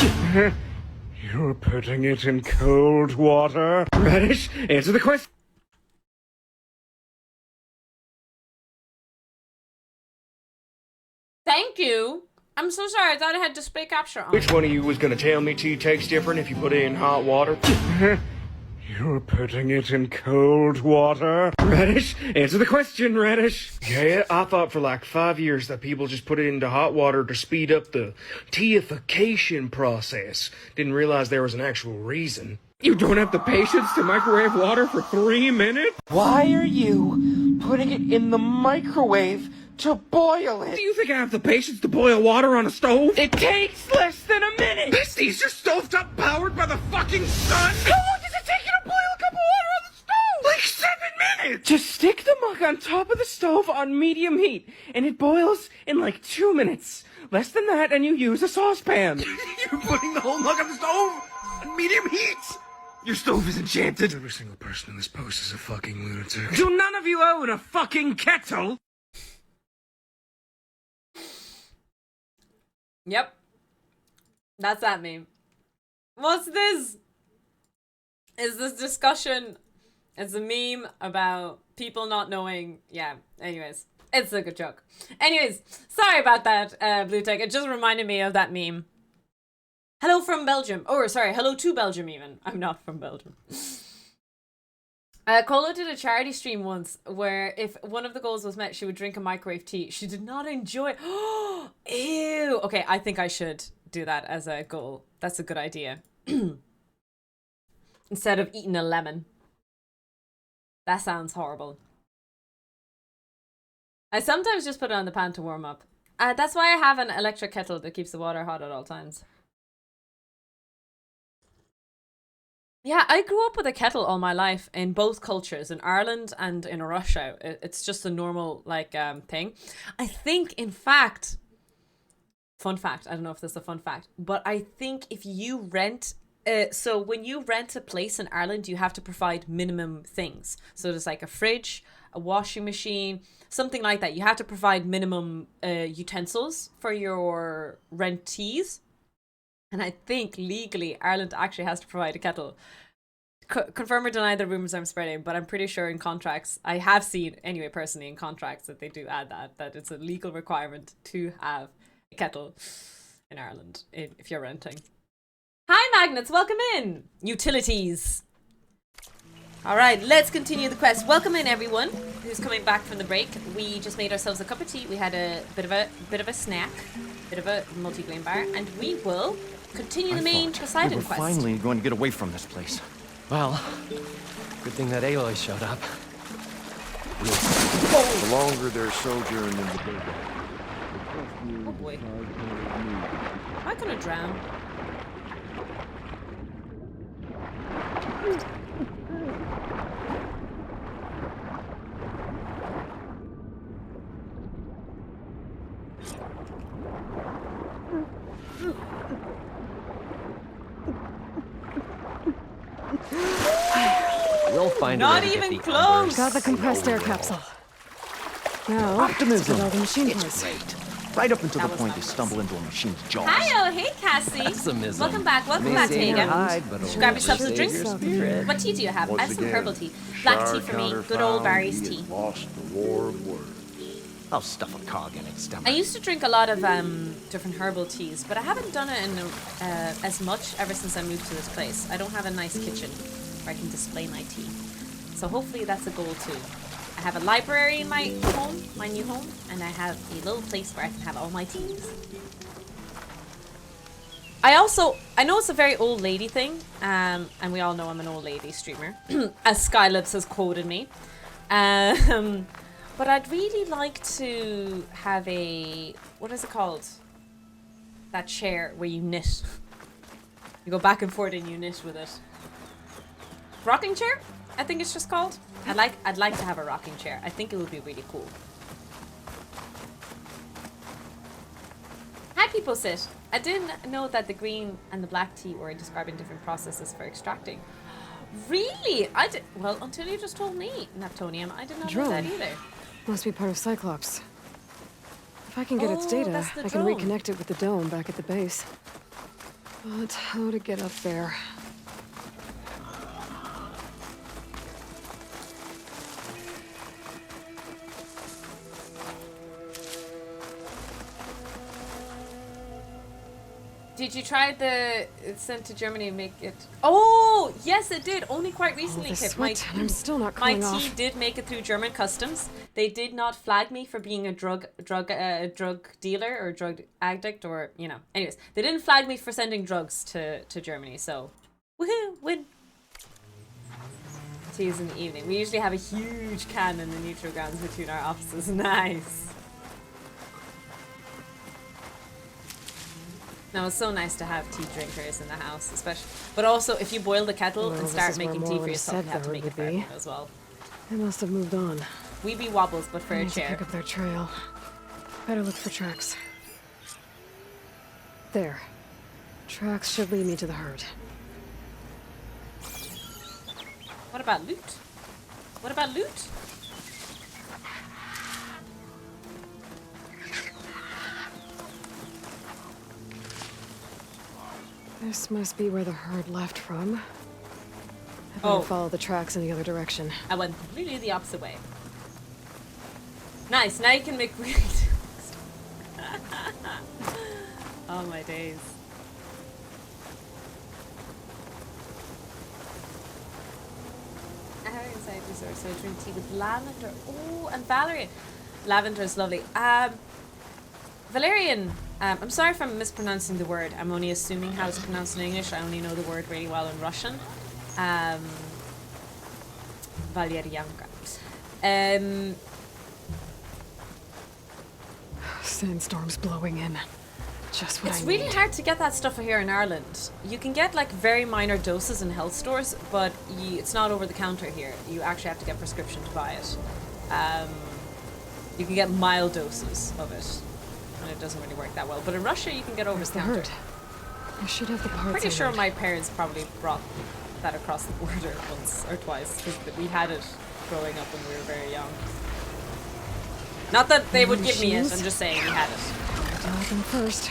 You're putting it in cold water. Radish, answer the question. Thank you. I'm so sorry. I thought I had display capture on. Which one of you was going to tell me tea tastes different if you put it in hot water? You're putting it in cold water. Radish, answer the question, Radish. Yeah, I thought for like 5 years that people just put it into hot water to speed up the teaification process. Didn't realize there was an actual reason. You don't have the patience to microwave water for 3 minutes? Why are you putting it in the microwave to boil it? Do you think I have the patience to boil water on a stove? It takes less than a minute! Besties, your stovetop powered by the fucking sun? How long does it take you to boil a cup of water on the stove? Like 7 minutes! Just stick the mug on top of the stove on medium heat, and it boils in like 2 minutes. Less than that, and you use a saucepan. You're putting the whole mug on the stove on medium heat? Your stove is enchanted. Every single person in this post is a fucking lunatic. Do none of you own a fucking kettle? Yep. That's that meme. What's this? Is this discussion? It's a meme about people not knowing. Yeah, anyways. It's a good joke. Anyways, sorry about that, Blue Tech. It just reminded me of that meme. Hello from Belgium. Or, sorry, hello to Belgium even. I'm not from Belgium. Colo did a charity stream once where if one of the goals was met, she would drink a microwave tea. She did not enjoy. Oh, ew. Okay, I think I should do that as a goal. That's a good idea. Instead of eating a lemon. That sounds horrible. I sometimes just put it on the pan to warm up. That's why I have an electric kettle that keeps the water hot at all times. Yeah, I grew up with a kettle all my life in both cultures, in Ireland and in Russia. It's just a normal, like, thing. I think, in fact, fun fact, I don't know if this is a fun fact, but I think if you rent, so when you rent a place in Ireland, you have to provide minimum things. So there's like a fridge, a washing machine, something like that. You have to provide minimum utensils for your rentees. And I think legally Ireland actually has to provide a kettle. Confirm or deny the rumors I'm spreading, but I'm pretty sure in contracts, I have seen anyway personally in contracts that they do add that it's a legal requirement to have a kettle in Ireland if you're renting. Hi Magnets, welcome in! Utilities. Alright, let's continue the quest. Welcome in everyone who's coming back from the break. We just made ourselves a cup of tea. We had a bit of a snack, bit of a multi-grain bar, and we will continue the main Poseidon we were quest. Finally going to get away from this place. Well, good thing that Aloy showed up. The longer their sojourn in the desert. Oh boy. Am I gonna drown? We'll find a not way to even get the close. embers. Got the compressed air capsule. Now, Optimism. let's get all the machine It's parts. great. Right up until That the was point not you close. stumble into a machine's jaws. Hi, oh, hey, Cassie. Pessimism. Welcome back, May Tegan. save your hide, but Grab it'll yourself a save drink. your spirit. What tea do you have? I Once have some again, herbal tea. the Black Shire tea for me. counter Good old found Barry's he tea. had lost the war of words. I'll stuff a cog in its stomach. I used to drink a lot of different herbal teas, but I haven't done it in as much ever since I moved to this place. I don't have a nice kitchen where I can display my tea. So hopefully that's a goal too. I have a library in my home, my new home, and I have a little place where I can have all my teas. I know it's a very old lady thing, and we all know I'm an old lady streamer, as Skylibs has quoted me. But I'd really like to have a, what is it called? That chair where you knit. You go back and forth and you knit with it. Rocking chair? I think it's just called. I'd like to have a rocking chair. I think it would be really cool. Hi, people sit. I didn't know that the green and the black tea were describing different processes for extracting. Really? Well, until you just told me, Neptunium, I did not know that either. Must be part of Cyclops. If I can get its data, that's the I can drone. reconnect it with the dome back at the base. But how to get up there? Did you try the sent to Germany and make it? Oh, yes, it did. Only quite recently, this Kip. sweat, and I'm still not my cooling tea off. did make it through German customs. They did not flag me for being a drug dealer or drug addict or, you know. Anyways, they didn't flag me for sending drugs to Germany. So, woohoo, win. Teas in the evening. We usually have a huge can in the neutral grounds between our offices. Nice. No, it's so nice to have tea drinkers in the house, especially. But also, if you boil the kettle Well, and this start is where making tea for Moreland yourself, said you have to the make herd it for would be. everyone as well. They must have moved on. We be wobbles, but for I a need to chair. pick up their trail. Better look for tracks. There. Tracks should lead me to the herd. What about loot? What about loot? This must be where the herd left from. I better Oh. follow the tracks in the other direction. I went completely the opposite way. Nice, now you can make weird. Oh my days. I have an inside resource, so I drink tea with lavender. Oh, and valerian. Lavender is lovely. Valerian, I'm sorry if I'm mispronouncing the word. I'm only assuming how it's pronounced in English. I only know the word really well in Russian. Valerianka. Sandstorms blowing in. Just what It's I really need. hard to get that stuff here in Ireland. You can get like very minor doses in health stores, but it's not over the counter here. You actually have to get prescription to buy it. You can get mild doses of it, and it doesn't really work that well. But in Russia, you can get over Where's the the counter. herd? I should have the parts. Pretty I sure need. my parents probably brought that across the border once or twice because we had it growing up when we were very young. Not that they would give me it. I'm just saying we had it. Deal with them first.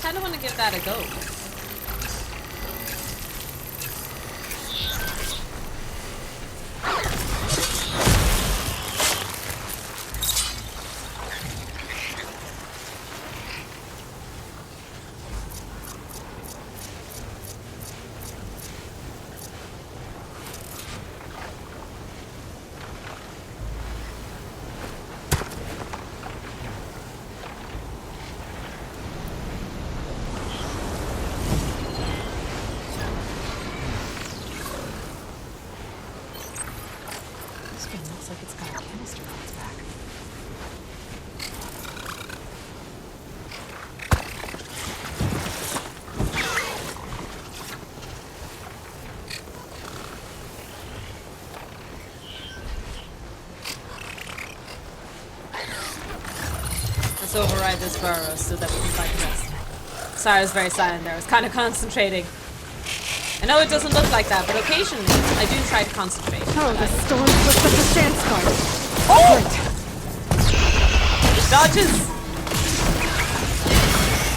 Kind of want to give that a go. Let's override this burrow so that we can fight the rest. Sorry, I was very silent there. I was kind of concentrating. I know it doesn't look like that, but occasionally I do try to concentrate. Oh, the storm flipped up the sand spire. Oh! Dodges!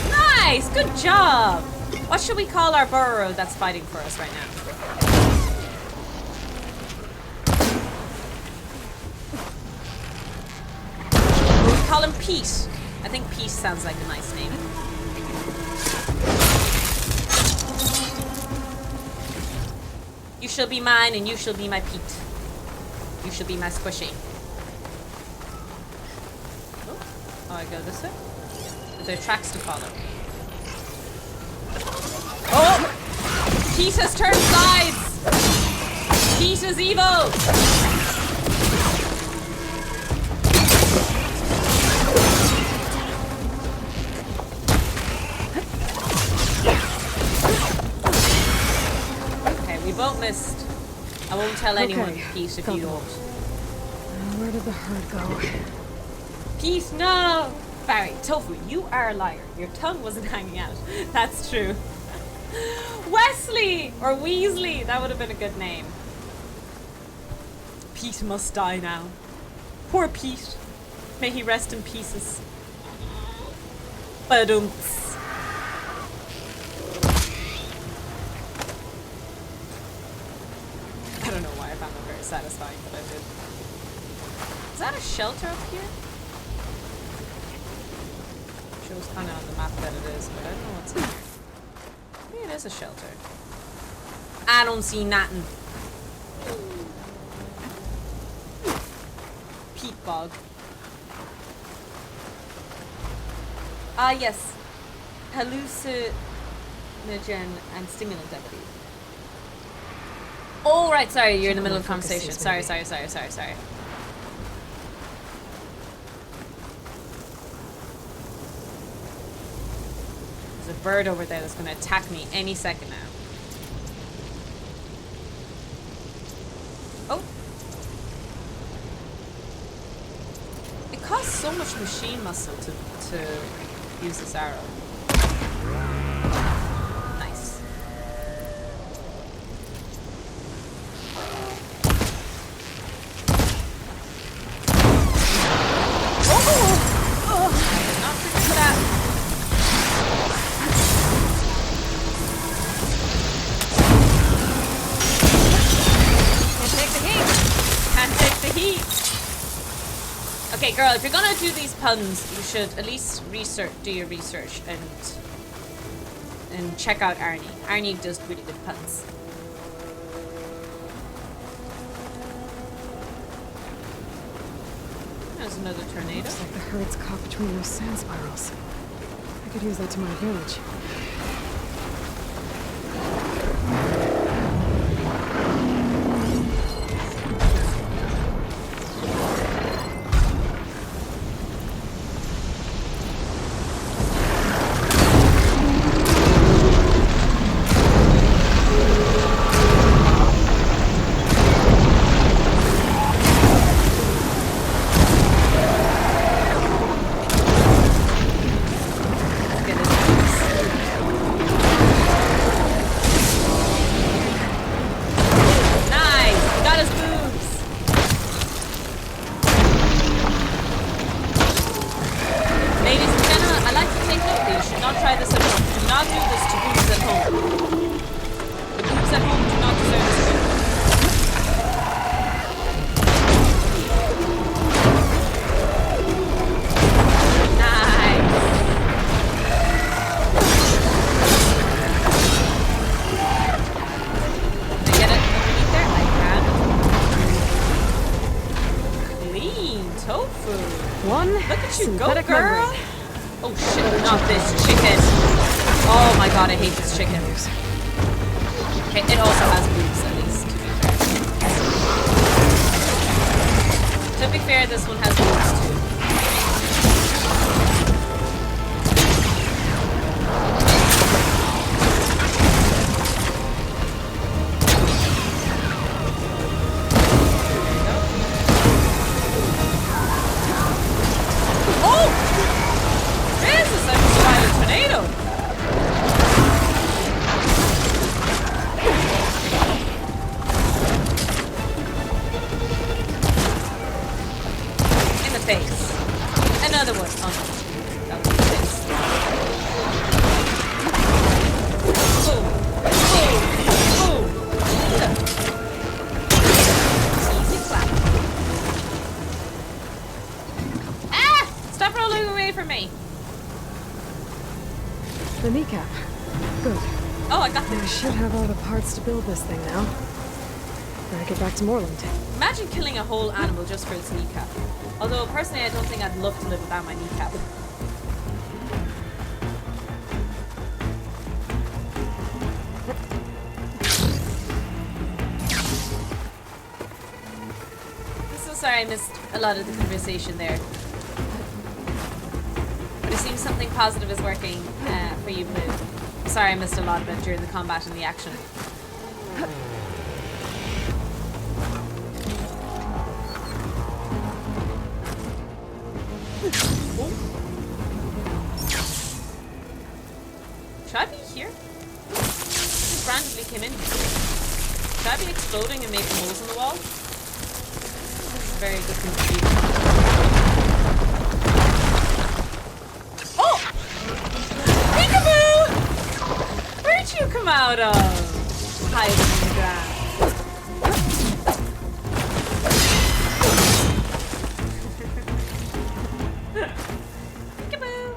Nice! Good job! What should we call our burrow that's fighting for us right now? We'll call him Pete. I think Pete sounds like a nice name. You shall be mine and you shall be my Pete. You shall be my squishy. Oh, I go this way? Are there tracks to follow? Oh! Pete has turned sides! Pete is evil! Okay, we both missed. I won't tell anyone, Pete, if you don't. Where did the herd go? Pete, no! Barry, Tofu, you are a liar. Your tongue wasn't hanging out. That's true. Wesley! Or Weasley! That would have been a good name. Pete must die now. Poor Pete. May he rest in pieces. Ba-dumps. I don't know why I found that very satisfying, but I did. Is that a shelter up here? Shows kind of on the map that it is, but I don't know what's in here. Maybe it is a shelter. I don't see nothing. Peat bog. Ah, yes. Hallucinogen and stimulant, I believe. Oh, right, sorry, you're in the middle of conversation. Sorry. There's a bird over there that's going to attack me any second now. Oh. It costs so much machine muscle to use this arrow. Nice. Oh! Not prepared for that. Can't take the heat. Okay, girl, if you're gonna do these puns, you should at least do your research and check out Arnie. Arnie does really good puns. There's another tornado. Looks like the herd's caught between those sand spirals. I could use that to my advantage. Oh, I got I this. should have all the parts to build this thing now. Better get back to Moreland. Imagine killing a whole animal just for its kneecap. Although, personally, I don't think I'd love to live without my kneecap. I'm so sorry I missed a lot of the conversation there. But it seems something positive is working for you, Blue. Sorry I missed a lot of it during the combat and the action. Should I be here? Just randomly came in here. Should I be exploding and making holes in the wall? This is a very good thing to do. Oh! Peekaboo! Where'd you come out of? Hiding in the ground. Peekaboo!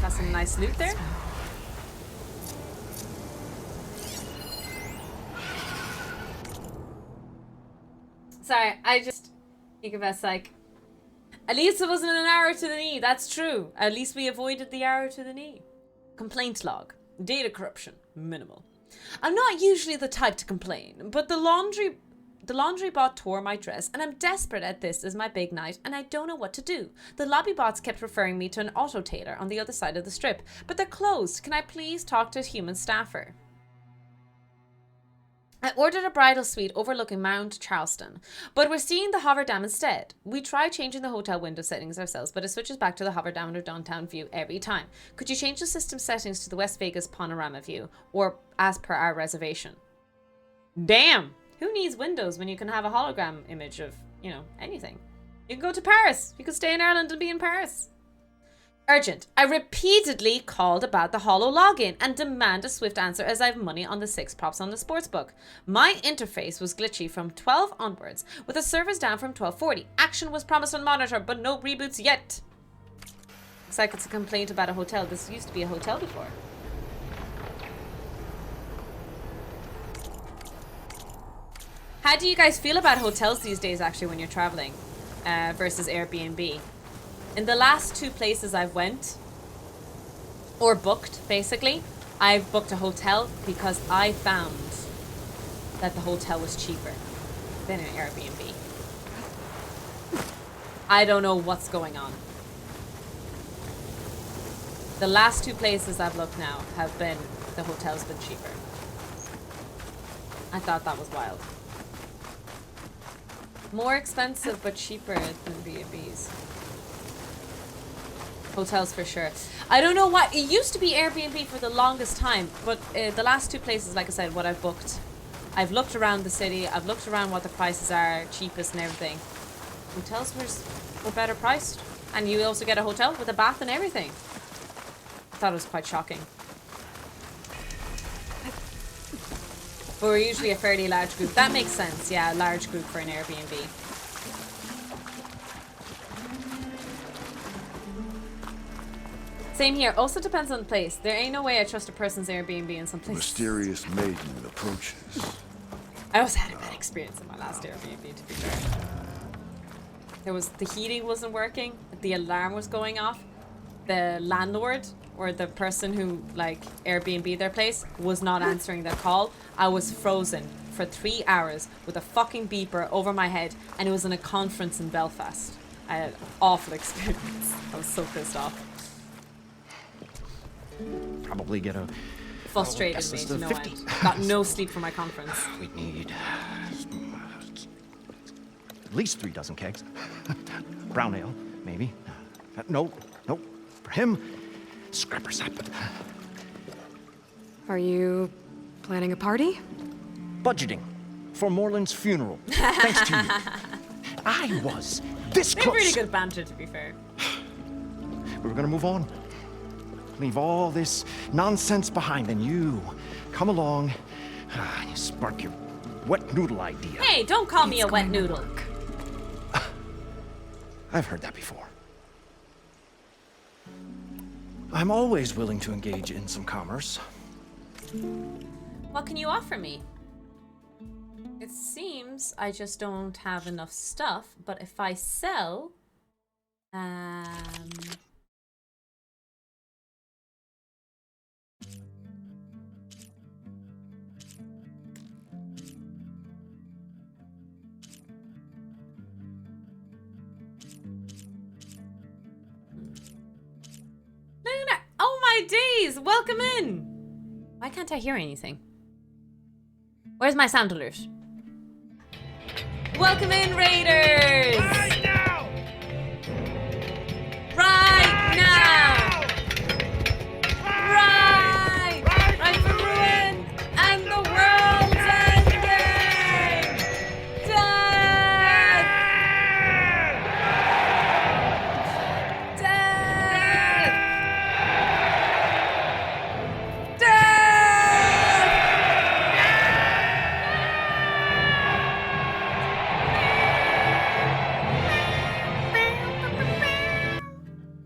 Got some nice loot there. Sorry, I just think of us like, at least it wasn't an arrow to the knee. That's true. At least we avoided the arrow to the knee. Complaint log. Data corruption. Minimal. I'm not usually the type to complain, but the laundry bot tore my dress, and I'm desperate at this as my big night, and I don't know what to do. The lobby bots kept referring me to an auto tailor on the other side of the strip, but they're closed. Can I please talk to a human staffer? I ordered a bridal suite overlooking Mount Charleston, but we're seeing the Hover Dam instead. We try changing the hotel window settings ourselves, but it switches back to the Hover Dam or downtown view every time. Could you change the system settings to the West Vegas panorama view, or as per our reservation? Damn! Who needs windows when you can have a hologram image of, you know, anything? You can go to Paris. You can stay in Ireland and be in Paris. Urgent. I repeatedly called about the holo login and demand a swift answer as I have money on the 6 props on the sportsbook. My interface was glitchy from 12 onwards, with the servers down from 12:40. Action was promised on monitor, but no reboots yet. Looks like it's a complaint about a hotel. This used to be a hotel before. How do you guys feel about hotels these days, actually, when you're traveling versus Airbnb? In the last 2 places I've went, or booked, basically, I've booked a hotel because I found that the hotel was cheaper than an Airbnb. I don't know what's going on. The last 2 places I've looked now have been, the hotel's been cheaper. I thought that was wild. More expensive but cheaper than B&Bs. Hotels for sure. I don't know why. It used to be Airbnb for the longest time, but the last 2 places, like I said, what I've booked, I've looked around the city, I've looked around what the prices are, cheapest and everything. Hotels were better priced. And you also get a hotel with a bath and everything. I thought it was quite shocking. But we're usually a fairly large group. That makes sense, yeah, a large group for an Airbnb. Same here. Also depends on the place. There ain't no way I trust a person's Airbnb in some place. Mysterious maiden approaches. I also had a bad experience in my last Airbnb, to be fair. The heating wasn't working. The alarm was going off. The landlord, or the person who, like, Airbnb their place, was not answering their call. I was frozen for 3 hours with a fucking beeper over my head, and it was in a conference in Belfast. I had an awful experience. I was so pissed off. Probably get a... Frustrated me to no end. Got no sleep for my conference. We need... at least 3 dozen kegs. Brown ale, maybe. No. For him, scrapper sap. Are you planning a party? Budgeting for Moreland's funeral. Thanks to you. I was this close. Pretty good banter, to be fair. We were gonna move on. Leave all this nonsense behind, and you come along and you spark your wet noodle idea. Hey, don't call me a wet noodle. I've heard that before. I'm always willing to engage in some commerce. What can you offer me? It seems I just don't have enough stuff, but if I sell... Luna! Oh my days! Welcome in! Why can't I hear anything? Where's my sound alert? Welcome in, Raiders! Right now! Right now! Right! Right for ruin and the world's ending! Death! Death!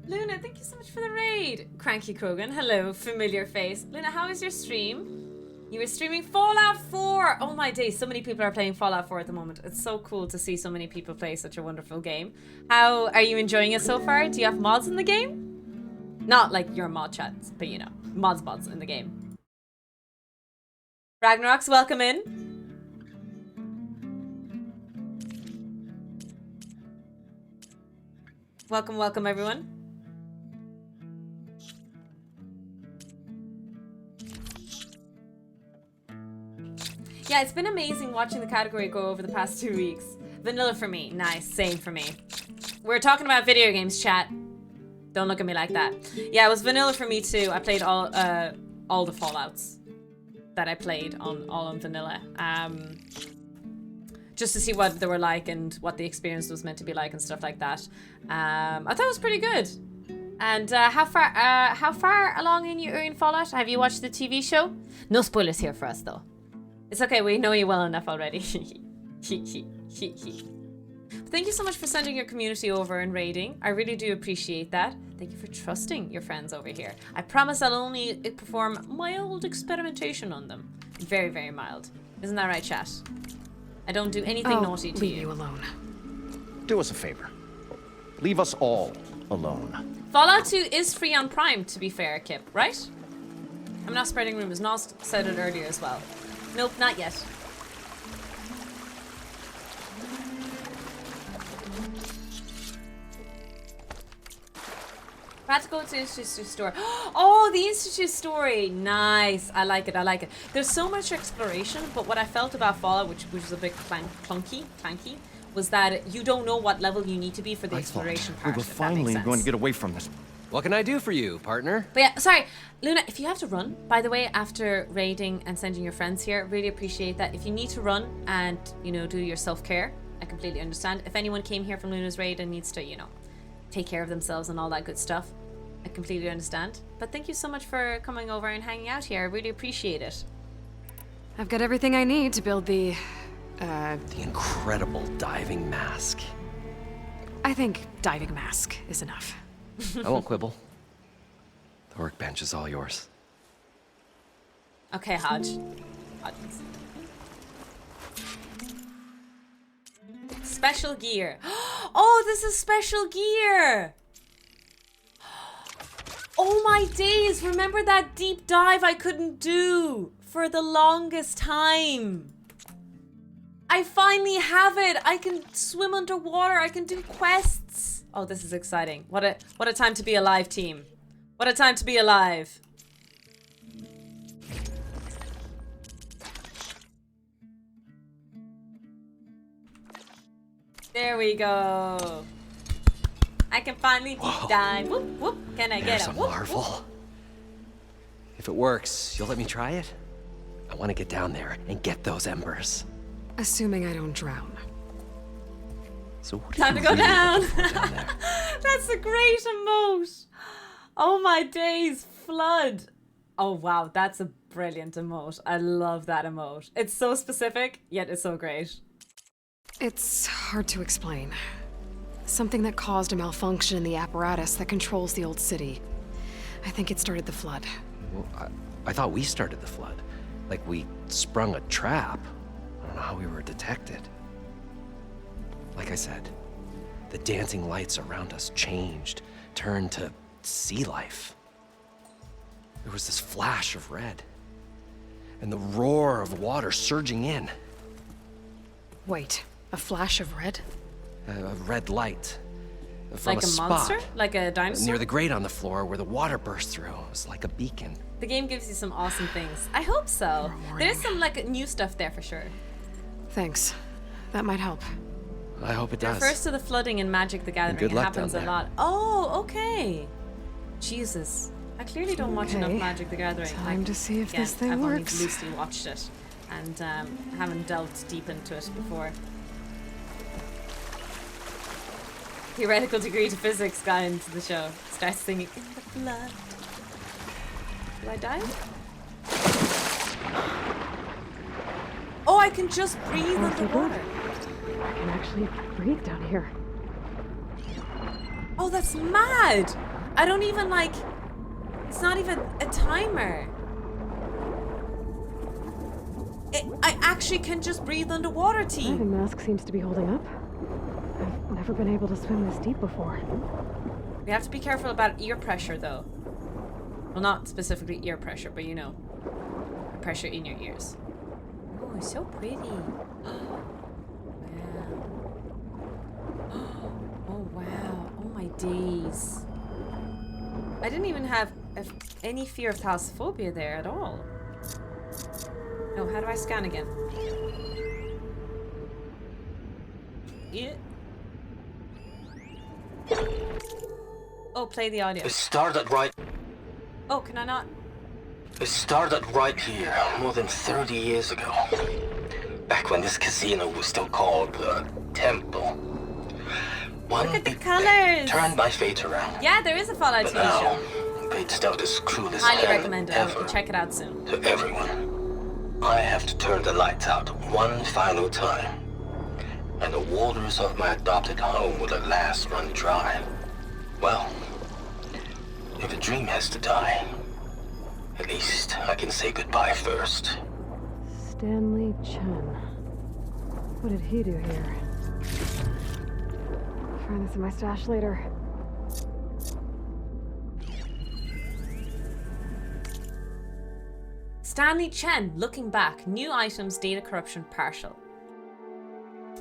Luna, thank you so much for the raid. Cranky Krogan, hello, familiar face. Luna, how is your stream? You were streaming Fallout 4. Oh my days, so many people are playing Fallout 4 at the moment. It's so cool to see so many people play such a wonderful game. How are you enjoying it so far? Do you have mods in the game? Not like your mod chats, but you know, mods in the game. Ragnarok's welcome in. Welcome, welcome everyone. Yeah, it's been amazing watching the category go over the past 2 weeks. Vanilla for me. Nice. Same for me. We're talking about video games, chat. Don't look at me like that. Yeah, it was vanilla for me too. I played all the Fallouts that I played all on vanilla. Just to see what they were like and what the experience was meant to be like and stuff like that. I thought it was pretty good. And how far along in Fallout? Have you watched the TV show? No spoilers here for us though. It's okay, we know you well enough already. Thank you so much for sending your community over and raiding. I really do appreciate that. Thank you for trusting your friends over here. I promise I'll only perform mild experimentation on them. Very, very mild. Isn't that right, chat? I don't do anything naughty to you. Leave you alone. Do us a favor. Leave us all alone. Fallout 2 is free on Prime, to be fair, Kip, right? I'm not spreading rumors. Nos said it earlier as well. Nope, not yet. Had to go to the Institute store. Oh, the Institute story. Nice. I like it. I like it. There's so much exploration, but what I felt about Fallout, which was a bit clanky, was that you don't know what level you need to be for the exploration part. We were finally going to get away from this. What can I do for you, partner? But yeah, sorry, Luna, if you have to run, by the way, after raiding and sending your friends here, really appreciate that. If you need to run and, you know, do your self-care, I completely understand. If anyone came here from Luna's raid and needs to, you know, take care of themselves and all that good stuff, I completely understand. But thank you so much for coming over and hanging out here. I really appreciate it. I've got everything I need to build the incredible diving mask. I think diving mask is enough. I won't quibble. The workbench is all yours. Okay, Hodge. Special gear. Oh, this is special gear! Oh my days! Remember that deep dive I couldn't do for the longest time? I finally have it! I can swim underwater, I can do quests! Oh, this is exciting. What a time to be alive, team. What a time to be alive. There we go. I can finally deep dive. Whoop, whoop. Can I get a whoop, marvel. Whoop. If it works, you'll let me try it? I want to get down there and get those embers. Assuming I don't drown. So what Time to go down. That's a great emote. Oh my days, flood. Oh wow, that's a brilliant emote. I love that emote. It's so specific, yet it's so great. It's hard to explain. Something that caused a malfunction in the apparatus that controls the old city. I think it started the flood. Well, I thought we started the flood. Like we sprung a trap. I don't know how we were detected. Like I said, the dancing lights around us changed, turned to sea life. There was this flash of red, and the roar of water surging in. Wait, a flash of red? A red light. From Like a spot monster? Like a dinosaur? near the grate on the floor where the water burst through. It was like a beacon. The game gives you some awesome things. I hope so. There's some like new stuff there for sure. Thanks. That might help. I hope it It does. refers to the flooding in Magic the Gathering. good It luck happens down a there. lot. Oh, okay. Jesus. I clearly don't watch Okay. enough Magic the Gathering. Time to see if this thing I've works. only loosely watched it and haven't delved deep into it before. Theoretical degree to physics guy into the show. Starts singing in the flood. Do I die? Oh, I can just breathe underwater. I can actually breathe down here. Oh, that's mad! I don't even like... It's not even a timer. I actually can just breathe underwater, The team. diving mask seems to be holding up. I've never been able to swim this deep before. We have to be careful about ear pressure, though. Well, not specifically ear pressure, but you know. Pressure in your ears. Oh, it's so pretty. Wow. Oh, wow. Oh, my days. I didn't even have any fear of thalassophobia there at all. No, how do I scan again? Yeah. Oh, play the audio. It started right. Oh, can I not? It started right here, more than 30 years ago. Back when this casino was still called the Temple. One Look at the big colors. bet turned my fate around. Yeah, there is a Fallout But TV now, show. fate's dealt this cruelest Highly hand recommend it. ever I'll check it out soon. to everyone. I have to turn the lights out one final time. And the waters of my adopted home will at last run dry. Well, if a dream has to die, at least I can say goodbye first. Stanley Chen. What did he do here? I'll find this in my stash later. Stanley Chen, looking back, new items, data corruption, partial.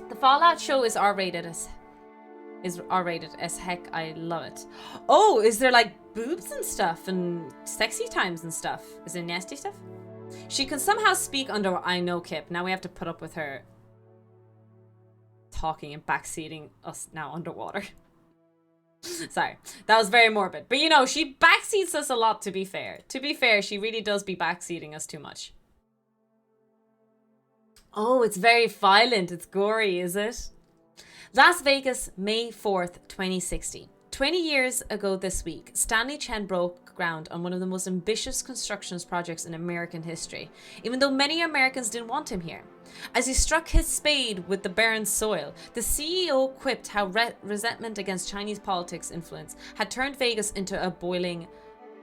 The Fallout show is R-rated as heck. I love it. Oh, is there like boobs and stuff and sexy times and stuff? Is there nasty stuff? She can somehow speak under. I know, Kip. Now we have to put up with her talking and backseating us now underwater. Sorry, that was very morbid. But you know, she backseats us a lot, to be fair. To be fair, she really does be backseating us too much. Oh, it's very violent. It's gory, is it? Las Vegas, May 4th, 2060. 20 years ago this week, Stanley Chen broke ground on one of the most ambitious construction projects in American history, even though many Americans didn't want him here. As he struck his spade with the barren soil, the CEO quipped how resentment against Chinese politics influence had turned Vegas into a boiling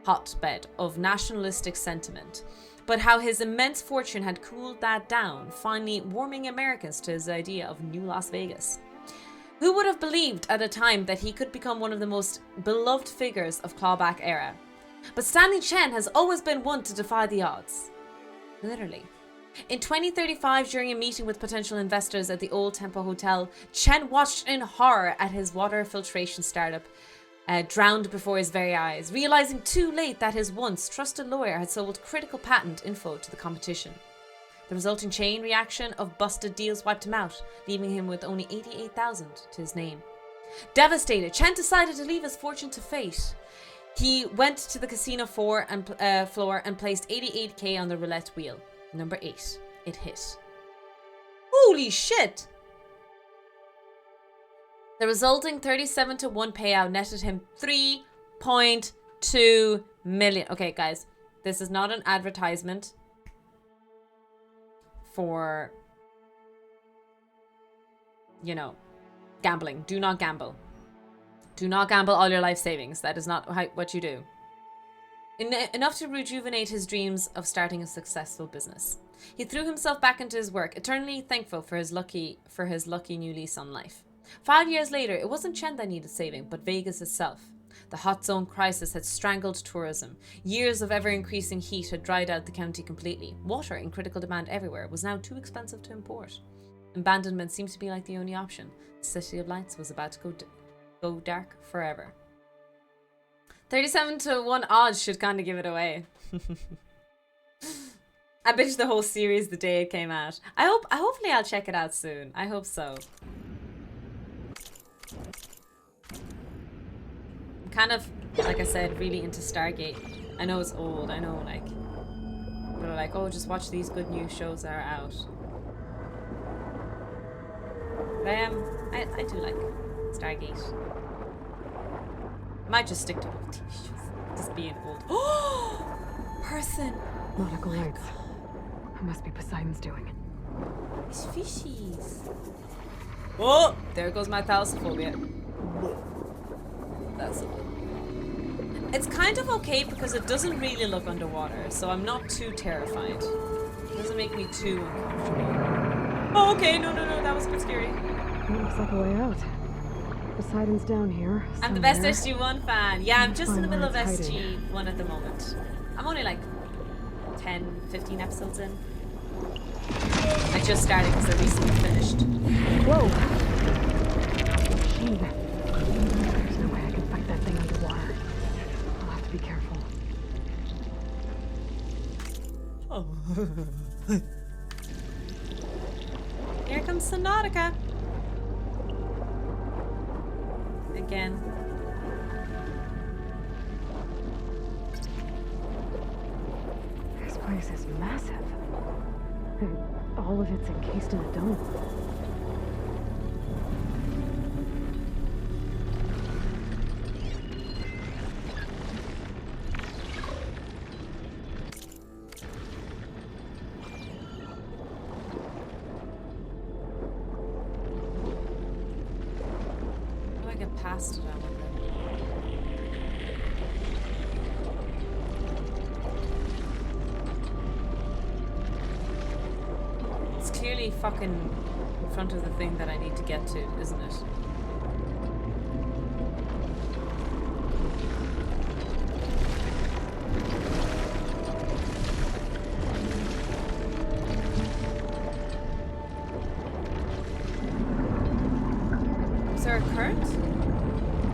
hotbed of nationalistic sentiment, but how his immense fortune had cooled that down, finally warming Americans to his idea of New Las Vegas. Who would have believed at a time that he could become one of the most beloved figures of clawback era? But Stanley Chen has always been one to defy the odds. Literally. In 2035, during a meeting with potential investors at the Old Temple Hotel, Chen watched in horror at his water filtration startup drowned before his very eyes, realizing too late that his once trusted lawyer had sold critical patent info to the competition. The resulting chain reaction of busted deals wiped him out, leaving him with only $88,000 to his name. Devastated, Chen decided to leave his fortune to fate. He went to the casino floor and placed $88K on the roulette wheel. Number 8. It hit. Holy shit! The resulting 37-1 payout netted him $3.2 million. Okay, guys, this is not an advertisement for, you know, gambling. Do not gamble. Do not gamble all your life savings. That is not what you do. Enough to rejuvenate his dreams of starting a successful business. He threw himself back into his work, eternally thankful for his lucky new lease on life. 5 years later, it wasn't Chen that needed saving, but Vegas itself. The hot zone crisis had strangled tourism. Years of ever-increasing heat had dried out the county completely. Water, in critical demand everywhere, was now too expensive to import. Abandonment seemed to be like the only option. The City of Lights was about to go dark forever. 37-1 odds should kind of give it away. I binged the whole series the day it came out. Hopefully I'll check it out soon. I hope so. I'm kind of, like I said, really into Stargate. I know it's old, I know, like, but like, oh, just watch these good new shows that are out. But I do like Stargate. Might just stick to old TV shows. Just being old. Oh! Person! Nautical lights. That must be Poseidon's doing. It's fishies. Oh! There goes my thalassophobia. That's it. It's kind of okay because it doesn't really look underwater, so I'm not too terrified. It doesn't make me too uncomfortable. Oh, okay, no, that was a bit scary. It looks like a way out. Poseidon's down here. I'm the best SG-1 fan. Yeah, I'm just in the middle of SG-1 at the moment. I'm only like 10, 15 episodes in. I just started because I recently finished. Whoa! Machine. There's no way I can fight that thing underwater. I'll have to be careful. Oh. Here comes Subnautica. Again. This place is massive. And all of it's encased in a dome. How do I get past it? I wonder. It's clearly fucking in front of the thing that I need to get to, isn't it? Is there a current?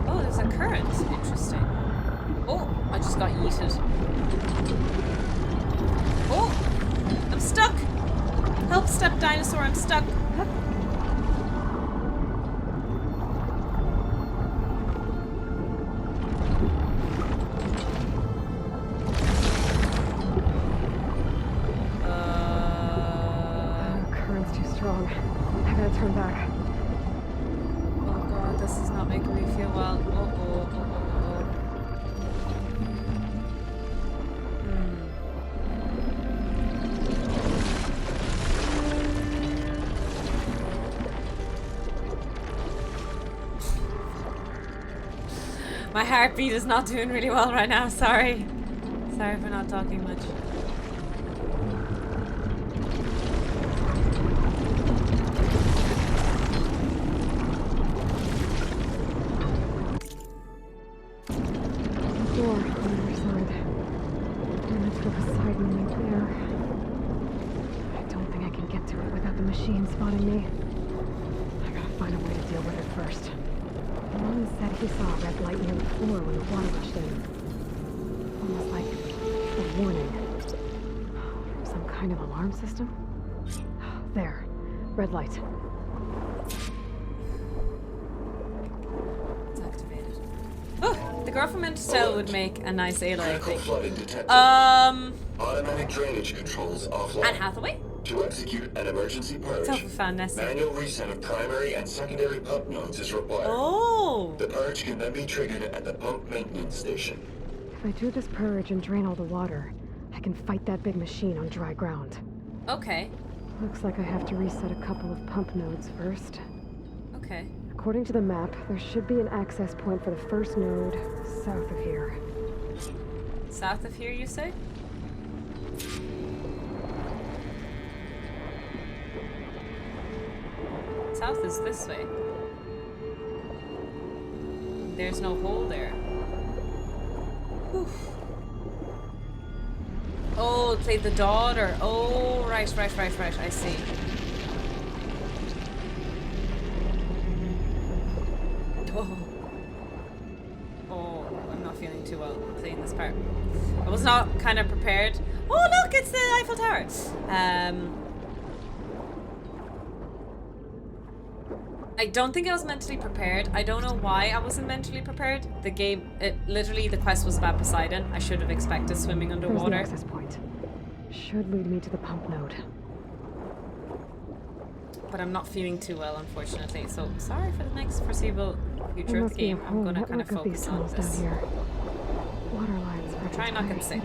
Oh, there's a current. Interesting. Oh, I just got yeeted. Oh, I'm stuck. Help, step dinosaur, I'm stuck. The current's too strong. I gotta turn back. Oh god, this is not making me feel well. My heartbeat is not doing really well right now, sorry. Sorry for not talking much. Door on the other side. And that's for Poseidon right there. I don't think I can get to it without the machine spotting me. I gotta find a way to deal with it first. Ron said he saw a red light near the floor when the water rushed in. Almost like a warning. Some kind of alarm system? There. Red light. It's activated. Oh, the girl from Interstellar would make a nice Aloy, I think. Automatic drainage controls offline. Anne Hathaway? To execute an emergency purge, manual reset of primary and secondary pump nodes is required. Oh! The purge can then be triggered at the pump maintenance station. If I do this purge and drain all the water, I can fight that big machine on dry ground. Okay. Looks like I have to reset a couple of pump nodes first. Okay. According to the map, there should be an access point for the first node south of here. South of here, you say? South is this way. There's no hole there. Whew. Oh, it played the daughter. Oh, right. I see. Oh, I'm not feeling too well playing this part. I was not kind of prepared. Oh, look, it's the Eiffel Tower. I don't think I was mentally prepared. I don't know why I wasn't mentally prepared. The game, literally, the quest was about Poseidon. I should have expected swimming underwater. There's the access point. Should lead me to the pump node. But I'm not feeling too well, unfortunately. So sorry for the next foreseeable future of the game. I'm gonna kind of focus on this. Down here. Water lines. Try not to get sick.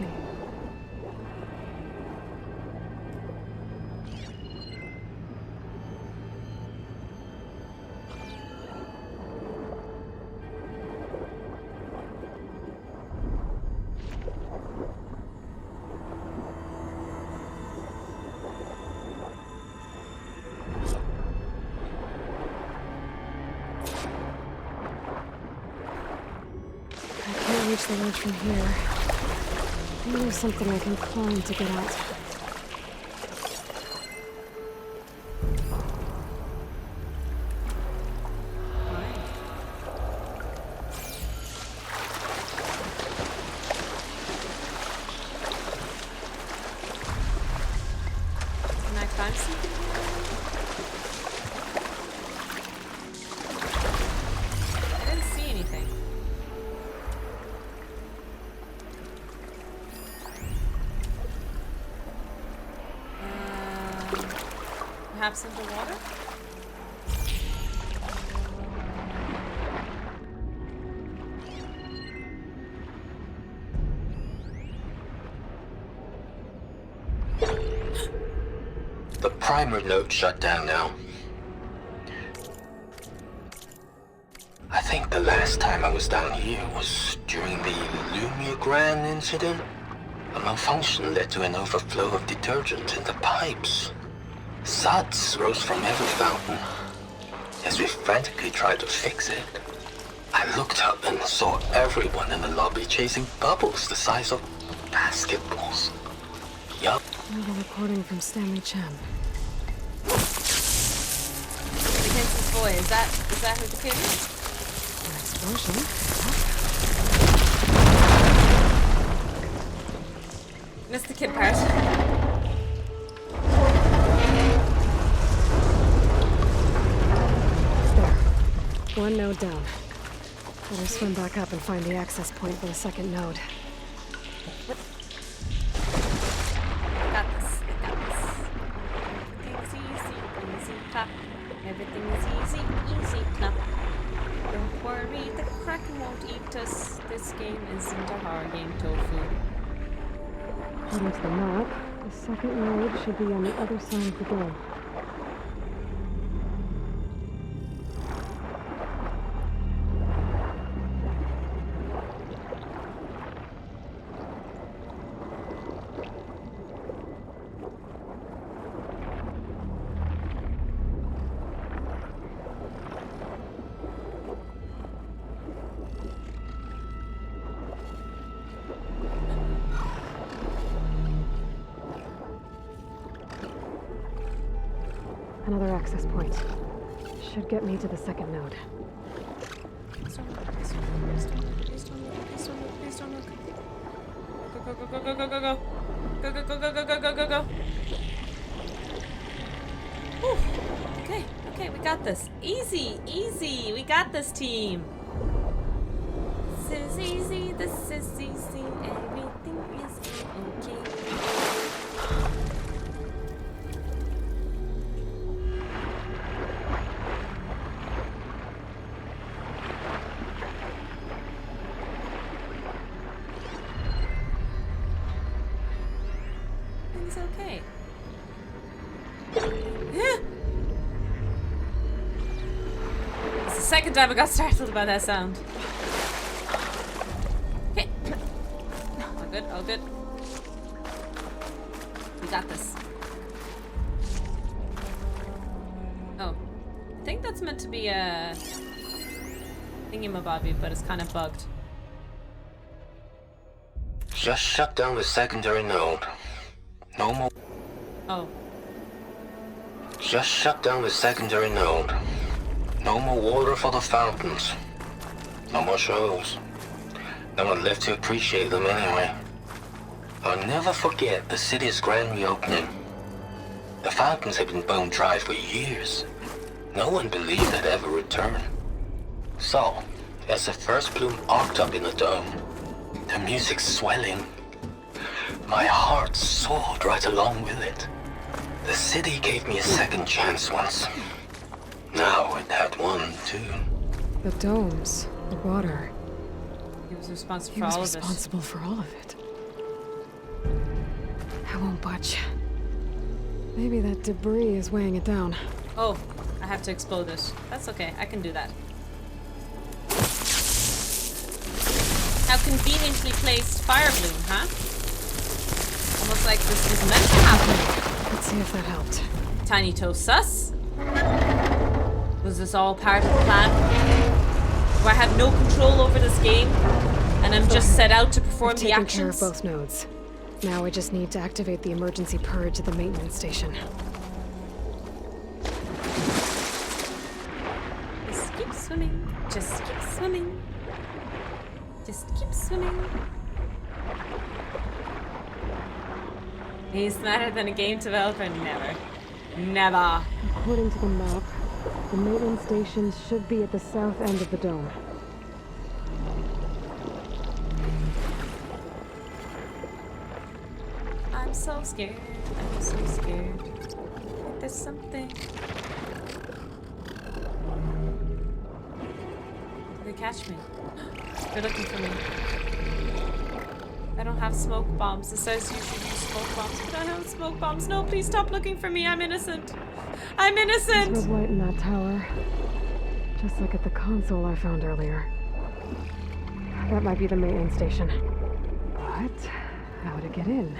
Reach the ledge from here. Maybe there's something I can climb to get out. Can I climb something? I didn't see anything. Perhaps in the water? The primer node shut down now. I think the last time I was down here was during the Lumigran incident. A malfunction led to an overflow of detergent in the pipes. Suds rose from every fountain. As we frantically tried to fix it, I looked up and saw everyone in the lobby chasing bubbles the size of basketballs. Yup. Another recording from Stanley Chen. Dickinson's boy, is that who the kid is? An explosion? Missed the kid part. One node down. Better swim back up and find the access point for the second node. Got this. Everything's easy clap. Everything is easy clap. Don't worry, the Kraken won't eat us. This game isn't a horror game, Tofu. According to the map, the second node should be on the other side of the door. Another access point. Should get me to the second node. Please don't look. Go. Whew. Okay, we got this. Easy. We got this, team. This is easy. Everything is okay. Okay. Yeah. It's the second time I got startled by that sound. Okay. All good, all good. We got this. Oh. I think that's meant to be a thingamabobby, but it's kind of bugged. Just shut down the secondary node. No more. Oh. Just shut down the secondary node. No more water for the fountains. No more shows. No one left to appreciate them anyway. I'll never forget the city's grand reopening. The fountains had been bone dry for years. No one believed they'd ever return. So, as the first bloom arced up in the dome, the music swelling, my heart soared right along with it. The city gave me a second chance once. Now it had one, too. The domes, the water. He was responsible He for was all of it. responsible for all of it. I won't budge. Maybe that debris is weighing it down. Oh, I have to explode it. That's okay, I can do that. How conveniently placed fire bloom, huh? Almost like this was meant to happen. Let's see if that helped. Tiny Toe sus? Was this all part of the plan? Do I have no control over this game? And I'm just set out to perform the I've taken care of actions? both nodes. Now I just need to activate the emergency purge at the maintenance station. Just keep swimming. Just keep swimming. Just keep swimming. He's smarter than a game developer? Never. Never. According to the map, the maintenance station should be at the south end of the dome. I'm so scared. I'm so scared. There's something. Did they catch me? They're looking for me. I don't have smoke bombs. It says you should use smoke bombs, but I don't have smoke bombs. No, please stop looking for me. I'm innocent. I'm innocent. There's red light in that tower. Just like at the console I found earlier. That might be the maintenance station. But how to get in?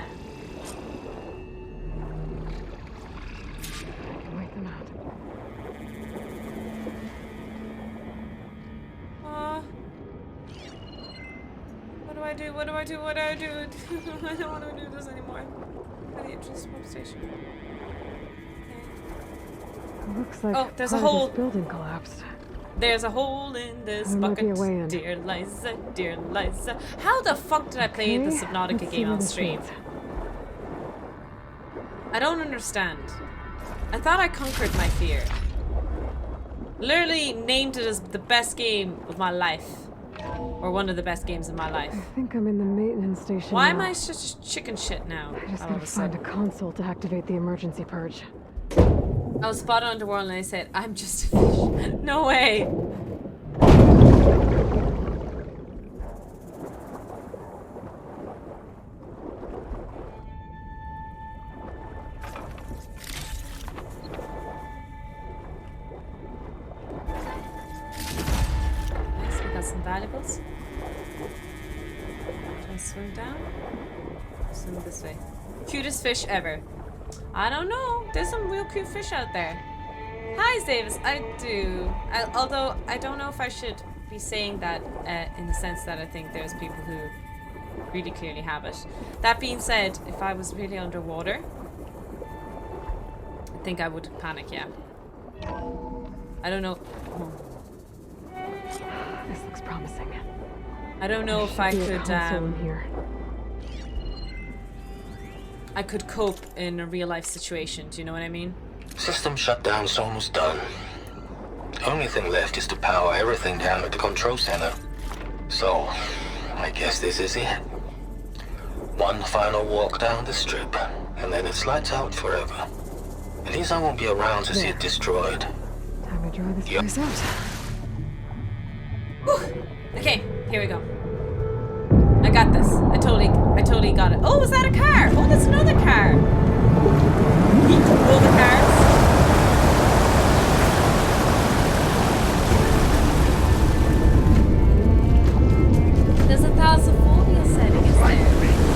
I can wait them out. What do I do? What do I do? What do I do? I don't want to do this anymore. I need to smoke station. Looks like Oh, there's a part of hole. this building collapsed. There's a hole in this There might be a bucket. way in. Dear Liza, dear Liza. How the fuck did I play the Okay, Subnautica let's see game where on this stream? leads. I don't understand. I thought I conquered my fear. Literally named it as the best game of my life. Or one of the best games of my life. I think I'm in the maintenance station Why now. am I such chicken shit now? I just all gotta of a find a sudden? console to activate the emergency purge. I was spotted underworld and I said, I'm just a fish. No way. Nice, we got some valuables. Try to swim down. Swim this way. Cutest fish ever. I don't know. There's some real cute fish out there. Hi, Davis. I do. Although I don't know if I should be saying that in the sense that I think there's people who really clearly have it. That being said, if I was really underwater, I think I would panic, yeah. I don't know. Oh. This looks promising. I don't know if I Should be a could console in here. I could cope in a real life situation. Do you know what I mean? System shutdown's almost done. The only thing left is to power everything down at the control center. So, I guess this is it. One final walk down the strip, and then it's lights out forever. At least I won't be around to see it destroyed. Time to dry this place out. Whew. Okay, here we go. I got this. I totally got it. Oh, is that a car? Oh, that's another car. All the cars. There's a thalassophobia setting, is there?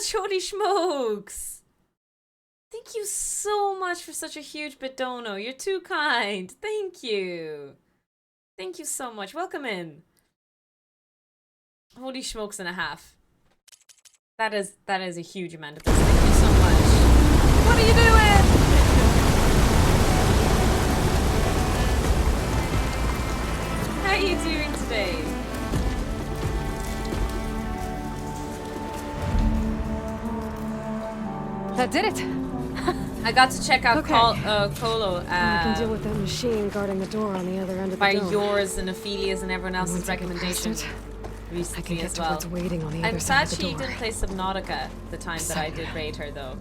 much! Holy smokes! Thank you so much for such a huge bidono. You're too kind. Thank you. Thank you so much. Welcome in. Holy smokes and a half. That is a huge amount of this. Thank you so much. What are you doing? How are you doing today? That did it. I got to check out Okay. Colo. I can deal with that machine guarding the door on the other end of the By dome. yours and Ophelia's and everyone else's Once I get past recommendation. it, Recently I can get as well. towards waiting on the I'm other side sad of the she door. didn't play Subnautica the time that I did raid her though.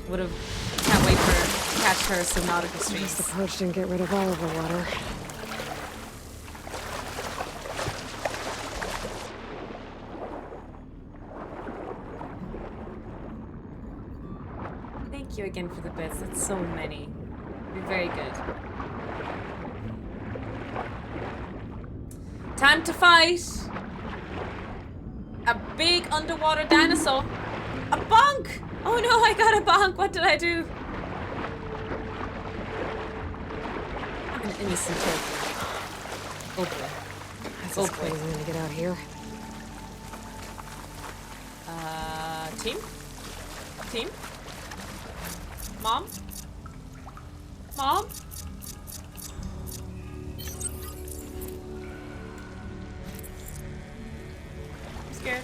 Would have can't wait for catch her Subnautica At least streams. the purge didn't get rid of all of the water. Thank you again for the bits. That's so many. You're very good. Time to fight! A big underwater dinosaur. A bonk! Oh no, I got a bonk. What did I do? I'm an innocent turkey. Oh boy. That's Oh as boy. close as I'm gonna get out here. Team? Team? Mom? Mom? I'm scared.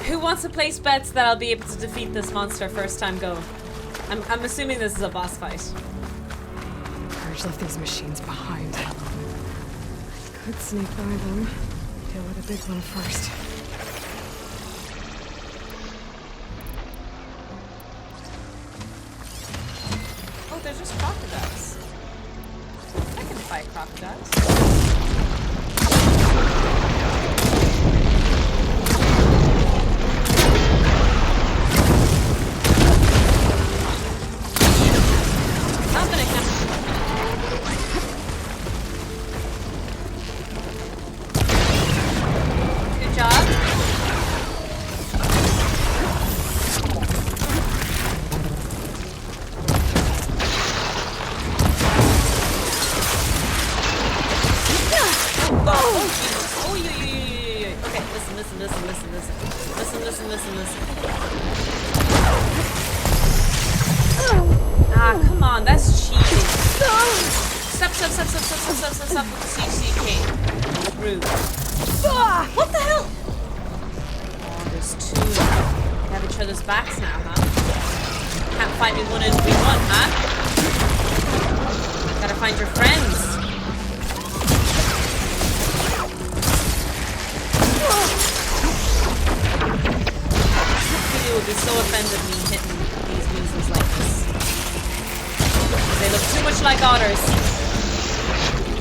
Who wants to place bets that I'll be able to defeat this monster first time go? I'm assuming this is a boss fight. Purge left these machines behind. I could sneak by them. Deal with a big one first. Oh, they're just crocodiles. I can fight crocodiles. Something Good job. Oh, yeah. Okay, listen. Ah, come on, that's cheating. Stop with the CCK. Rude. What the hell? Oh, there's two. We have each other's backs now, huh? Can't find me 1v1, huh? Gotta find your friends. People will be so offended me hitting these weasels like this. They look too much like otters.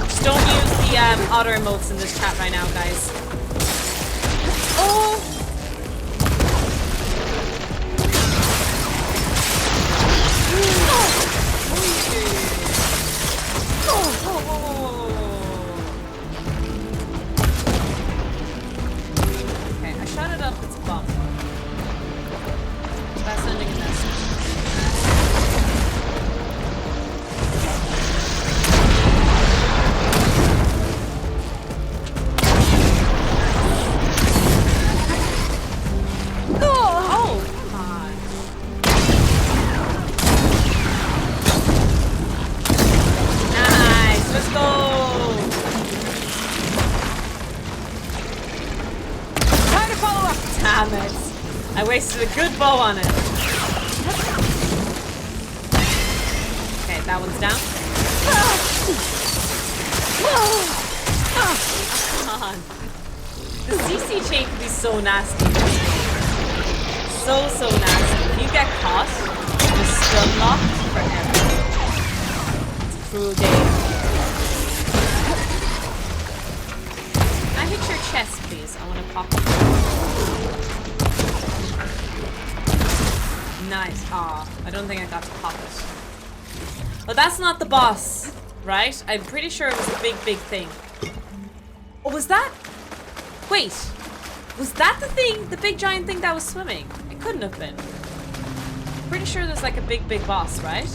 Just don't use the otter emotes in this chat right now, guys. Oh! Okay, I shot it up, it's a bomb. That's sending a message. Oh, come on. Nice, let's go. Time to follow up. Damn it. I wasted a good bow on it. Okay, that one's down. Come on. The CC chain can be so nasty. So nasty. If you get caught, you're stun locked forever. It's a cruel game. Can I hit your chest, please? I want to pop it. Nice. Aw, I don't think I got to pop it. But that's not the boss, right? I'm pretty sure it was a big thing. Oh, was that? Wait, was that the thing? The big giant thing that was swimming? It couldn't have been. Pretty sure there's like a big boss, right?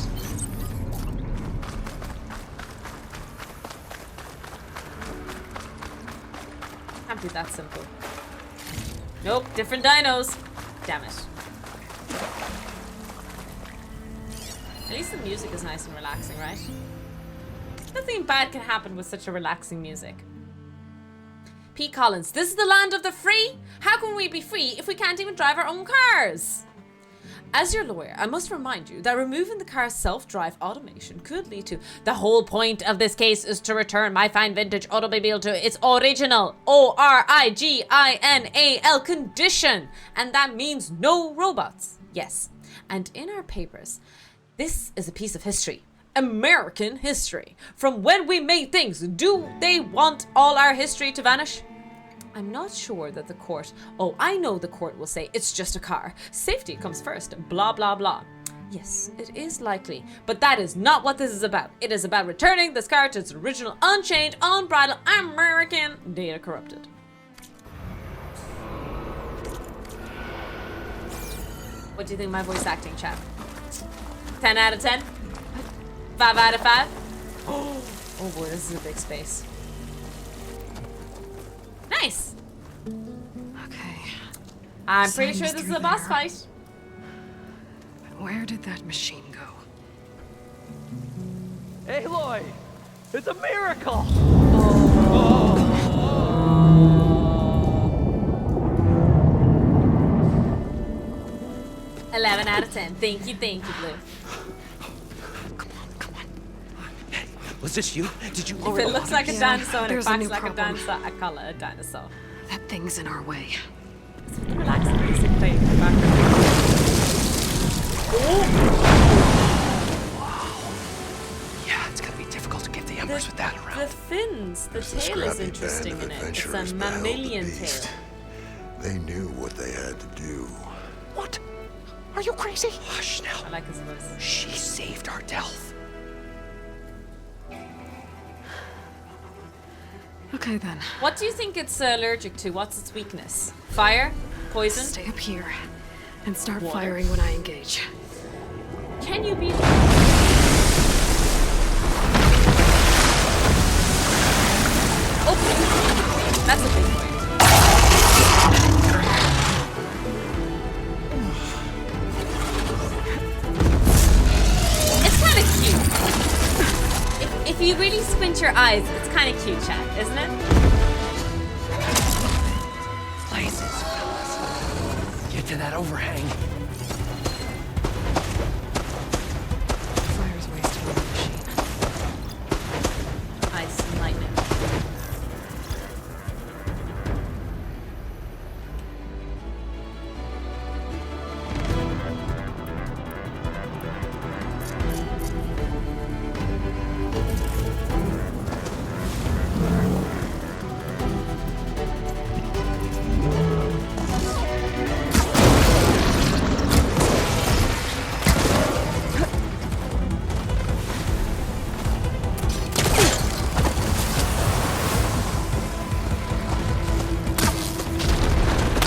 Can't be that simple. Nope, different dinos. Damn it. At least the music is nice and relaxing, right? Nothing bad can happen with such a relaxing music. P. Collins, this is the land of the free? How can we be free if we can't even drive our own cars? As your lawyer, I must remind you that removing the car's self-drive automation could lead to... The whole point of this case is to return my fine vintage automobile to its original ORIGINAL condition. And that means no robots. Yes. And in our papers, this is a piece of history. American history. From when we made things. Do they want all our history to vanish? I'm not sure that the court... Oh, I know the court will say it's just a car. Safety comes first. Blah, blah, blah. Yes, it is likely. But that is not what this is about. It is about returning this car to its original, unchained, unbridled, American data corrupted. What do you think of my voice acting, chap? 10 out of 10? 5 out of 5? Oh boy, this is a big space. Nice! Okay. I'm pretty sure Signs this is through a boss there. fight. Where did that machine go? Aloy! It's a miracle! 11 out of 10. Thank you, Blue. Was this you? Did you? If it looks like a dinosaur and it there's a quacks new like problem. a dinosaur, I call it a dinosaur. That thing's in our way. It's with the relaxing music playing in the background. Yeah, it's gonna be difficult to get the embers with that around. The fins, the tail is interesting in it. It's a mammalian tail. They knew what they had to do. What? Are you crazy? Hush now. I like his voice. She saved our Delph. Okay then. What do you think it's allergic to? What's its weakness? Fire? Poison? Stay up here and start Water. firing when I engage. Can you be... Oh! That's a big point. It's kind of cute. If you really squint your eyes, it's kind of cute, chat, isn't it? Places, fellas. Get to that overhang. Fire's wasted on the machine. Ice and lightning.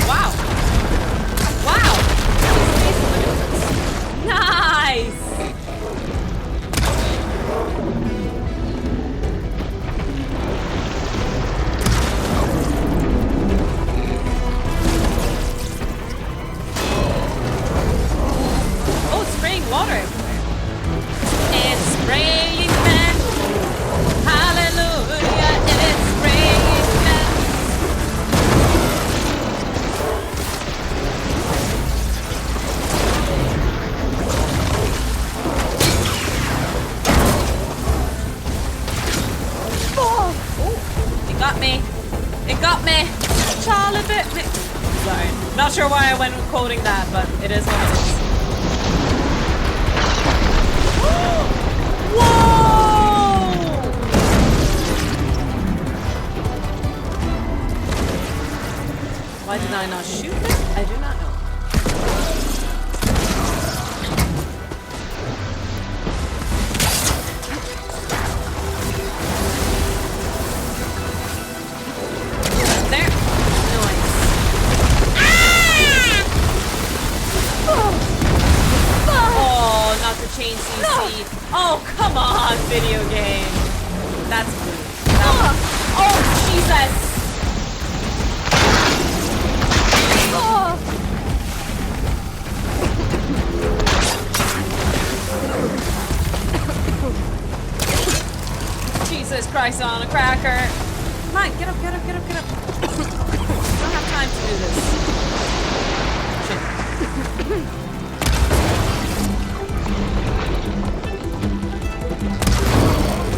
Wow. Wow. Nice. Oh, it's spraying water everywhere. It's spraying men. Hallelujah. It's spraying men. It got me. It got me. Charlie bit me. Sorry. Not sure why I went with quoting that, but it is what it is. Whoa! Why did I not shoot it? I do not know. There. Oh, come on, video game. That's blue. Oh, Jesus. Jesus Christ on a cracker. Come on, get up, get up, get up, get up. We don't have time to do this.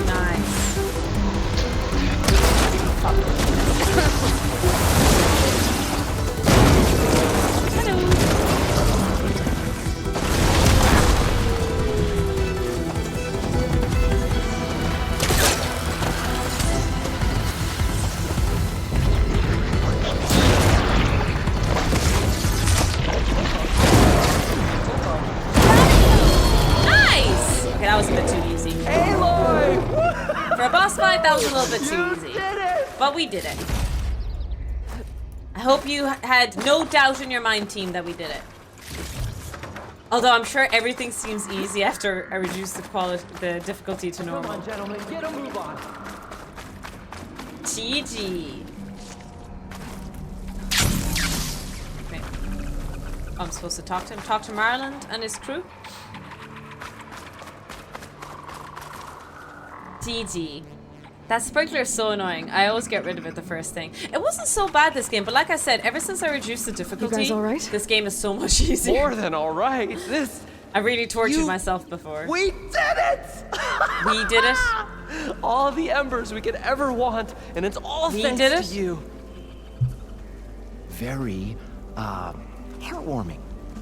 Nice. Nice! Okay, that was a bit too easy. For a boss fight, that was a little bit too easy. But we did it. I hope you had no doubt in your mind, team, that we did it. Although I'm sure everything seems easy after I reduce the difficulty to normal. Come on, gentlemen, get a move on. GG. Okay. I'm supposed to talk to him. Talk to Marland and his crew. GG. That sprinkler is so annoying. I always get rid of it the first thing. It wasn't so bad this game, but like I said, ever since I reduced the difficulty, You guys all right? this game is so much easier. More than all right. This. I really tortured myself before. We did it! We did it. All the embers we could ever want, and it's all We thanks did to it? you. Very, heartwarming.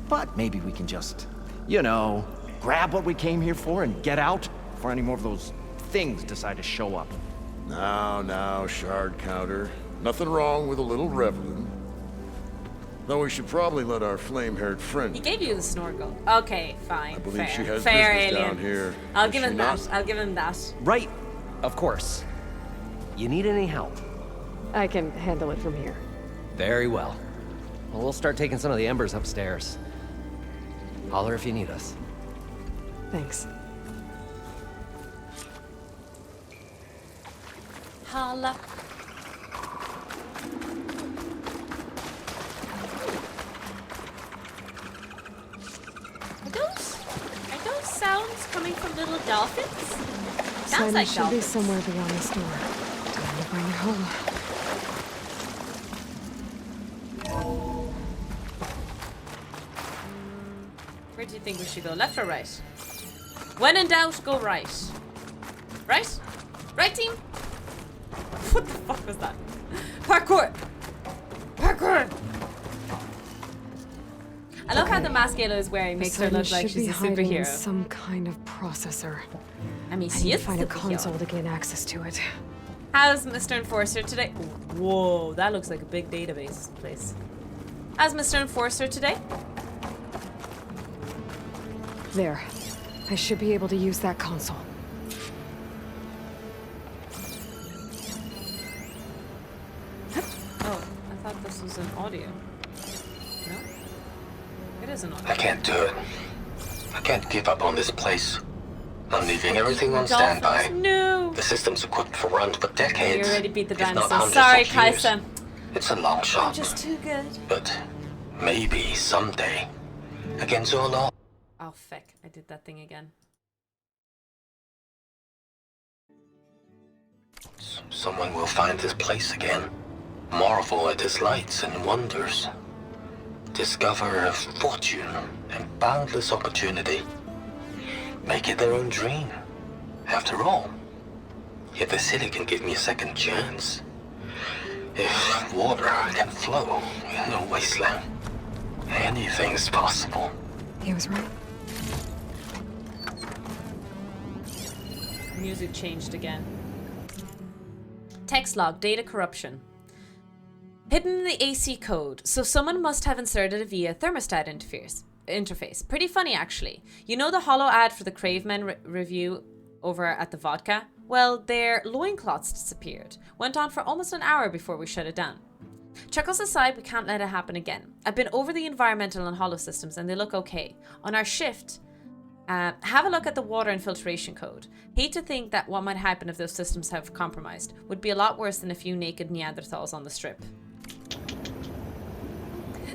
But maybe we can just, you know, grab what we came here for and get out before any more of those things decide to show up. Now, shard counter. Nothing wrong with a little reveling. Though we should probably let our flame-haired friend. He gave you the snorkel. Okay, fine. I believe fair. she has fair business alien. down here. I'll Does give she him not? that. I'll give him that. Right, of course. You need any help? I can handle it from here. Very well. Well, we'll start taking some of the embers upstairs. Holler if you need us. Thanks. Holla. Are those sounds coming from little dolphins? Sounds Simon like should be dolphins. somewhere beyond this door. Time to bring it home. Where do you think we should go? Left or right? When in doubt, go right. Right? Right, team? What the fuck was that? Parkour! Parkour! I love how the mask Yellow is wearing makes her Poseidon look like should be she's a hiding in superhero. some kind of processor. I mean, I she need is to find a superhero. console to gain access to it. How's Mr. Enforcer today? Whoa, that looks like a big database place. How's Mr. Enforcer today? There. I should be able to use that console. Oh, I thought this was an audio. No? It is an audio. I can't do it. I can't give up on this place. I'm leaving everything on Dolphins? standby. No! The system's equipped for runs for decades. You already beat the if not dinosaur. hundreds Sorry, of years. Kaisa. It's a long I'm shot, just too good. but maybe someday, against all odds. Oh, feck. I did that thing again. Someone will find this place again, marvel at its lights and wonders, discover a fortune and boundless opportunity, make it their own dream. After all, if the city can give me a second chance, if water can flow in a wasteland, anything's possible. He was right. Music changed again. Text log, data corruption. Hidden in the AC code, so someone must have inserted it via thermostat interface. Pretty funny, actually. You know the hollow ad for the Cravemen review over at the vodka? Well, their loincloths disappeared. Went on for almost an hour before we shut it down. Chuckles aside, we can't let it happen again. I've been over the environmental and hollow systems and they look okay. On our shift, Have a look at the water infiltration code. Hate to think that what might happen if those systems have compromised. Would be a lot worse than a few naked Neanderthals on the strip.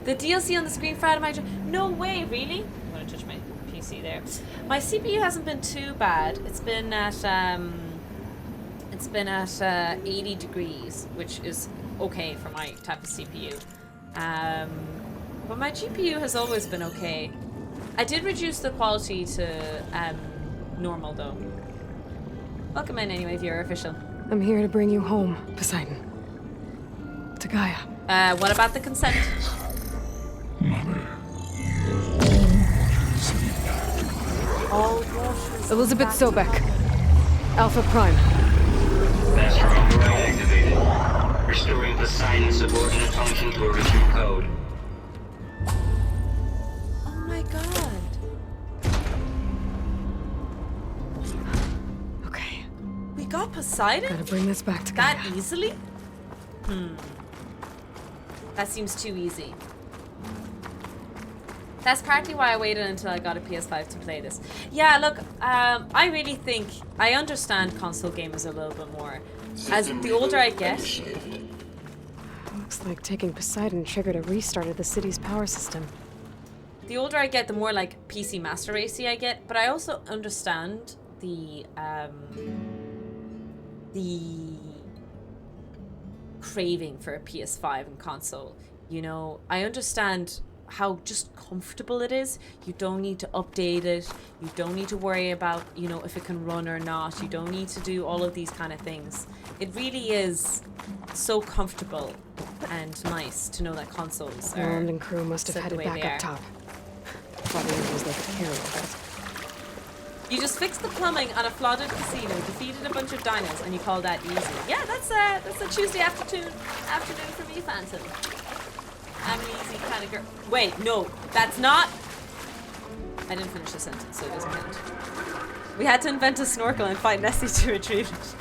The DLC on the screen fried my... No way, really? I'm going to touch my PC there. My CPU hasn't been too bad. It's been at 80 degrees, which is okay for my type of CPU. But my GPU has always been okay. I did reduce the quality to normal though. Welcome in anyway, if you're official. I'm here to bring you home, Poseidon. To Gaia. What about the consent? Elizabeth Sobek. Alpha Prime. Master override activated. Restoring Poseidon's subordinate function to original code. Oh my god. Okay. We got Poseidon? Gotta bring this back to that Gaia. easily? That seems too easy. That's partly why I waited until I got a PS5 to play this. Yeah, look, I really think I understand console gamers a little bit more. As the older I get... Looks like taking Poseidon triggered a restart of the city's power system. The older I get, the more like PC Master Racy I get, but I also understand the craving for a PS5 and console. You know, I understand how just comfortable it is. You don't need to update it. You don't need to worry about, you know, if it can run or not. You don't need to do all of these kind of things. It really is so comfortable and nice to know that consoles are Roland and crew must have set the headed way back they up are. top. Thought the others they could carry all that. You just fixed the plumbing on a flooded casino, defeated a bunch of dinos, and you call that easy. Yeah, that's a Tuesday afternoon for me, Phantom. I'm an easy kind of girl. Wait, no, that's not... I didn't finish the sentence, so it doesn't count. We had to invent a snorkel and fight Nessie to retrieve it.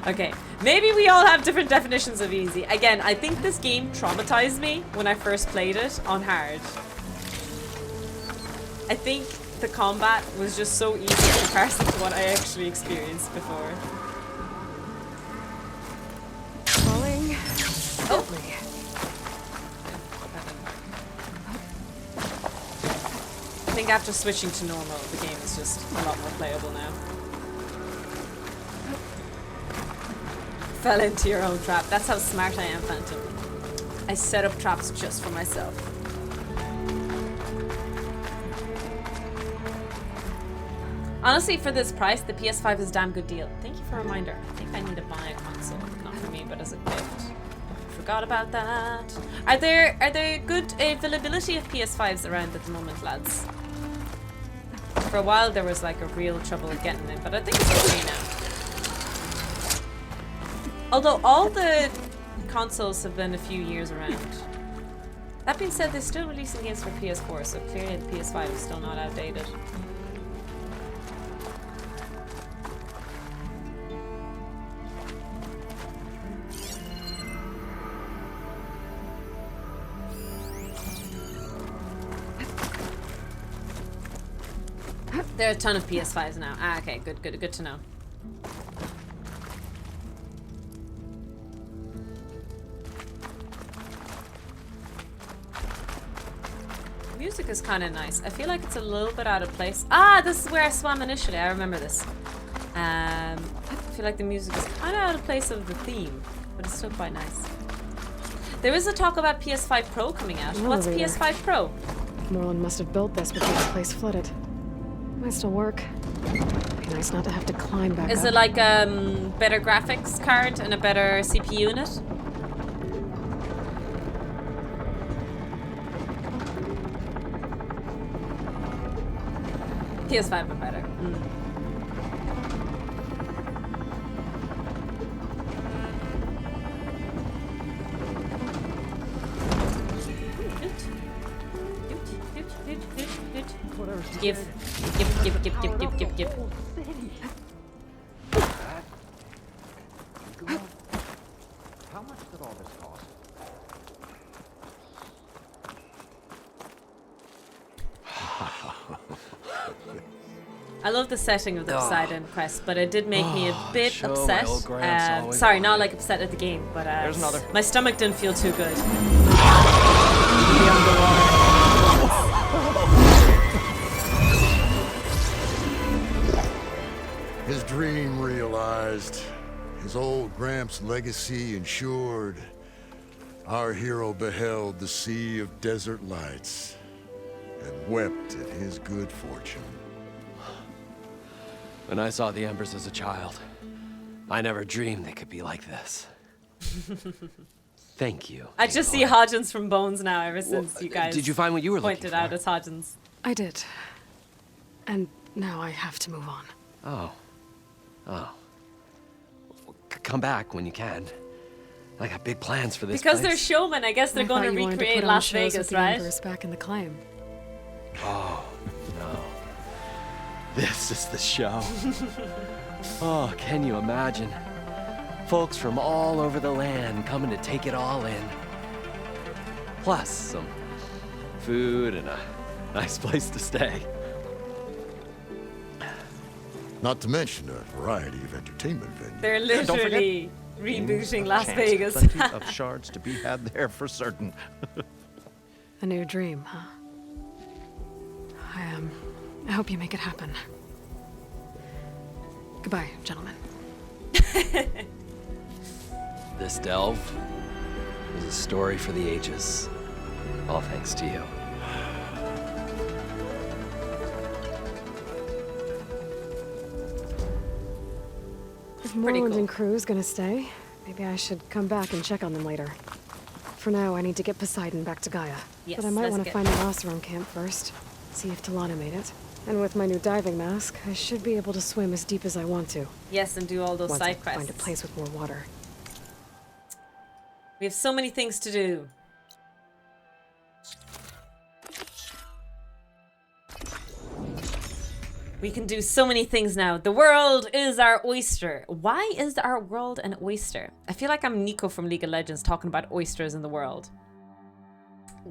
Okay, maybe we all have different definitions of easy. Again, I think this game traumatized me when I first played it on hard. I think the combat was just so easy in comparison to what I actually experienced before. Falling. Oh. I think after switching to normal, the game is just a lot more playable now. Fell into your own trap. That's how smart I am, Phantom. I set up traps just for myself. Honestly, for this price, the PS5 is a damn good deal. Thank you for a reminder. I think I need to buy a console, not for me, but as a gift. Forgot about that. Are there good availability of PS5s around at the moment, lads? For a while, there was like a real trouble with getting them, but I think it's okay now. Although all the consoles have been a few years around. That being said, they're still releasing games for PS4, so clearly the PS5 is still not outdated. There are a ton of PS5s now. Ah, okay, good to know. The music is kind of nice. I feel like it's a little bit out of place. Ah, this is where I swam initially. I remember this. I feel like the music is kind of out of place of the theme, but it's still quite nice. There is a talk about PS5 Pro coming out. What's PS5 Pro? Moreland must have built this before the place flooded. Might still work. Be nice not to have to climb back Is up. it like better graphics card and a better CPU unit? PS5 are better. Give. How much did all this cost? I love the setting of the Poseidon quest, but it did make me a bit show upset. my old Gramps always Sorry, not wanted. like upset at the game, but There's another. my stomach didn't feel too good. His dream realized, his old Gramps' legacy ensured. Our hero beheld the sea of desert lights and wept at his good fortune. When I saw the embers as a child, I never dreamed they could be like this. Thank you. I just see Hodgins from Bones now ever since you guys Did you find what you were looking pointed for? out as Hodgins. I did. And now I have to move on. Oh. Come back when you can. I got big plans for this Because place. they're showmen, I guess they're I going thought to you wanted recreate put on Las shows with Vegas, the right? Embers back in the climb. Oh, no. This is the show. Oh, can you imagine? Folks from all over the land coming to take it all in. Plus some food and a nice place to stay. Not to mention a variety of entertainment venues. They're don't forget, literally rebooting Las Chance. Vegas. Plenty of shards to be had there for certain. A new dream, huh? I hope you make it happen. Goodbye, gentlemen. This delve is a story for the ages. All thanks to you. If Morland and crew's gonna stay, maybe I should come back and check on them later. For now, I need to get Poseidon back to Gaia. Yes, But I might let's want to get- find the Oseram camp first. See if Talana made it. And with my new diving mask, I should be able to swim as deep as I want to. Yes, and do all those Once side I quests. find a place with more water. We have so many things to do. We can do so many things now. The world is our oyster. Why is our world an oyster? I feel like I'm Nico from League of Legends talking about oysters in the world.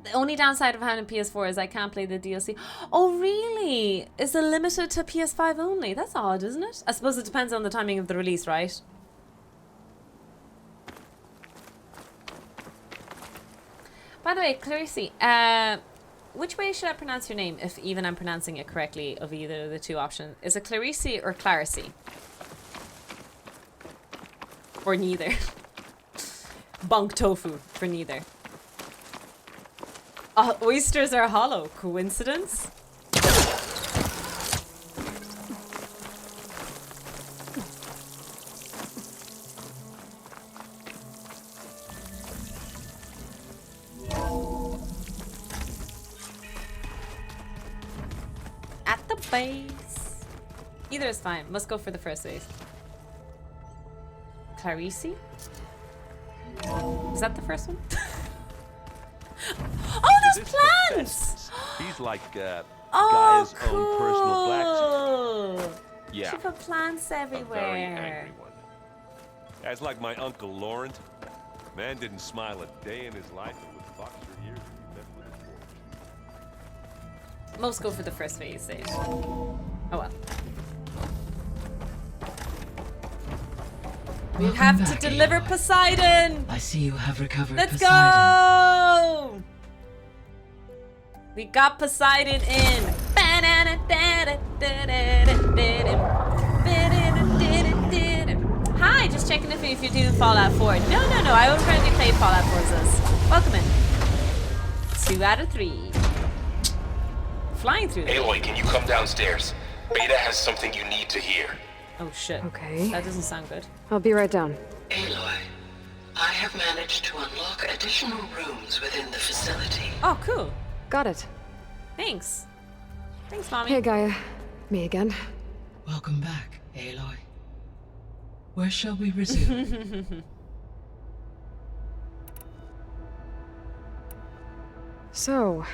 The only downside of having a PS4 is I can't play the DLC. Oh, really? Is it limited to PS5 only? That's odd, isn't it? I suppose it depends on the timing of the release, right? By the way, Clarice, which way should I pronounce your name, if even I'm pronouncing it correctly, of either of the two options? Is it Clarice or Clarice? Or neither? Bonk tofu for neither. Oysters are hollow. Coincidence? At the base. Either is fine. Must go for the first base. Clarice? Is that the first one? Oh, there's plants! He's like Oh, Gaia's own personal blacksmith. cool! Yeah. She put plants A everywhere. very angry one. That's like my Uncle Laurent. Man didn't smile a day in his life and would box your ears if he met with a torch. Most go for the first phase stage. Oh well. We have to deliver Poseidon! I see you have recovered Let's Poseidon. go! We got Poseidon in. Hi, just checking if you're doing Fallout 4. No, I already played Fallout 4 Zuz. Welcome in. 2 out of 3. Flying through. Aloy, can you come downstairs? Beta has something you need to hear. Oh shit. Okay. That doesn't sound good. I'll be right down. Aloy, I have managed to unlock additional rooms within the facility. Oh, cool. Got it. Thanks. Thanks, Mommy. Hey, Gaia. Me again. Welcome back, Aloy. Where shall we resume? So,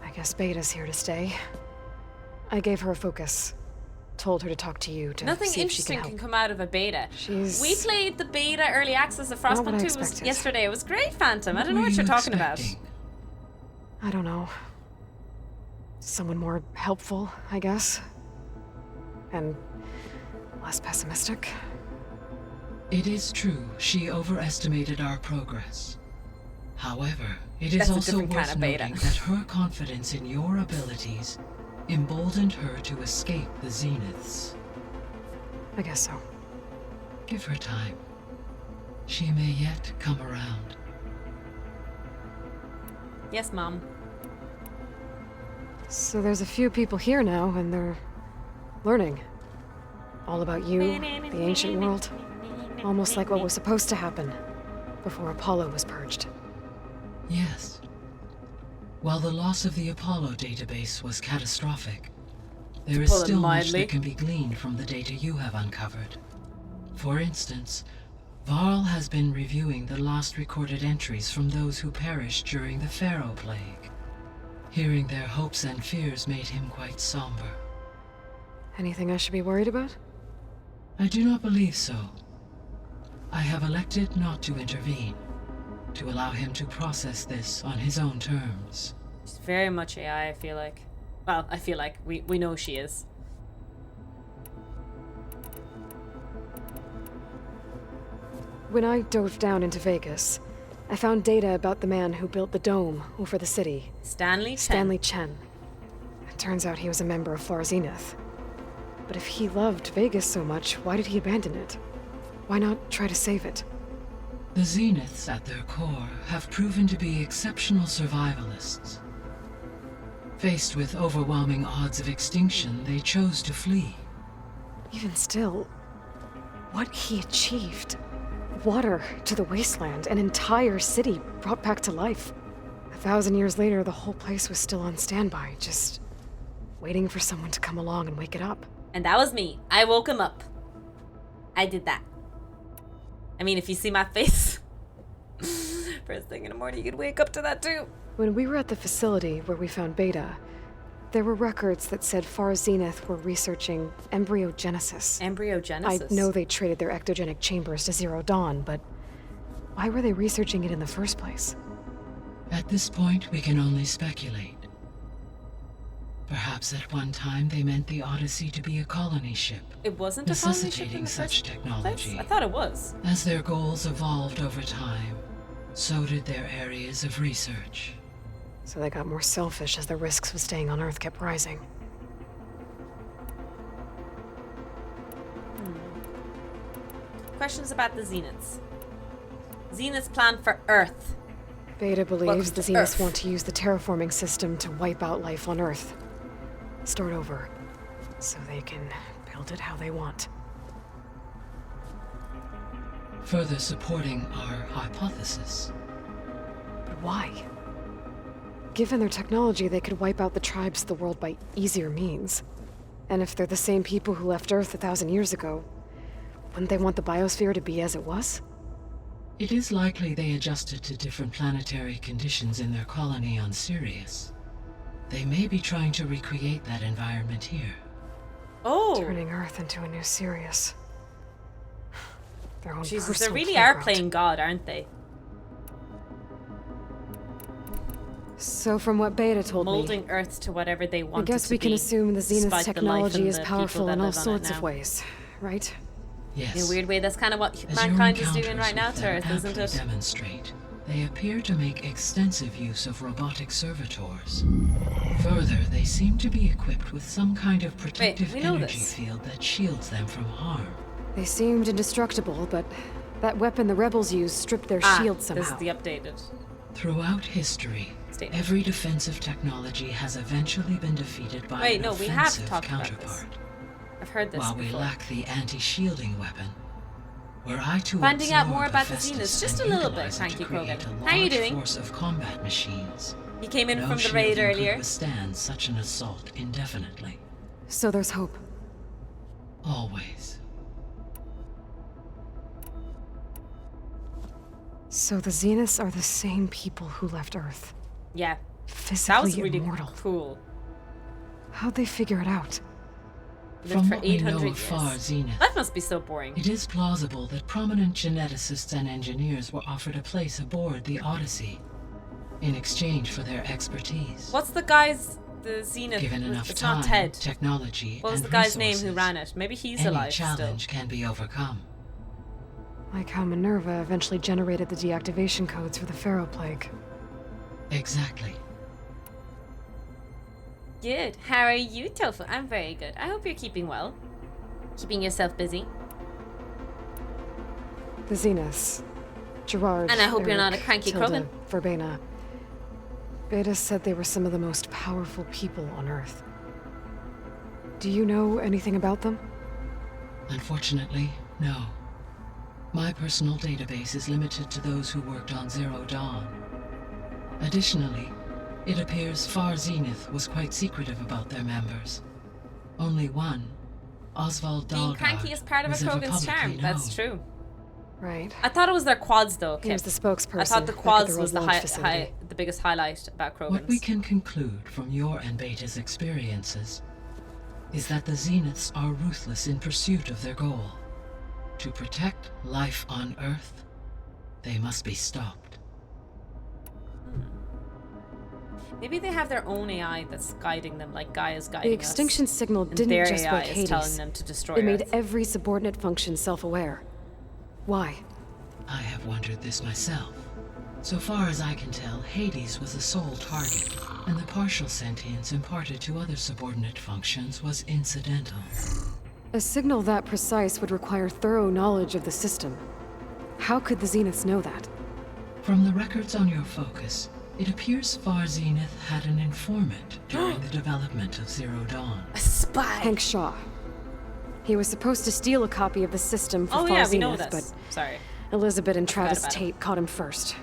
I guess Beta's here to stay. I gave her a focus. Told her to talk to you to Nothing see if she interesting can can help. come out of a beta. She's We played the beta early access of Not what Frostpunk I 2 was expected. yesterday. It was great, Phantom. I don't know were what you're you talking about. expecting? I don't know. Someone more helpful, I guess. And less pessimistic. It is true she overestimated our progress. However, it is That's a also different kind worth of beta. noting that her confidence in your abilities emboldened her to escape the Zeniths. I guess so. Give her time. She may yet come around. Yes, Mom. So there's a few people here now, and they're learning. All about you, the ancient world. Almost like what was supposed to happen before Apollo was purged. Yes. While the loss of the Apollo database was catastrophic, there is put it still much mildly. that can be gleaned from the data you have uncovered. For instance, Varl has been reviewing the last recorded entries from those who perished during the Pharaoh Plague. Hearing their hopes and fears made him quite somber. Anything I should be worried about? I do not believe so. I have elected not to intervene, to allow him to process this on his own terms. She's very much AI, I feel like. Well, I feel like we know she is. When I dove down into Vegas, I found data about the man who built the dome over the city. Stanley Chen. Stanley Chen. It turns out he was a member of Far Zenith. But if he loved Vegas so much, why did he abandon it? Why not try to save it? The Zeniths, at their core, have proven to be exceptional survivalists. Faced with overwhelming odds of extinction, they chose to flee. Even still, what he achieved. Water to the wasteland, an entire city brought back to life. 1,000 years later, the whole place was still on standby, just waiting for someone to come along and wake it up. And that was me. I woke him up. I did that. I mean, if you see my face, first thing in the morning, you could wake up to that too. When we were at the facility where we found Beta, there were records that said Far Zenith were researching embryogenesis. Embryogenesis? I know they traded their ectogenic chambers to Zero Dawn, but why were they researching it in the first place? At this point, we can only speculate. Perhaps at one time they meant the Odyssey to be a colony ship. It wasn't a colony ship in necessitating the such first technology. place? I thought it was. As their goals evolved over time, so did their areas of research. So they got more selfish as the risks of staying on Earth kept rising. Questions about the Zeniths. Zenith's plan for Earth. Beta believes Welcome the to Zeniths Earth. want to use the terraforming system to wipe out life on Earth. Start over, so they can build it how they want. Further supporting our hypothesis. But why? Given their technology, they could wipe out the tribes of the world by easier means. And if they're the same people who left Earth 1,000 years ago, wouldn't they want the biosphere to be as it was? It is likely they adjusted to different planetary conditions in their colony on Sirius. They may be trying to recreate that environment here. Oh! Turning Earth into a new Sirius. Their own Jesus, they personal really are playground. playing God, aren't they? So from what Beta told me, Molding Earth to whatever they want I guess it to we can be, assume the Zenith's despite the life technology and is the people powerful that in all live on it sorts of now. ways, right? Yes. In a weird way, that's kind of what As your mankind is doing encounters right now with to them Earth, isn't aptly it? demonstrate, they appear to make extensive use of robotic servitors. Further, they seem to be equipped with some kind of protective we know energy this. field that shields them from harm. They seemed indestructible, but that weapon the rebels used stripped their shield somehow. This is the updated. Throughout history, every defensive technology has eventually been defeated by Wait, an no, we have offensive talked about counterpart. this. I've heard this While we before. lack the anti-shielding weapon, were I to Finding out more absorb about the Hephaestus Zeniths, just a and little bit, utilize it thank to you, create Krogan. a How you large doing? force of combat machines, You came in no from the raid shielding earlier. could withstand such an assault indefinitely. So there's hope. Always. So the Zeniths are the same people who left Earth. Yeah. Physically That was really immortal. cool. How'd they figure it out? Lived From for what we 800 know years. of Far Zenith, That must be so boring. it is plausible that prominent geneticists and engineers were offered a place aboard the Odyssey in exchange for their expertise. What's the guy's the Zenith. Given enough It's time, not Ted. technology, What was and the guy's name who resources, ran it? Maybe he's any alive challenge still. can be overcome. Like how Minerva eventually generated the deactivation codes for the Pharaoh Plague. Exactly. Good. How are you, Tofu? I'm very good. I hope you're keeping well. Keeping yourself busy. The Zeniths. Gerard, And I hope you're not a Eric, cranky Tilda, Krogan. Verbena. Beta said they were some of the most powerful people on Earth. Do you know anything about them? Unfortunately, no. My personal database is limited to those who worked on Zero Dawn. Additionally, it appears Far Zenith was quite secretive about their members. Only one, Oswald Being Dahlgard, cranky is part of a was ever Krogan's charm. publicly That's known. true. Right. I thought it was their quads, though. He was Kip. the spokesperson I thought the back at quads the was the Road Launch facility. the biggest highlight about Krogans. What we can conclude from your and Beta's experiences is that the Zeniths are ruthless in pursuit of their goal. To protect life on Earth, they must be stopped. Maybe they have their own AI that's guiding them, like Gaia's guiding The extinction us. signal And didn't their just AI wake is Hades. telling them to destroy It made Earth. every subordinate function self-aware. Why? I have wondered this myself. So far as I can tell, Hades was the sole target, and the partial sentience imparted to other subordinate functions was incidental. A signal that precise would require thorough knowledge of the system. How could the Zeniths know that? From the records on your focus, it appears Far Zenith had an informant during the development of Zero Dawn. A spy! Hank Shaw. He was supposed to steal a copy of the system for Oh Far yeah, Zenith, we know this. but Sorry. Elizabeth and Travis about it. Tate caught him first.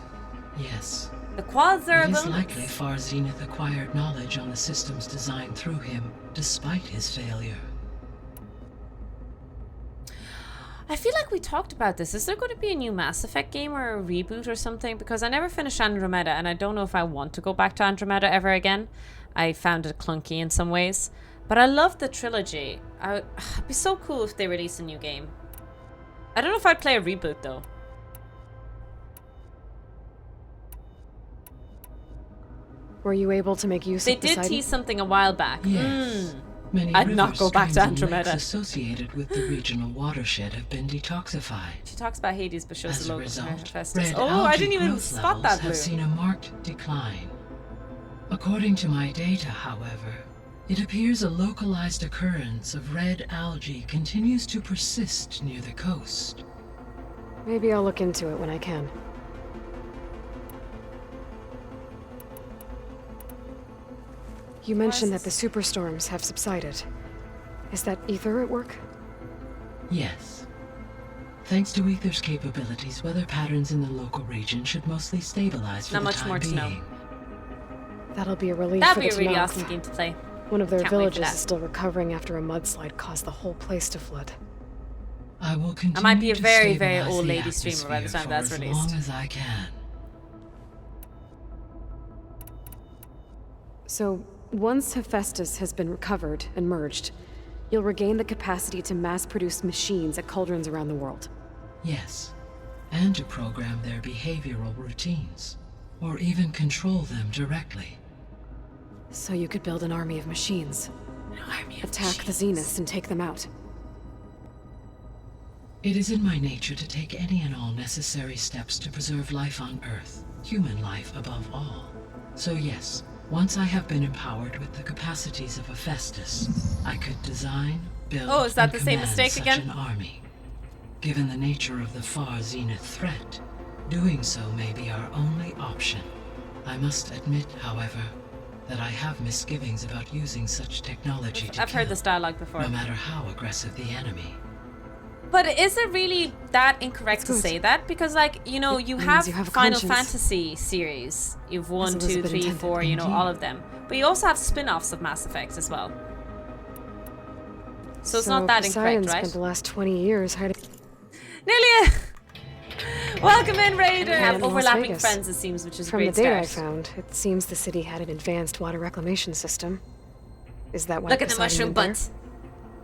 Yes. The quads are It is abominable. likely Far Zenith acquired knowledge on the systems designed through him, despite his failure. I feel like we talked about this. Is there going to be a new Mass Effect game or a reboot or something? Because I never finished Andromeda, and I don't know if I want to go back to Andromeda ever again. I found it clunky in some ways. But I love the trilogy. It'd be so cool if they release a new game. I don't know if I'd play a reboot, though. Were you able to make use They of did Poseidon? tease something a while back. Yes. Many I'd not rivers, go back to streams, and Andromeda. lakes associated with the regional watershed have been detoxified. She talks about Hades, but shows As the a logo for result, Hephaestus. red Oh, I algae didn't even growth spot levels that have blue. seen a marked decline. According to my data, however, it appears a localized occurrence of red algae continues to persist near the coast. Maybe I'll look into it when I can. You mentioned that the superstorms have subsided. Is that ether at work? Yes. Thanks to Ether's capabilities, weather patterns in the local region should mostly stabilize for Not the much time more to know. being. That'll be a relief That'd for be the a really Tanakh. awesome game to play. One of their Can't wait for villages that. is still recovering after a mudslide caused the whole place to flood. I will continue I might be a to very, very stabilize old the lady streamer by the atmosphere time that's for as released. long as I can. So, once Hephaestus has been recovered and merged, you'll regain the capacity to mass-produce machines at cauldrons around the world. Yes, and to program their behavioral routines, or even control them directly. So you could build an army of machines. Attack the Zeniths and take them out. It is in my nature to take any and all necessary steps to preserve life on Earth, human life above all. So yes, once I have been empowered with the capacities of Hephaestus, I could design, build, Oh, is that and the same command mistake such again? an army. Given the nature of the Far Zenith threat, doing so may be our only option. I must admit, however, that I have misgivings about using such technology to I've heard kill, this dialogue before. no matter how aggressive the enemy. But is it really that incorrect to say that? Because, like, you know, you means have you have a Final conscience. Fantasy series. You've 1, 2, Elizabeth 3, intended. 4, you know, all of them. But you also have spin-offs of Mass Effect as well. So it's not that Poseidon incorrect, right? spent the last 20 years hiding. Nelia! Welcome in, Raider! We have in Las overlapping Vegas. friends, it seems, which is a From the great data I start. found, it seems the city had an advanced water reclamation system. Is that why Look at the Poseidon mushroom went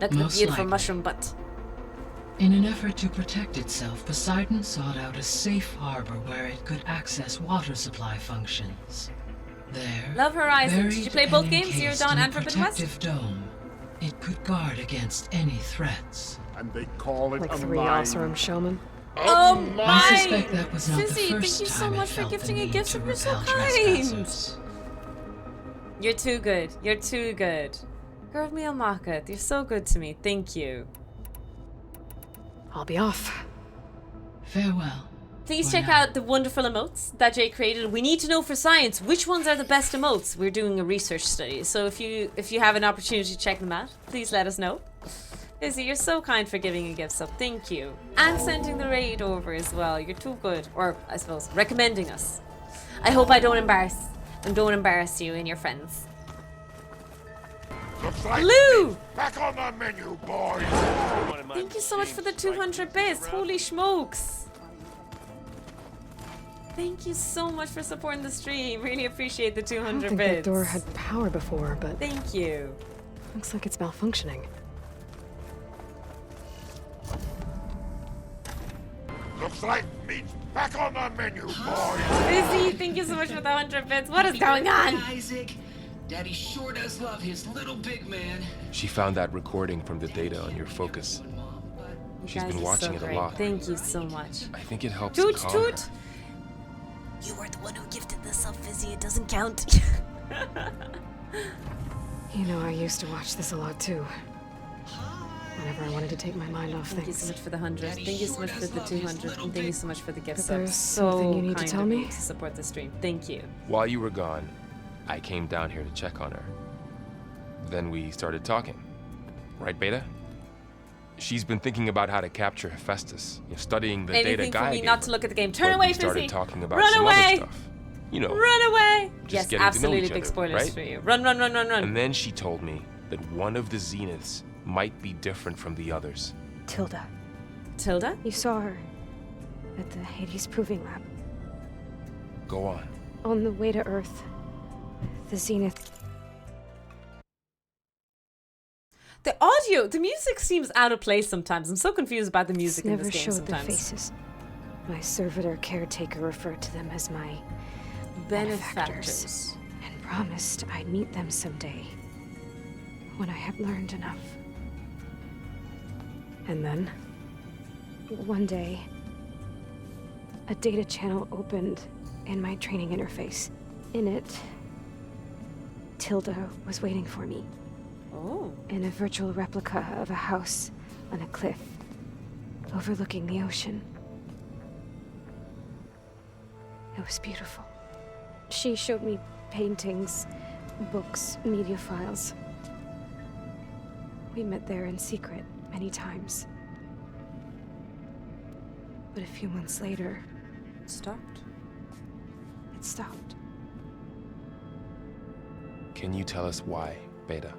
butt. Look at the Most beautiful likely. mushroom butt. In an effort to protect itself, Poseidon sought out a safe harbor where it could access water supply functions. There, Love Horizon. Did you buried play both and games, Zero encased Dawn in a and Forbidden West? protective dome. It could guard against any threats. And they call it Like a 3 mine. Oseram showmen. Oh I my! suspect that was not Fizzy, the thank first you so time it much for felt the gifting a need gift. to You're so repel kind. trespassers. You're too good. You're too good. Girl Meal Market, you're so good to me. Thank you. I'll be off. Farewell. Please For check now. out the wonderful emotes that Jay created. We need to know for science which ones are the best emotes. We're doing a research study, so if you have an opportunity to check them out, please let us know. Izzy, you're so kind for giving a gift sub. Thank you. And sending the raid over as well. You're too good. Or, I suppose, recommending us. I hope I don't embarrass you and your friends. Looks like Lou! meat back on the menu, boys. Thank you so much for the 200 bits. Holy smokes. Thank you so much for supporting the stream. Really appreciate the I 200 don't think bits. that door had power before, but Thank you. looks like it's malfunctioning. Looks like meat back on the menu, boys. Izzy, thank you so much for the 100 bits. What is going on? Isaac, Daddy sure does love his little big man. She found that recording from the data on your focus. She's Guys, been you're watching so it a great. lot. Thank you so much. I think it helps Toot calm toot. her. You were the one who gifted the sub, Fizzy. It doesn't count. You know, I used to watch this a lot too. Whenever I wanted to take my mind off Thank you things. so much for the 100. Thank you so much for the 200. And thank you so much for the gift But sub. there's So something you need to kind tell of me? you to support the stream. Thank you. While you were gone, I came down here to check on her. Then we started talking. Right, Beta? She's been thinking about how to capture Hephaestus, studying the data Anything for Gaia me gave not her. to look at the game. Turn But away, we started Fizzy. talking about Run some away. other stuff. You know, Run away. just Yes, getting to know absolutely. each Big other, spoilers right? for you. Run, run, run, run, run. And then she told me that one of the Zeniths might be different from the others. Tilda. Tilda? You saw her at the Hades Proving Lab. Go on. On the way to Earth, the Zenith. The audio, the music seems out of place sometimes. I'm so confused about the music in Never this game showed their sometimes. faces. My servitor caretaker referred to them as my Benefactors. and promised I'd meet them someday when I had learned enough. And then, one day, a data channel opened in my training interface. In it, Tilda was waiting for me. Oh. In a virtual replica of a house on a cliff overlooking the ocean. It was beautiful. She showed me paintings, books, media files. We met there in secret many times. But a few months later, it stopped. It stopped. Can you tell us why, Beta?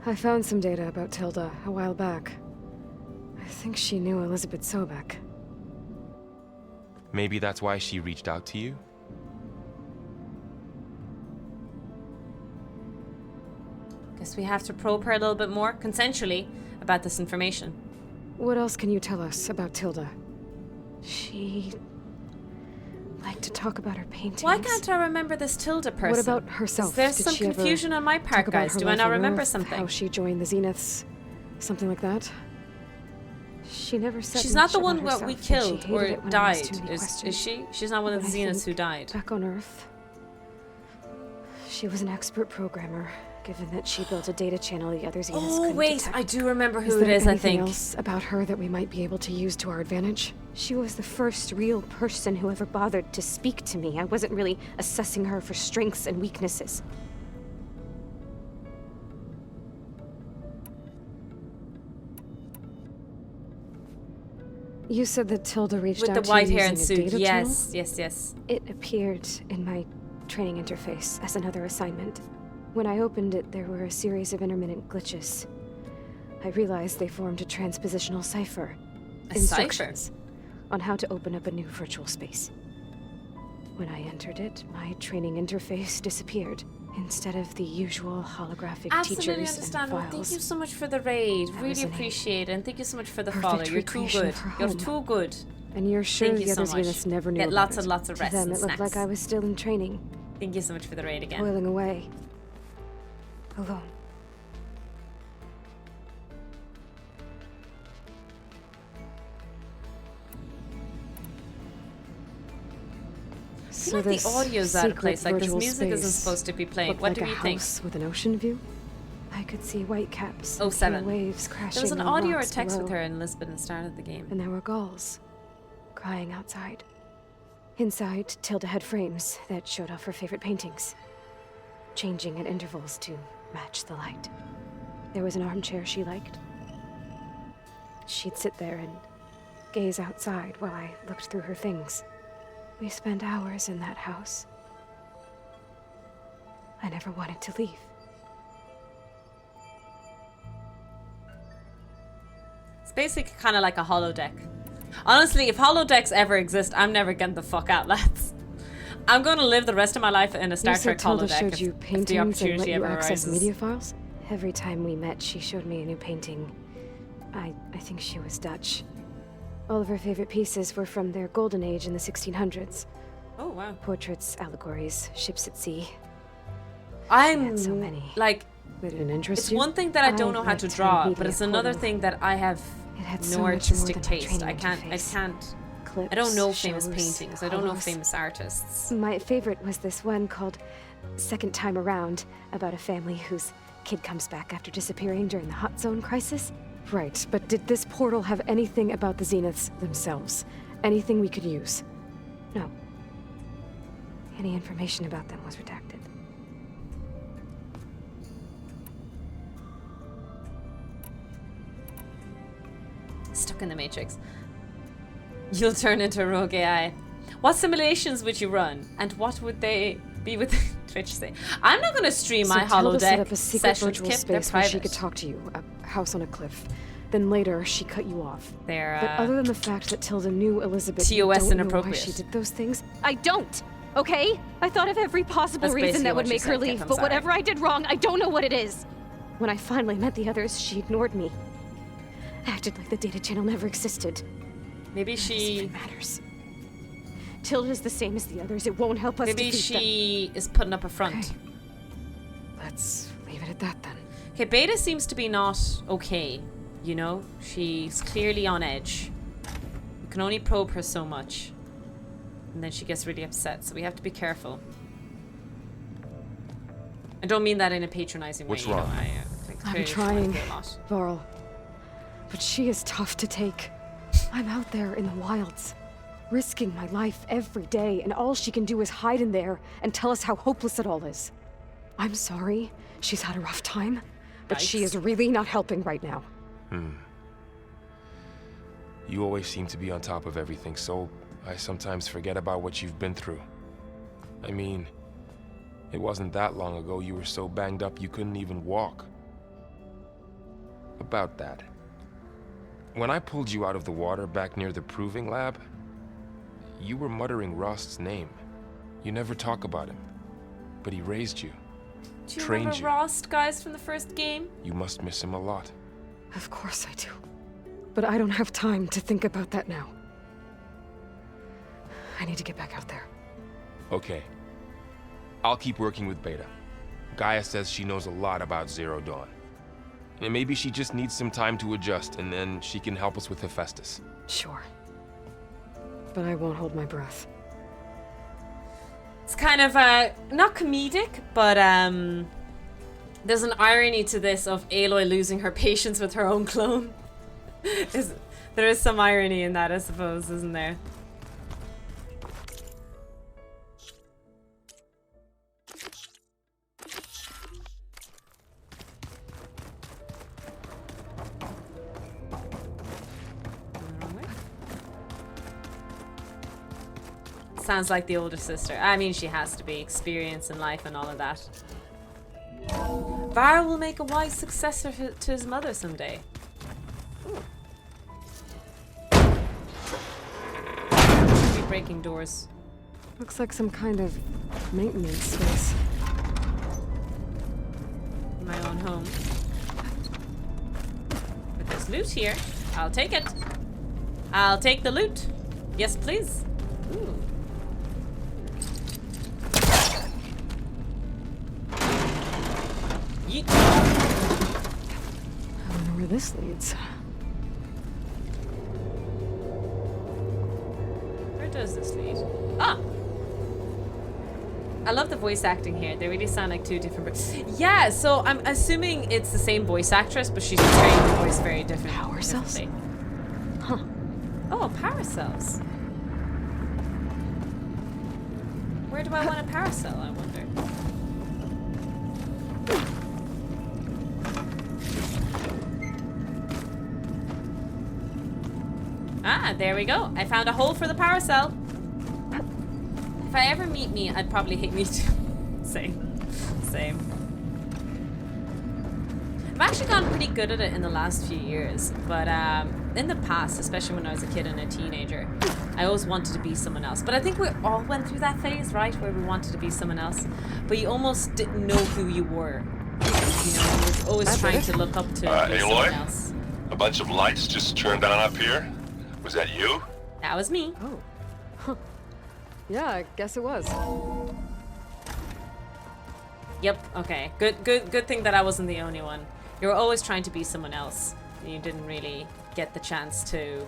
I found some data about Tilda a while back. I think she knew Elizabeth Sobek. Maybe that's why she reached out to you? Guess we have to probe her a little bit more, consensually, about this information. What else can you tell us about Tilda? She liked to talk about her paintings. Why can't I remember this Tilda person? What about herself? Is there Did some she ever confusion on my talk part, about guys? her Do I life not on remember Earth, something? How she joined the Zeniths? Something like that? She never said She's not much the about one herself, that we and she killed hated or it when I asked died. too many Is questions. she? She's not one of But the I Zeniths who think died. Back on Earth, she was an expert programmer, given that she built a data channel the other Zeniths Oh, couldn't wait, detect. I do remember who Is it there is, I anything think. else about her that we might be able to use to our advantage? She was the first real person who ever bothered to speak to me. I wasn't really assessing her for strengths and weaknesses. You said that Tilda reached With out the to white you hair and using a suit. data Yes, channel? yes, yes. It appeared in my training interface as another assignment. When I opened it, there were a series of intermittent glitches. I realized they formed a transpositional cipher. A cipher? Instructions on how to open up a new virtual space. When I entered it, my training interface disappeared. Instead of the usual holographic Absolutely teachers and understandable. files. Thank you so much for the raid. I was Really in a appreciate it. And thank you so much for the perfect follow. You're too recreation good. of her You're home. too good. And you're sure Thank you the so other much. Zeniths never knew Get about lots it? and lots of To rest them, and it looked snacks. like I was still in training, Thank you so much for the raid again. toiling away. Alone. I feel like the audio's out of place. Like, this virtual music isn't space supposed to be playing. looked What like do a you think? house with an ocean view. I could see white caps and 07. pale waves crashing There was an on audio or rocks text with below. her in Lisbon at the start of the game. And there were gulls crying outside. Inside, Tilda had frames that showed off her favorite paintings, changing at intervals to match the light. There was an armchair she liked. She'd sit there and gaze outside while I looked through her things. We spent hours in that house. I never wanted to leave. It's basically kind of like a holodeck. Honestly, if holodecks ever exist, I'm never getting the fuck out, lads. I'm going to live the rest of my life in a Star You said Trek Tilda holodeck showed if, you if the paintings and let opportunity you ever access arises. media files? Every time we met, she showed me a new painting. I think she was Dutch. All of her favorite pieces were from their golden age in the 1600s. Oh, wow. Portraits, allegories, ships at sea. I'm had so many. like, Would it interest it's you? one thing that I don't know how like to to draw, media but it's another portal. thing that I have It had no so much more artistic than a taste. training I can't. interface. I don't know Clips, famous shows, paintings. I don't know hollows. famous artists. My favorite was this one called Second Time Around, about a family whose kid comes back after disappearing during the Hot Zone crisis. Right, but did this portal have anything about the Zeniths themselves? Anything we could use? No. Any information about them was redacted. Stuck in the Matrix. You'll turn into a rogue AI. What simulations would you run, and what would they be with Twitch say? I'm not going to stream my Tilda set up holodeck a secret sessions. virtual Kip, they're space where she private. could talk to you, a house on a cliff. Then later, she cut you off. They're, But other than the fact that Tilda knew Elizabeth, you TOS don't know why inappropriate. she did those things. I don't! Okay? I thought of every possible That's reason basically that would what you make her said, Kip, leave, I'm but sorry. whatever I did wrong, I don't know what it is. When I finally met the others, she ignored me. Acted like the data channel never existed. Maybe she matters. Tilda's the same as the others. It won't help us Maybe defeat she is putting up a front. Okay. Let's leave it at that then. Okay, Beta seems to be not okay. You know, she's clearly on edge. You can only probe her so much, and then she gets really upset. So we have to be careful. I don't mean that in a patronizing What's way. wrong? You know, I think I'm clearly she's trying, through a lot. Varl. But she is tough to take. I'm out there in the wilds, risking my life every day, and all she can do is hide in there and tell us how hopeless it all is. I'm sorry, she's had a rough time, but she is really not helping right now. You always seem to be on top of everything, so I sometimes forget about what you've been through. I mean, it wasn't that long ago you were so banged up you couldn't even walk. About that. When I pulled you out of the water back near the proving lab, you were muttering Rost's name. You never talk about him, but he raised you, Do you trained remember you. Rost, guys, from the first game? You must miss him a lot. Of course I do. But I don't have time to think about that now. I need to get back out there. Okay. I'll keep working with Beta. Gaia says she knows a lot about Zero Dawn. And maybe she just needs some time to adjust, and then she can help us with Hephaestus. Sure. But I won't hold my breath. It's kind of not comedic, but there's an irony to this of Aloy losing her patience with her own clone. There is some irony in that, I suppose, isn't there? Sounds like the older sister. I mean, she has to be. Experience in life and all of that. Var will make a wise successor to his mother someday. Be breaking doors. Looks like some kind of maintenance space. My own home. But there's loot here. I'll take it. I'll take the loot. Yes, please. Ooh. Yeet. I wonder where this leads. Where does this lead? Ah! I love the voice acting here. They really sound like two different... Yeah, so I'm assuming it's the same voice actress, but she's portraying the voice very different. Power cells? Huh. Oh, power cells. Where do I want a power cell, I wonder? Ah, there we go. I found a hole for the power cell. If I ever meet me, I'd probably hate me too. Same. Same. I've actually gotten pretty good at it in the last few years, but in the past, especially when I was a kid and a teenager, I always wanted to be someone else. But I think we all went through that phase, right? Where we wanted to be someone else, but you almost didn't know who you were. You know, you were always trying to look up to be someone else. A bunch of lights just turned on up here. Was that you? That was me. Oh. Huh. Yeah, I guess it was. Yep, okay. Good thing that I wasn't the only one. You were always trying to be someone else. You didn't really get the chance to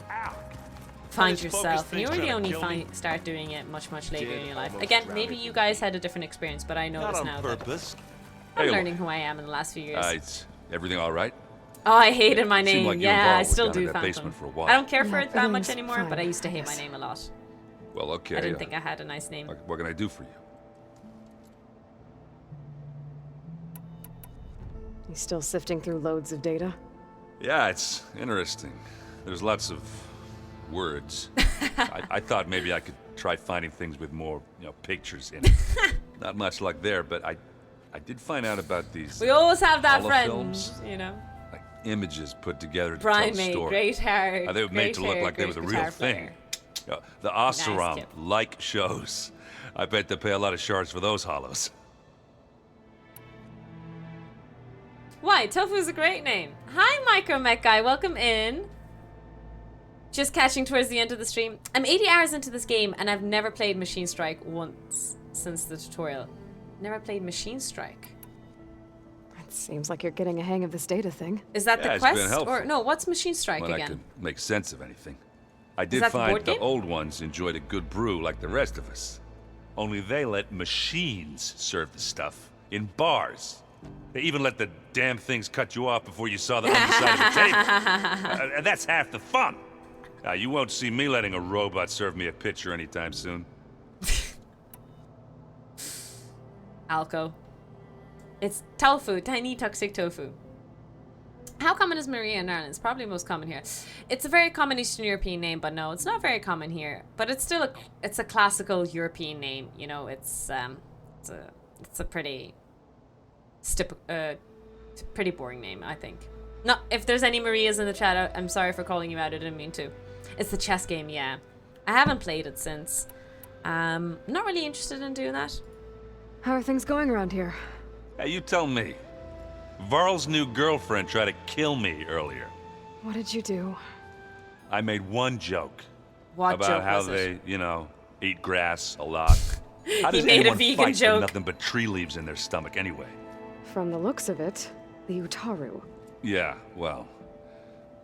find yourself. And you really only start doing it much later in your life. Again, maybe you guys had a different experience, but I notice now that I'm learning who I am in the last few years. Is everything all right? Oh, I hated my name. Like yeah, I still do, Phantom. For a while. I don't care for it that much anymore, but I used to hate my name a lot. Well, okay. I didn't think I had a nice name. What can I do for you? You still sifting through loads of data? Yeah, it's interesting. There's lots of words. I thought maybe I could try finding things with more, pictures in it. Not much luck there, but I did find out about these. We always have that friend, holofilms. you know. Like images put together to Brian tell a made story. great hair. They were made to look like they were the real thing. The Oseram-like shows. I bet they pay a lot of shards for those hollows. Why? Tofu's a great name. Hi, Micro Mech Guy. Welcome in. Just catching towards the end of the stream. I'm 80 hours into this game, and I've never played Machine Strike once since the tutorial. Never played Machine Strike. It seems like you're getting a hang of this data thing. Is that the it's been quest? helpful. Or no, what's Machine Strike when again? I could make sense of anything. I did that the find board the game? old ones enjoyed a good brew like the rest of us. Only they let machines serve the stuff in bars. They even let the damn things cut you off before you saw the underside of the table. And that's half the fun. You won't see me letting a robot serve me a pitcher anytime soon. Alco. It's tofu, tiny toxic tofu. How common is Maria in Ireland? It's probably most common here. It's a very common Eastern European name, but no, it's not very common here. But it's still it's a classical European name. You know, it's a pretty pretty boring name, I think. No, if there's any Marias in the chat, I'm sorry for calling you out. I didn't mean to. It's the chess game, yeah. I haven't played it since. Not really interested in doing that. How are things going around here? Hey, you tell me. Varl's new girlfriend tried to kill me earlier. What did you do? I made one joke. What about joke how was they, it? Eat grass a lot. How does He made a anyone vegan fight joke. with nothing but tree leaves in their stomach anyway? From the looks of it, the Utaru. Yeah, well,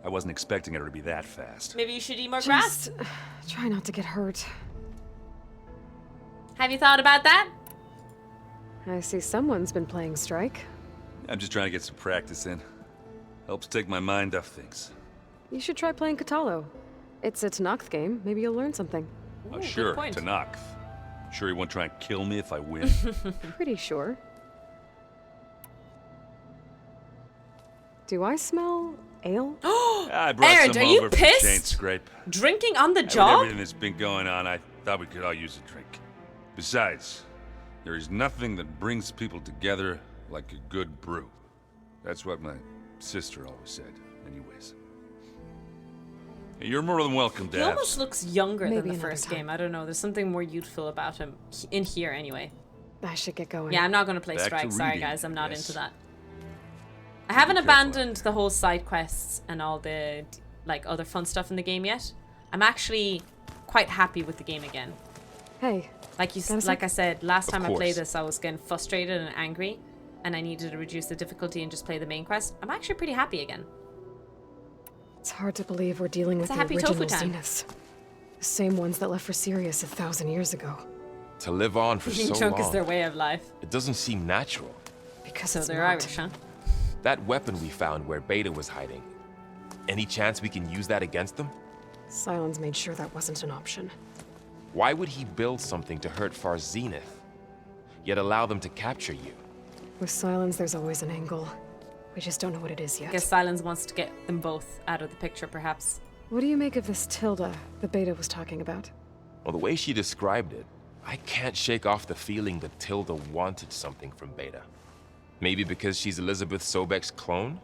I wasn't expecting her to be that fast. Maybe you should eat more grass? Just try not to get hurt. Have you thought about that? I see someone's been playing Strike. I'm just trying to get some practice in. Helps take my mind off things. You should try playing Katalo. It's a Tanakh game. Maybe you'll learn something. Oh, sure, Tanakh. Sure he won't try and kill me if I win? Pretty sure. Do I smell ale? I brought Aaron, some are you over from pissed? Chain Scrape. Drinking on the With job? everything that's been going on, I thought we could all use a drink. Besides, there is nothing that brings people together like a good brew. That's what my sister always said, anyways. Hey, you're more than welcome, He Dad. almost looks younger Maybe than the another first time. game. I don't know. There's something more youthful about him in here, anyway. I should get going. Yeah, I'm not going to play Back to Strike. Sorry, reading, guys. I'm not yes. into that. I haven't careful. abandoned the whole side quests and all the other fun stuff in the game yet. I'm actually quite happy with the game again. Hey. Like I said, last time I course. played this, I was getting frustrated and angry, and I needed to reduce the difficulty and just play the main quest. I'm actually pretty happy again. It's hard to believe we're dealing with a the happy original tofu time. Zeniths. The same ones that left for Sirius 1,000 years ago. To live on for Being so drunk long. is their way of life. It doesn't seem natural. Because So it's they're not. Irish, huh? That weapon we found where Beta was hiding. Any chance we can use that against them? Silence made sure that wasn't an option. Why would he build something to hurt Far Zenith, yet allow them to capture you? With Silence, there's always an angle. We just don't know what it is I yet. guess Silence wants to get them both out of the picture, perhaps. What do you make of this Tilda the Beta was talking about? Well, the way she described it, I can't shake off the feeling that Tilda wanted something from Beta. Maybe because she's Elizabeth Sobek's clone?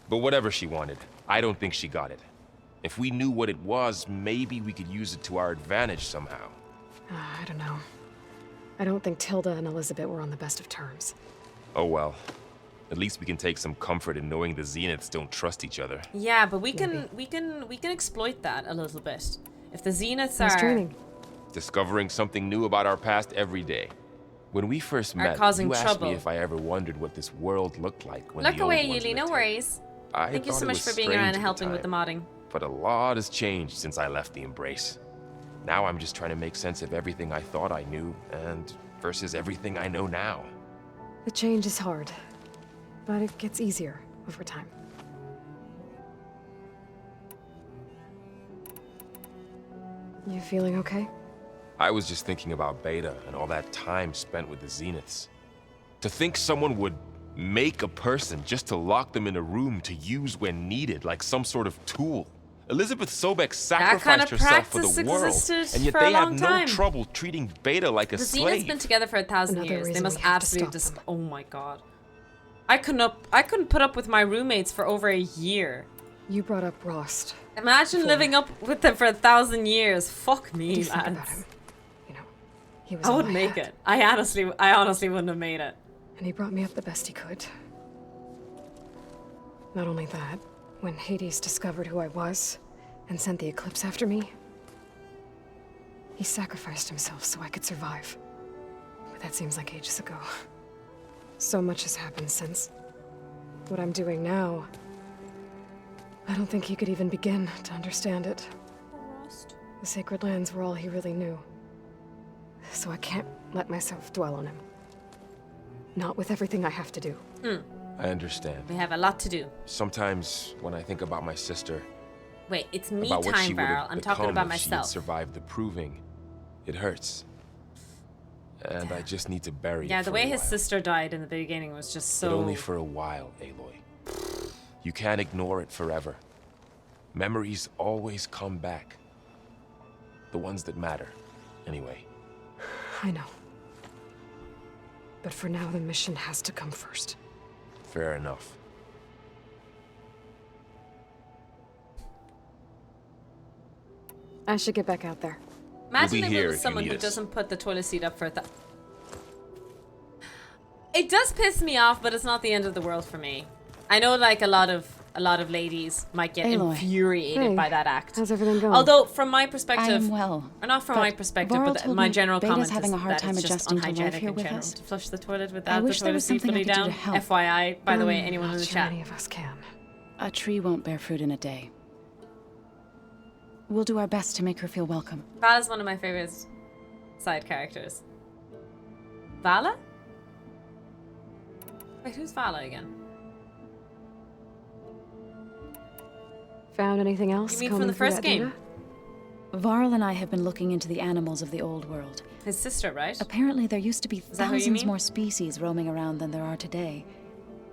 But whatever she wanted, I don't think she got it. If we knew what it was, maybe we could use it to our advantage somehow. I don't know. I don't think Tilda and Elizabeth were on the best of terms. Oh well. At least we can take some comfort in knowing the Zeniths don't trust each other. Yeah, but we can exploit that a little bit. If the Zeniths Nice are training. Discovering something new about our past every day. When we first met, causing you asked trouble. me if I ever wondered what this world looked like when Look the old away, ones Yuli, no lived here. worries. I Thank you thought so it much was for being strange around at and the helping with the time, modding. But a lot has changed since I left the Embrace. Now I'm just trying to make sense of everything I thought I knew and versus everything I know now. The change is hard, but it gets easier over time. You feeling okay? I was just thinking about Beta and all that time spent with the Zeniths. To think someone would make a person just to lock them in a room to use when needed, like some sort of tool. Elizabeth Sobek sacrificed herself for the world, and yet they have no trouble treating Beta like a The slave. Zeniths been together for 1,000 Another years. They reason must we have to absolutely stop them. oh my god. I couldn't put up with my roommates for over a year. You brought up Rost. Imagine living up with them for 1,000 years. Fuck What do me, you think about lads. him? You know, he was I all wouldn't make had, it. I honestly wouldn't have made it. and he brought me up the best he could. Not only that, when Hades discovered who I was and sent the Eclipse after me, he sacrificed himself so I could survive. But that seems like ages ago. So much has happened since. What I'm doing now, I don't think he could even begin to understand it. The sacred lands were all he really knew. So I can't let myself dwell on him. Not with everything I have to do. I understand. We have a lot to do. Sometimes when I think about my sister, Wait, it's me about what she time, would Varl. have I'm talking become about if she had myself. survived the proving, it hurts. And I just need to bury Yeah, it the for way a his while. sister died in the beginning was just so... But only for a while, Aloy. You can't ignore it forever. Memories always come back. The ones that matter, anyway. I know. But for now, the mission has to come first. Fair enough. I should get back out there. Imagine be living here with if you someone need who us. doesn't put the toilet seat up for it. It does piss me off, but it's not the end of the world for me. I know, like, a lot of ladies might get Aloy. infuriated Hey, by that act. how's everything going? Although, from my perspective, I am well. or not from but my perspective, Varl but told my me general Beta's comment having is a hard that time it's just adjusting to live unhygienic here in with general us. to flush the toilet without the wish there toilet was seat something I fully could do down. to help. FYI, by the way, anyone in Not the sure chat. any of us can. A tree won't bear fruit in a day. We'll do our best to make her feel welcome. Vala is one of my favorite side characters. Vala? Wait, who's Vala again? Found anything else? You mean from combing the through first that game? data? Varl and I have been looking into the animals of the old world. His sister, right? Apparently there used to be that who you thousands mean? more species roaming around than there are today.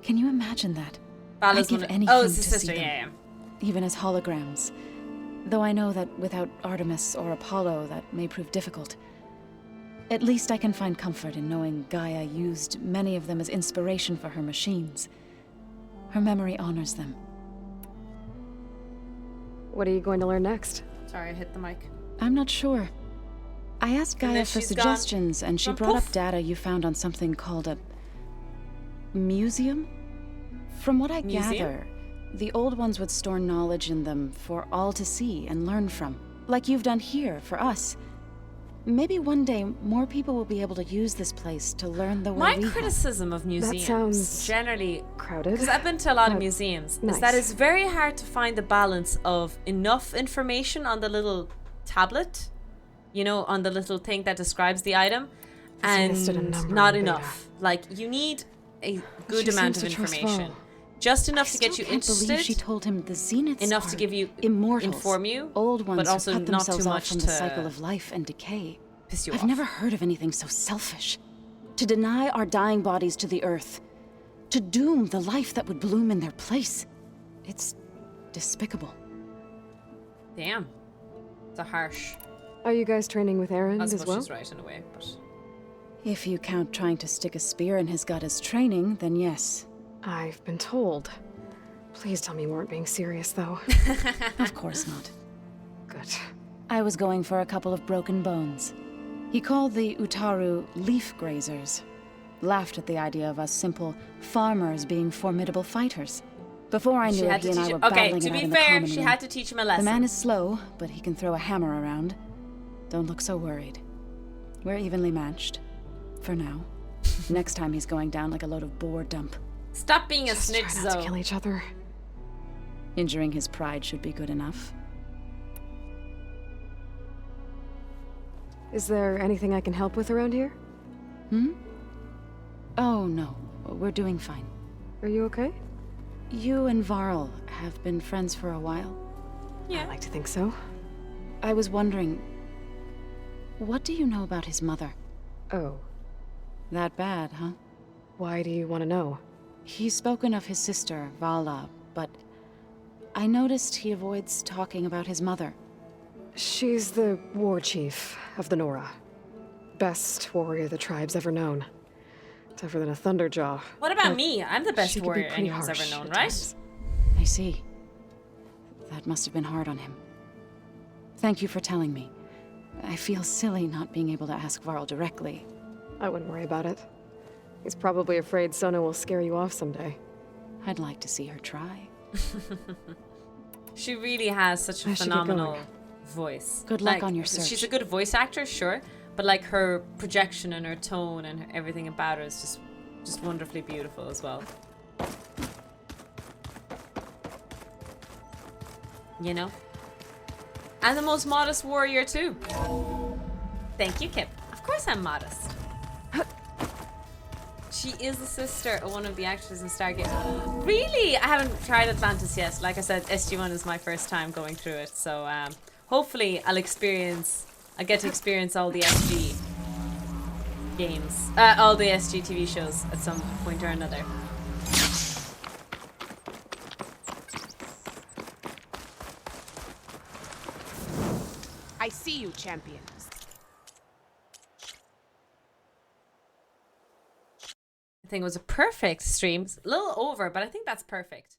Can you imagine that? Vala's I'd give one of- anything oh, it's to his see sister, them, yeah. even as holograms. Though I know that without Artemis or Apollo, that may prove difficult. At least I can find comfort in knowing Gaia used many of them as inspiration for her machines. Her memory honors them. What are you going to learn next? Sorry, I hit the mic. I'm not sure. I asked And Gaia then for she's gone. suggestions, and she Gone brought poof. up data you found on something called a museum? From what I Museum? gather, the old ones would store knowledge in them for all to see and learn from. Like you've done here for us. Maybe one day more people will be able to use this place to learn the way My we have. criticism of museums sounds generally crowded. because I've been to a lot of museums is that it's very hard to find the balance of enough information on the little tablet, you know, on the little thing that describes the item, listed a and number not on Beta. enough. Like you need a good She amount seems of to trust information. Val. I Just enough to get still you can't believe interested. she told him the Zeniths Enough to are give you immortals, inform you, old ones but also who cut not themselves too off much from to the cycle of life and decay. piss you I've off. never heard of anything so selfish. To deny our dying bodies to the earth, to doom the life that would bloom in their place. It's despicable. Damn, it's a harsh. Are you guys training with Aaron I as suppose well? she's right in a way, but If you count trying to stick a spear in his gut as training, then yes. I've been told. Please tell me you weren't being serious, though. Of course not. Good. I was going for a couple of broken bones. He called the Utaru leaf grazers. Laughed at the idea of us simple farmers being formidable fighters. Before I She knew had it, he to and I teach were him- okay, battling to it be out in the fair, common she room. had to teach him a The lesson. man is slow, but he can throw a hammer around. Don't look so worried. We're evenly matched. For now. Next time he's going down like a load of boar dump. Stop being a snitch, Try not to Zoe. kill each other. Injuring his pride should be good enough. Is there anything I can help with around here? Hmm? Oh, no. We're doing fine. Are you okay? You and Varl have been friends for a while. I like to think so. I was wondering, what do you know about his mother? Oh. That bad, huh? Why do you want to know? He's spoken of his sister, Vala, but I noticed he avoids talking about his mother. She's the war chief of the Nora. Best warrior the tribe's ever known. Tougher than a Thunderjaw. What about But me? I'm the best she could be warrior pretty anyone's ever harsh known, at right? times. I see. That must have been hard on him. Thank you for telling me. I feel silly not being able to ask Varl directly. I wouldn't worry about it. He's probably afraid Sona will scare you off someday. I'd like to see her try. She really has such a I should get phenomenal going. voice. Good luck Like, on your search. She's a good voice actor, sure, but like her projection and her tone and everything about her is just wonderfully beautiful as well. You know? And the most modest warrior too. Thank you, Kip. Of course I'm modest. She is the sister of one of the actors in Stargate. Really? I haven't tried Atlantis yet. Like I said, SG1 is my first time going through it. So hopefully I'll get to experience all the SG games. All the SG TV shows at some point or another. I see you, champion. I think it was a perfect stream. It's a little over, but I think that's perfect.